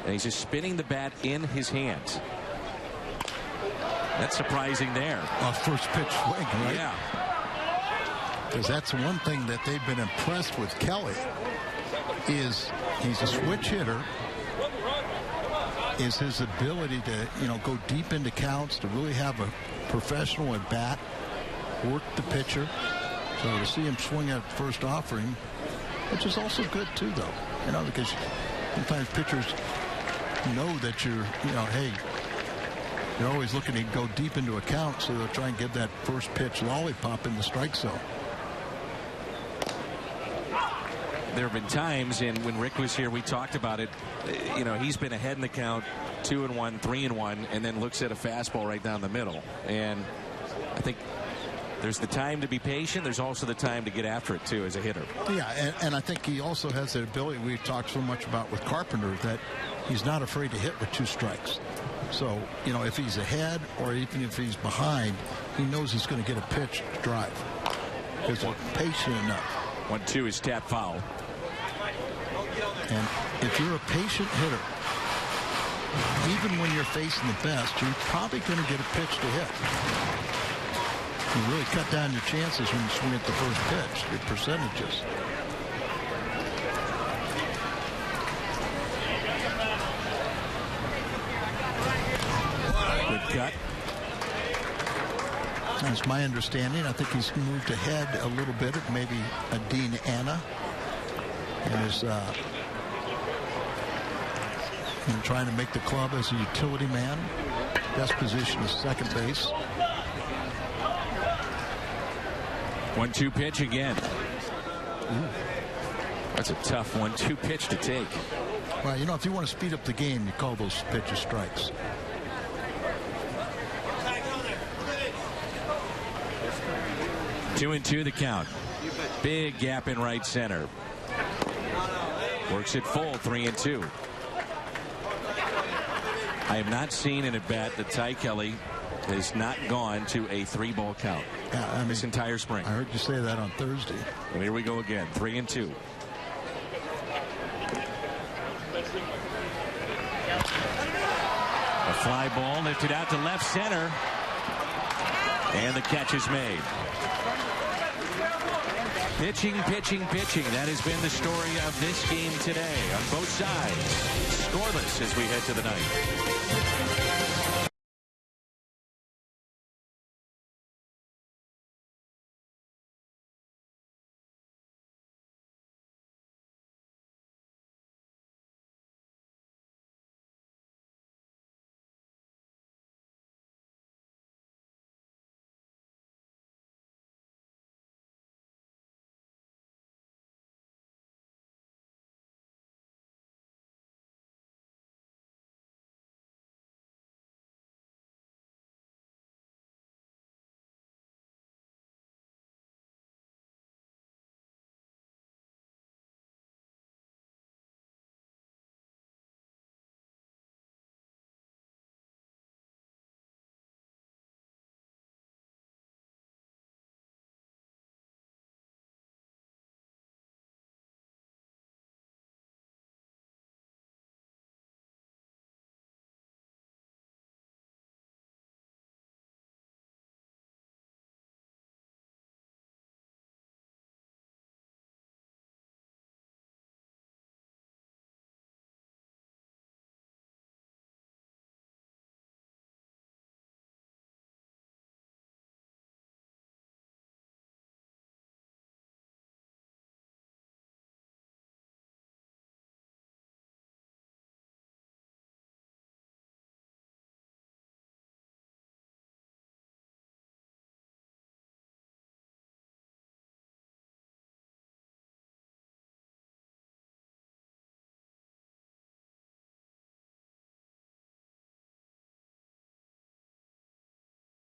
and he's just spinning the bat in his hands. That's surprising there. First pitch swing, right? Yeah. Because that's one thing that they've been impressed with Kelly is he's a switch hitter, is his ability to, go deep into counts, to really have a professional at bat, work the pitcher. So to see him swing at first offering, which is also good too, though, because sometimes pitchers know that hey, you're always looking to go deep into a count, so they'll try and give that first pitch lollipop in the strike zone. There have been times, and when Rick was here, we talked about it. He's been ahead in the count, 2-1, 3-1, and then looks at a fastball right down the middle. And I think there's the time to be patient. There's also the time to get after it, too, as a hitter. Yeah, and I think he also has the ability we've talked so much about with Carpenter, that he's not afraid to hit with 2 strikes. So, if he's ahead or even if he's behind, he knows he's going to get a pitch to drive. He's patient enough. 1-2 is tap foul. And if you're a patient hitter, even when you're facing the best, you're probably going to get a pitch to hit. You really cut down your chances when you swing at the first pitch, your percentages. Good cut. That's my understanding. I think he's moved ahead a little bit at maybe a Dean Anna. And is trying to make the club as a utility man. Best position is second base. 1-2 pitch again. Ooh. That's a tough 1-2 pitch to take. Well, if you want to speed up the game, you call those pitches strikes. Two and 2 the count. Big gap in right center. Works it full, 3-2. I have not seen an at-bat that Ty Kelly has not gone to a 3-ball count this entire spring. I heard you say that on Thursday. Well, here we go again, 3-2. A fly ball lifted out to left center. And the catch is made. Pitching, pitching, pitching. That has been the story of this game today on both sides. Scoreless as we head to the ninth.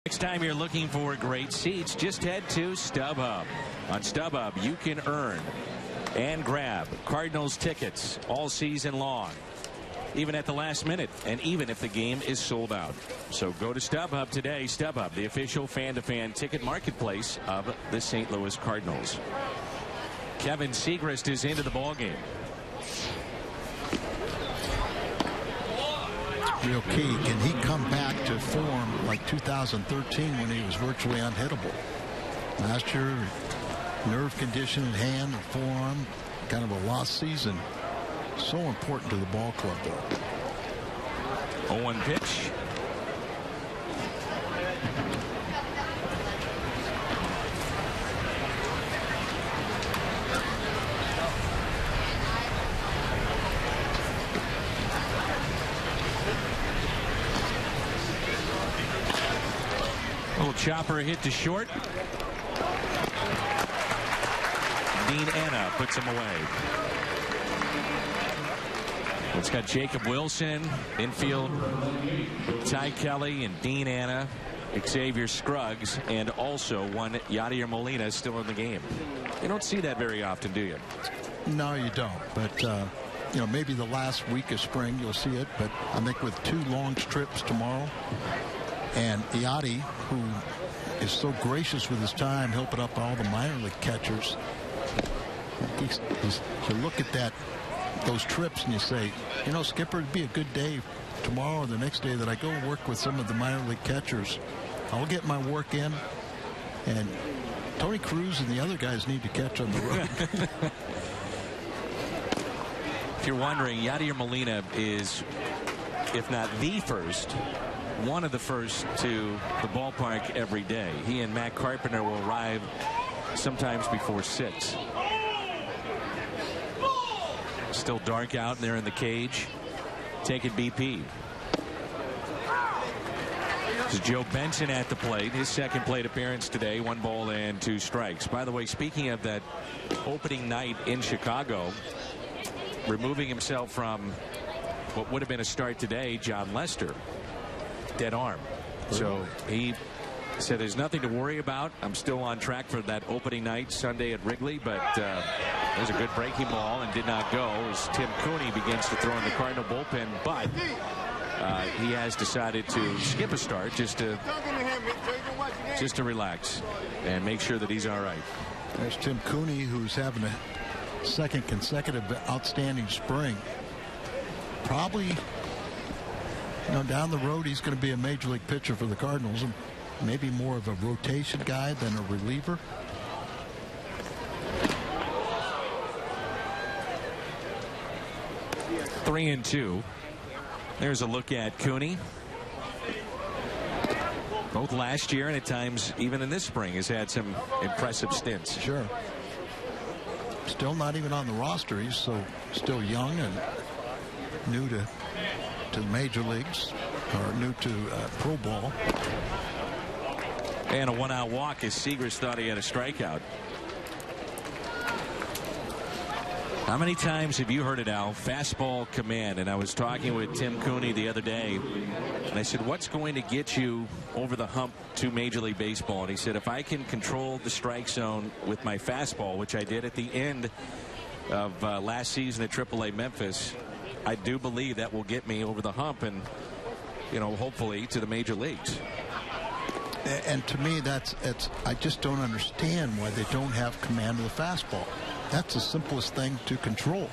Next time you're looking for great seats, just head to StubHub. On StubHub, you can earn and grab Cardinals tickets all season long, even at the last minute, and even if the game is sold out. So go to StubHub today. StubHub, the official fan-to-fan ticket marketplace of the St. Louis Cardinals. Kevin Segrist is into the ballgame. Real key. Can he come back to form like 2013 when he was virtually unhittable? Last year, nerve condition in hand and forearm, kind of a lost season. So important to the ball club, though. 0-1 pitch. Little chopper hit to short. Dean Anna puts him away. It's got Jacob Wilson, infield, Ty Kelly and Dean Anna, Xavier Scruggs, and also one Yadier Molina still in the game. You don't see that very often, do you? No, you don't. But, you know, maybe the last week of spring you'll see it. But I think with 2 long trips tomorrow, and Yadi, who is so gracious with his time, helping up all the minor league catchers, you look at those trips and you say, you know, Skipper, it'd be a good day tomorrow or the next day that I go work with some of the minor league catchers. I'll get my work in, and Tony Cruz and the other guys need to catch on the road. If you're wondering, Yadier Molina is, if not the first, one of the first to the ballpark every day. He and Matt Carpenter will arrive sometimes before 6. Still dark out there in the cage. Taking BP. This is Joe Benson at the plate. His second plate appearance today. 1 ball and 2 strikes. By the way, speaking of that opening night in Chicago, removing himself from what would have been a start today, John Lester. Dead arm. So he said there's nothing to worry about. I'm still on track for that opening night Sunday at Wrigley, but there's a good breaking ball and did not go as Tim Cooney begins to throw in the Cardinal bullpen. But he has decided to skip a start just to relax and make sure that he's all right. There's Tim Cooney, who's having a second consecutive outstanding spring. Probably, down the road, he's going to be a major league pitcher for the Cardinals, and maybe more of a rotation guy than a reliever. Three and two. There's a look at Cooney. Both last year and at times even in this spring has had some impressive stints. Sure. Still not even on the roster. He's still young and new to the major leagues, or new to pro ball. And a one-out walk as Seagrass thought he had a strikeout. How many times have you heard it, Al? Fastball command. And I was talking with Tim Cooney the other day, and I said, what's going to get you over the hump to Major League Baseball? And he said, if I can control the strike zone with my fastball, which I did at the end of last season at AAA Memphis, I do believe that will get me over the hump and, hopefully to the major leagues. And to me, I just don't understand why they don't have command of the fastball. That's the simplest thing to control.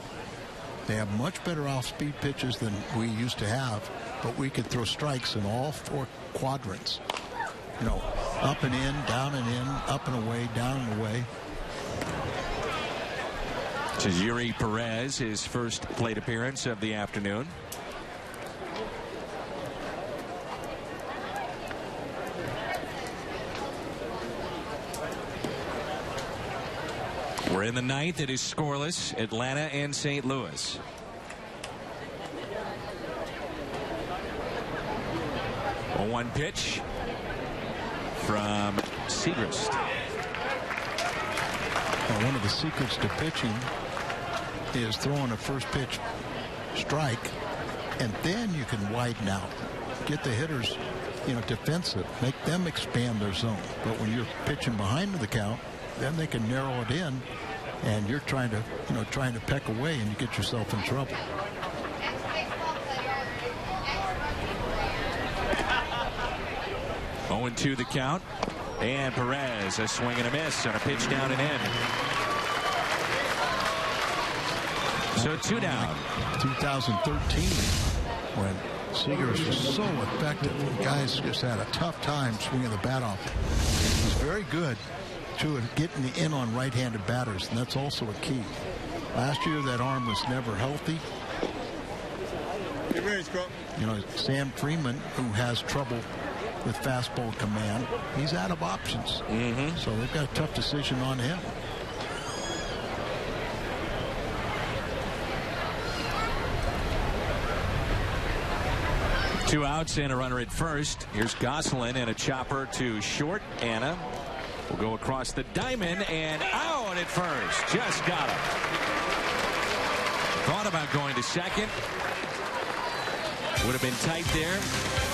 They have much better off-speed pitches than we used to have, but we could throw strikes in all four quadrants. Up and in, down and in, up and away, down and away. To Yuri Perez, his first plate appearance of the afternoon. We're in the ninth. It is scoreless. Atlanta and St. Louis. A 1 pitch from Seagrass. One of the secrets to pitching is throwing a first pitch strike, and then you can widen out, get the hitters, defensive, make them expand their zone. But when you're pitching behind the count, then they can narrow it in, and you're trying to peck away, and you get yourself in trouble. Oh, 2 the count, and Perez a swing and a miss on a pitch down and in. So 2 down. 2013, when Seagrass was so effective, the guys just had a tough time swinging the bat off. He's very good to getting in on right-handed batters, and that's also a key. Last year, that arm was never healthy. Sam Freeman, who has trouble with fastball command, he's out of options. So they've got a tough decision on him. Two outs and a runner at first. Here's Gosselin and a chopper to short. Anna will go across the diamond and out at first. Just got him. Thought about going to second. Would have been tight there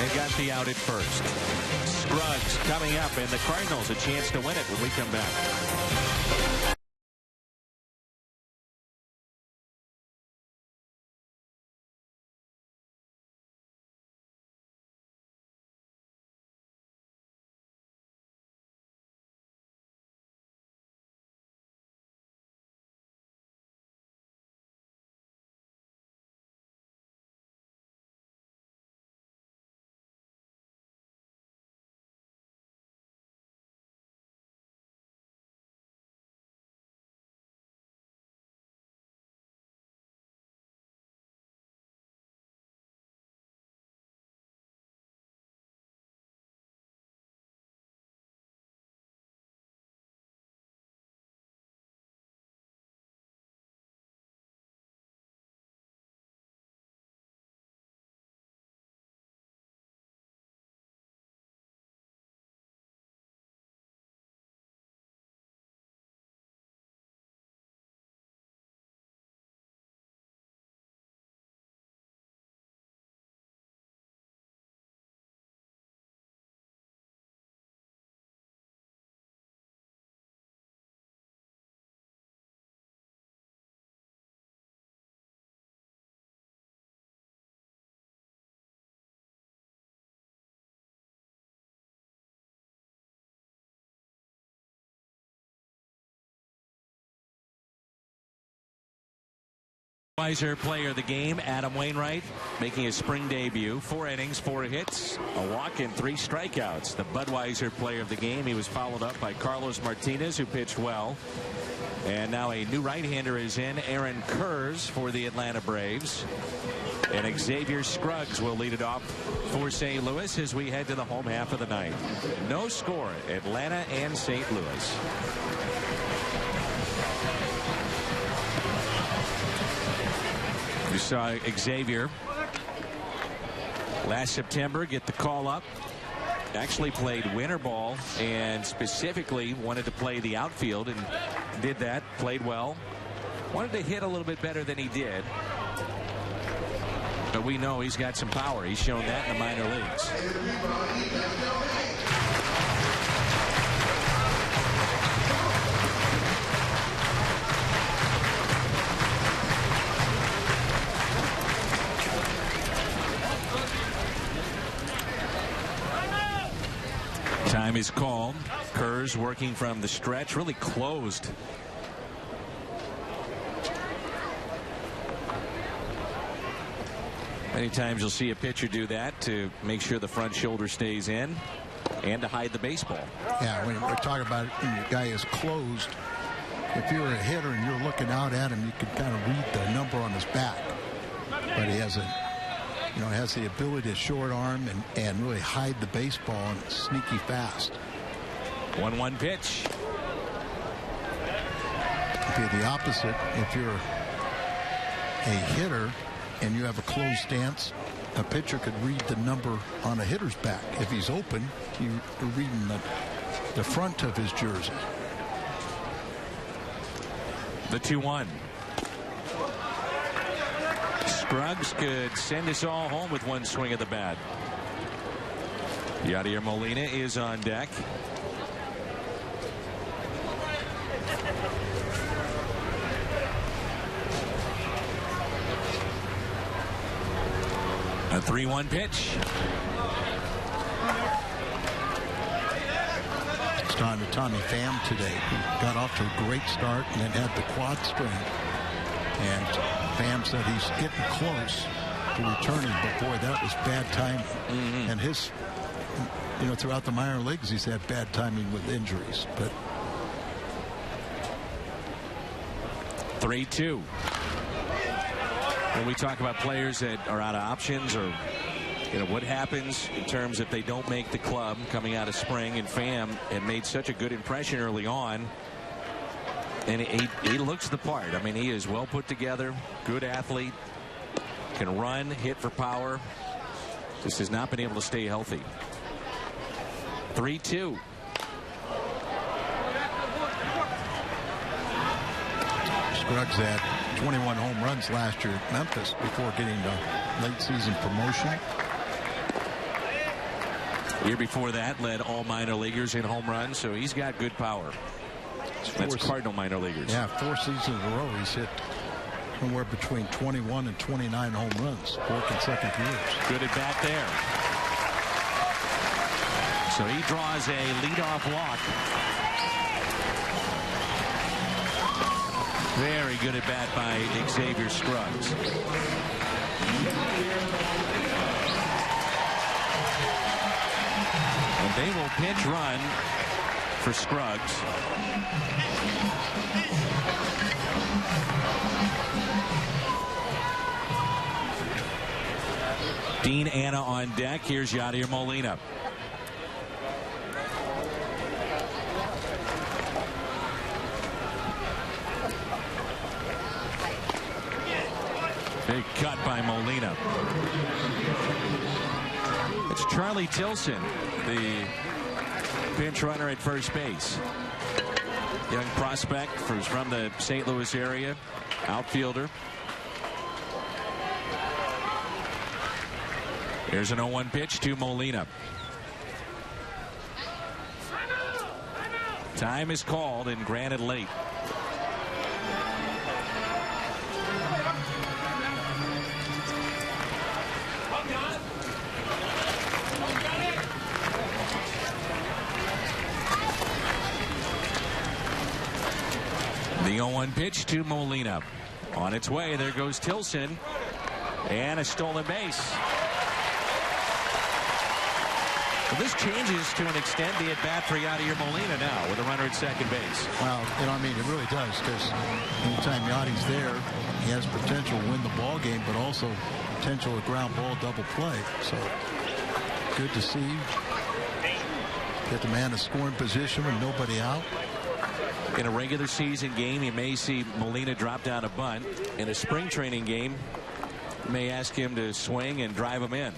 and got the out at first. Scruggs coming up, and the Cardinals a chance to win it when we come back. Budweiser player of the game, Adam Wainwright, making his spring debut. 4 innings, 4 hits, a walk, and 3 strikeouts. The Budweiser player of the game. He was followed up by Carlos Martinez, who pitched well. And now a new right-hander is in, Aaron Kurz, for the Atlanta Braves. And Xavier Scruggs will lead it off for St. Louis as we head to the home half of the ninth. No score, Atlanta and St. Louis. You saw Xavier last September get the call up. Actually played winter ball and specifically wanted to play the outfield and did that. Played well. Wanted to hit a little bit better than he did. But we know he's got some power. He's shown that in the minor leagues. Time is called. Kurz working from the stretch, really closed. Many times you'll see a pitcher do that to make sure the front shoulder stays in and to hide the baseball. Yeah, when we're talking about it, when your guy is closed, if you're a hitter and you're looking out at him, you can kind of read the number on his back. But he has has the ability to short arm and really hide the baseball and sneaky fast. 1-1 pitch. It'd be the opposite. If you're a hitter and you have a closed stance, a pitcher could read the number on a hitter's back. If he's open, you're reading the front of his jersey. The 2-1. Scruggs could send us all home with one swing of the bat. Yadier Molina is on deck. A 3-1 pitch. It's on to Tommy Pham today, who got off to a great start and then had the quad strain. And Pham said he's getting close to returning, but boy, that was bad timing. And his, throughout the minor leagues, he's had bad timing with injuries. But 3-2. When we talk about players that are out of options, or what happens in terms if they don't make the club coming out of spring, and Pham had made such a good impression early on. And he looks the part. I mean, he is well put together, good athlete, can run, hit for power. Just has not been able to stay healthy. 3-2. Scruggs had 21 home runs last year at Memphis before getting the late season promotion. Year before that, led all minor leaguers in home runs, so he's got good power. That's Cardinal minor leaguers. Yeah, 4 seasons in a row he's hit somewhere between 21 and 29 home runs, 4 consecutive years. Good at bat there. So he draws a leadoff walk. Very good at bat by Xavier Scruggs. And they will pinch run for Scruggs. Dean Anna on deck. Here's Yadier Molina. Big cut by Molina. It's Charlie Tilson, the pinch runner at first base. Young prospect from the St. Louis area, outfielder. Here's an 0-1 pitch to Molina. Time is called and granted late. The 0-1 pitch to Molina. On its way, there goes Tilson. And a stolen base. Well, this changes to an extent the at-bat for Yadier Molina now with a runner at second base. Well, I mean, it really does, because anytime Yadi's there, he has potential to win the ball game, but also potential to ground ball double play. So good to see. Get the man in scoring position with nobody out. In a regular season game, you may see Molina drop down a bunt. In a spring training game, you may ask him to swing and drive him in.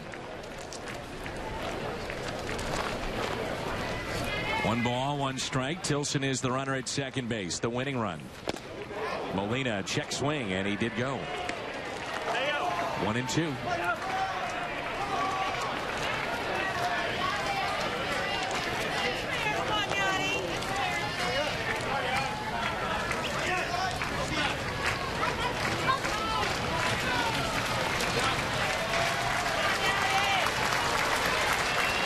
1 ball, 1 strike. Tilson is the runner at second base, the winning run. Molina check swing, and he did go. 1-2.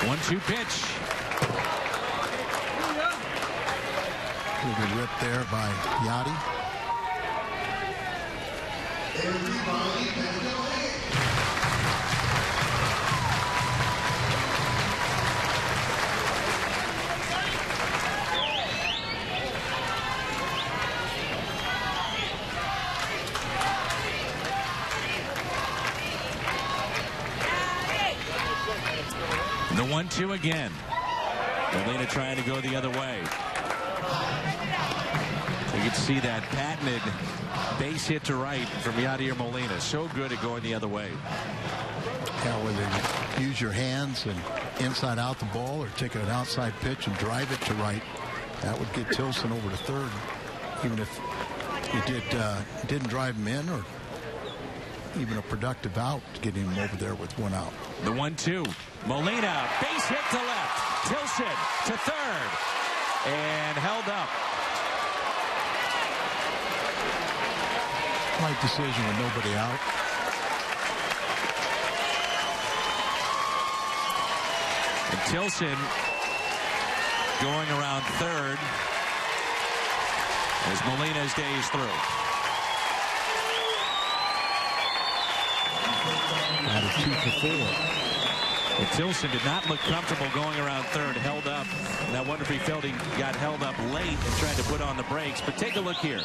One-two pitch. Good rip there by Yadi. The 1-2 again. Molina trying to go the other way. You can see that patented base hit to right from Yadier Molina. So good at going the other way. Yeah, whether you use your hands and inside out the ball or take an outside pitch and drive it to right, that would get Tilson over to third. Even if you didn't drive him in, or even a productive out, getting him over there with 1 out. The 1-2. Molina, base hit to left. Tilson to third. And held up. Right decision with nobody out. And Tilson going around third as Molina's day is through. Out of 2 for 4. And Tilson did not look comfortable going around third, held up. And I wonder if he felt he got held up late and tried to put on the brakes. But take a look here.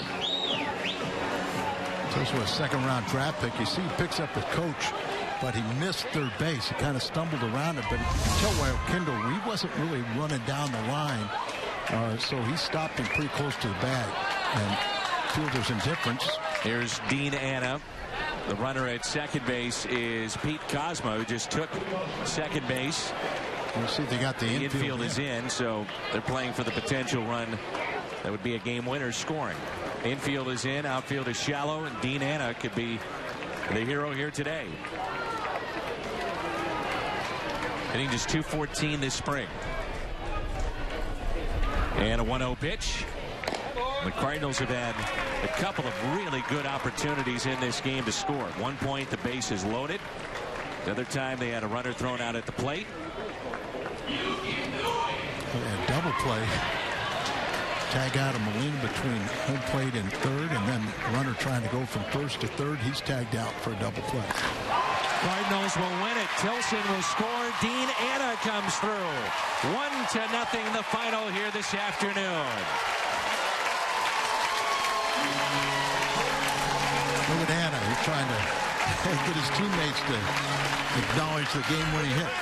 Tilson was a second-round draft pick. You see he picks up the coach, but he missed third base. He kind of stumbled around it, but tell while Kendall, he wasn't really running down the line. So he stopped him pretty close to the bag. And fielder's indifference. Here's Dean Anna. The runner at second base is Pete Cosmo, who just took second base. We'll see if they got the infield. Is in, so they're playing for the potential run. That would be a game winner scoring. Infield is in, outfield is shallow, and Dean Anna could be the hero here today. Hitting just .214 this spring. And a 1-0 pitch. The Cardinals have had a couple of really good opportunities in this game to score. At one point, the base is loaded. The other time, they had a runner thrown out at the plate. A double play. Tag out of Molina between home plate and third, and then runner trying to go from first to third. He's tagged out for a double play. Cardinals will win it. Tilson will score. Dean Anna comes through. 1-0 the final here this afternoon. Look at Anna. He's trying to get his teammates to acknowledge the game-winning hit.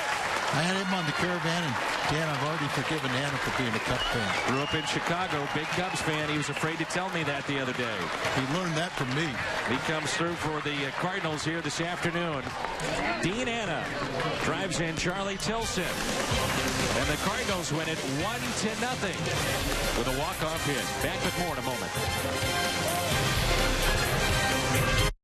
I had him on the caravan, and Dan, I've already forgiven Anna for being a Cubs fan. Grew up in Chicago, big Cubs fan. He was afraid to tell me that the other day. He learned that from me. He comes through for the Cardinals here this afternoon. Dean Anna drives in Charlie Tilson. And the Cardinals win it 1-0 with a walk-off hit. Back with more in a moment.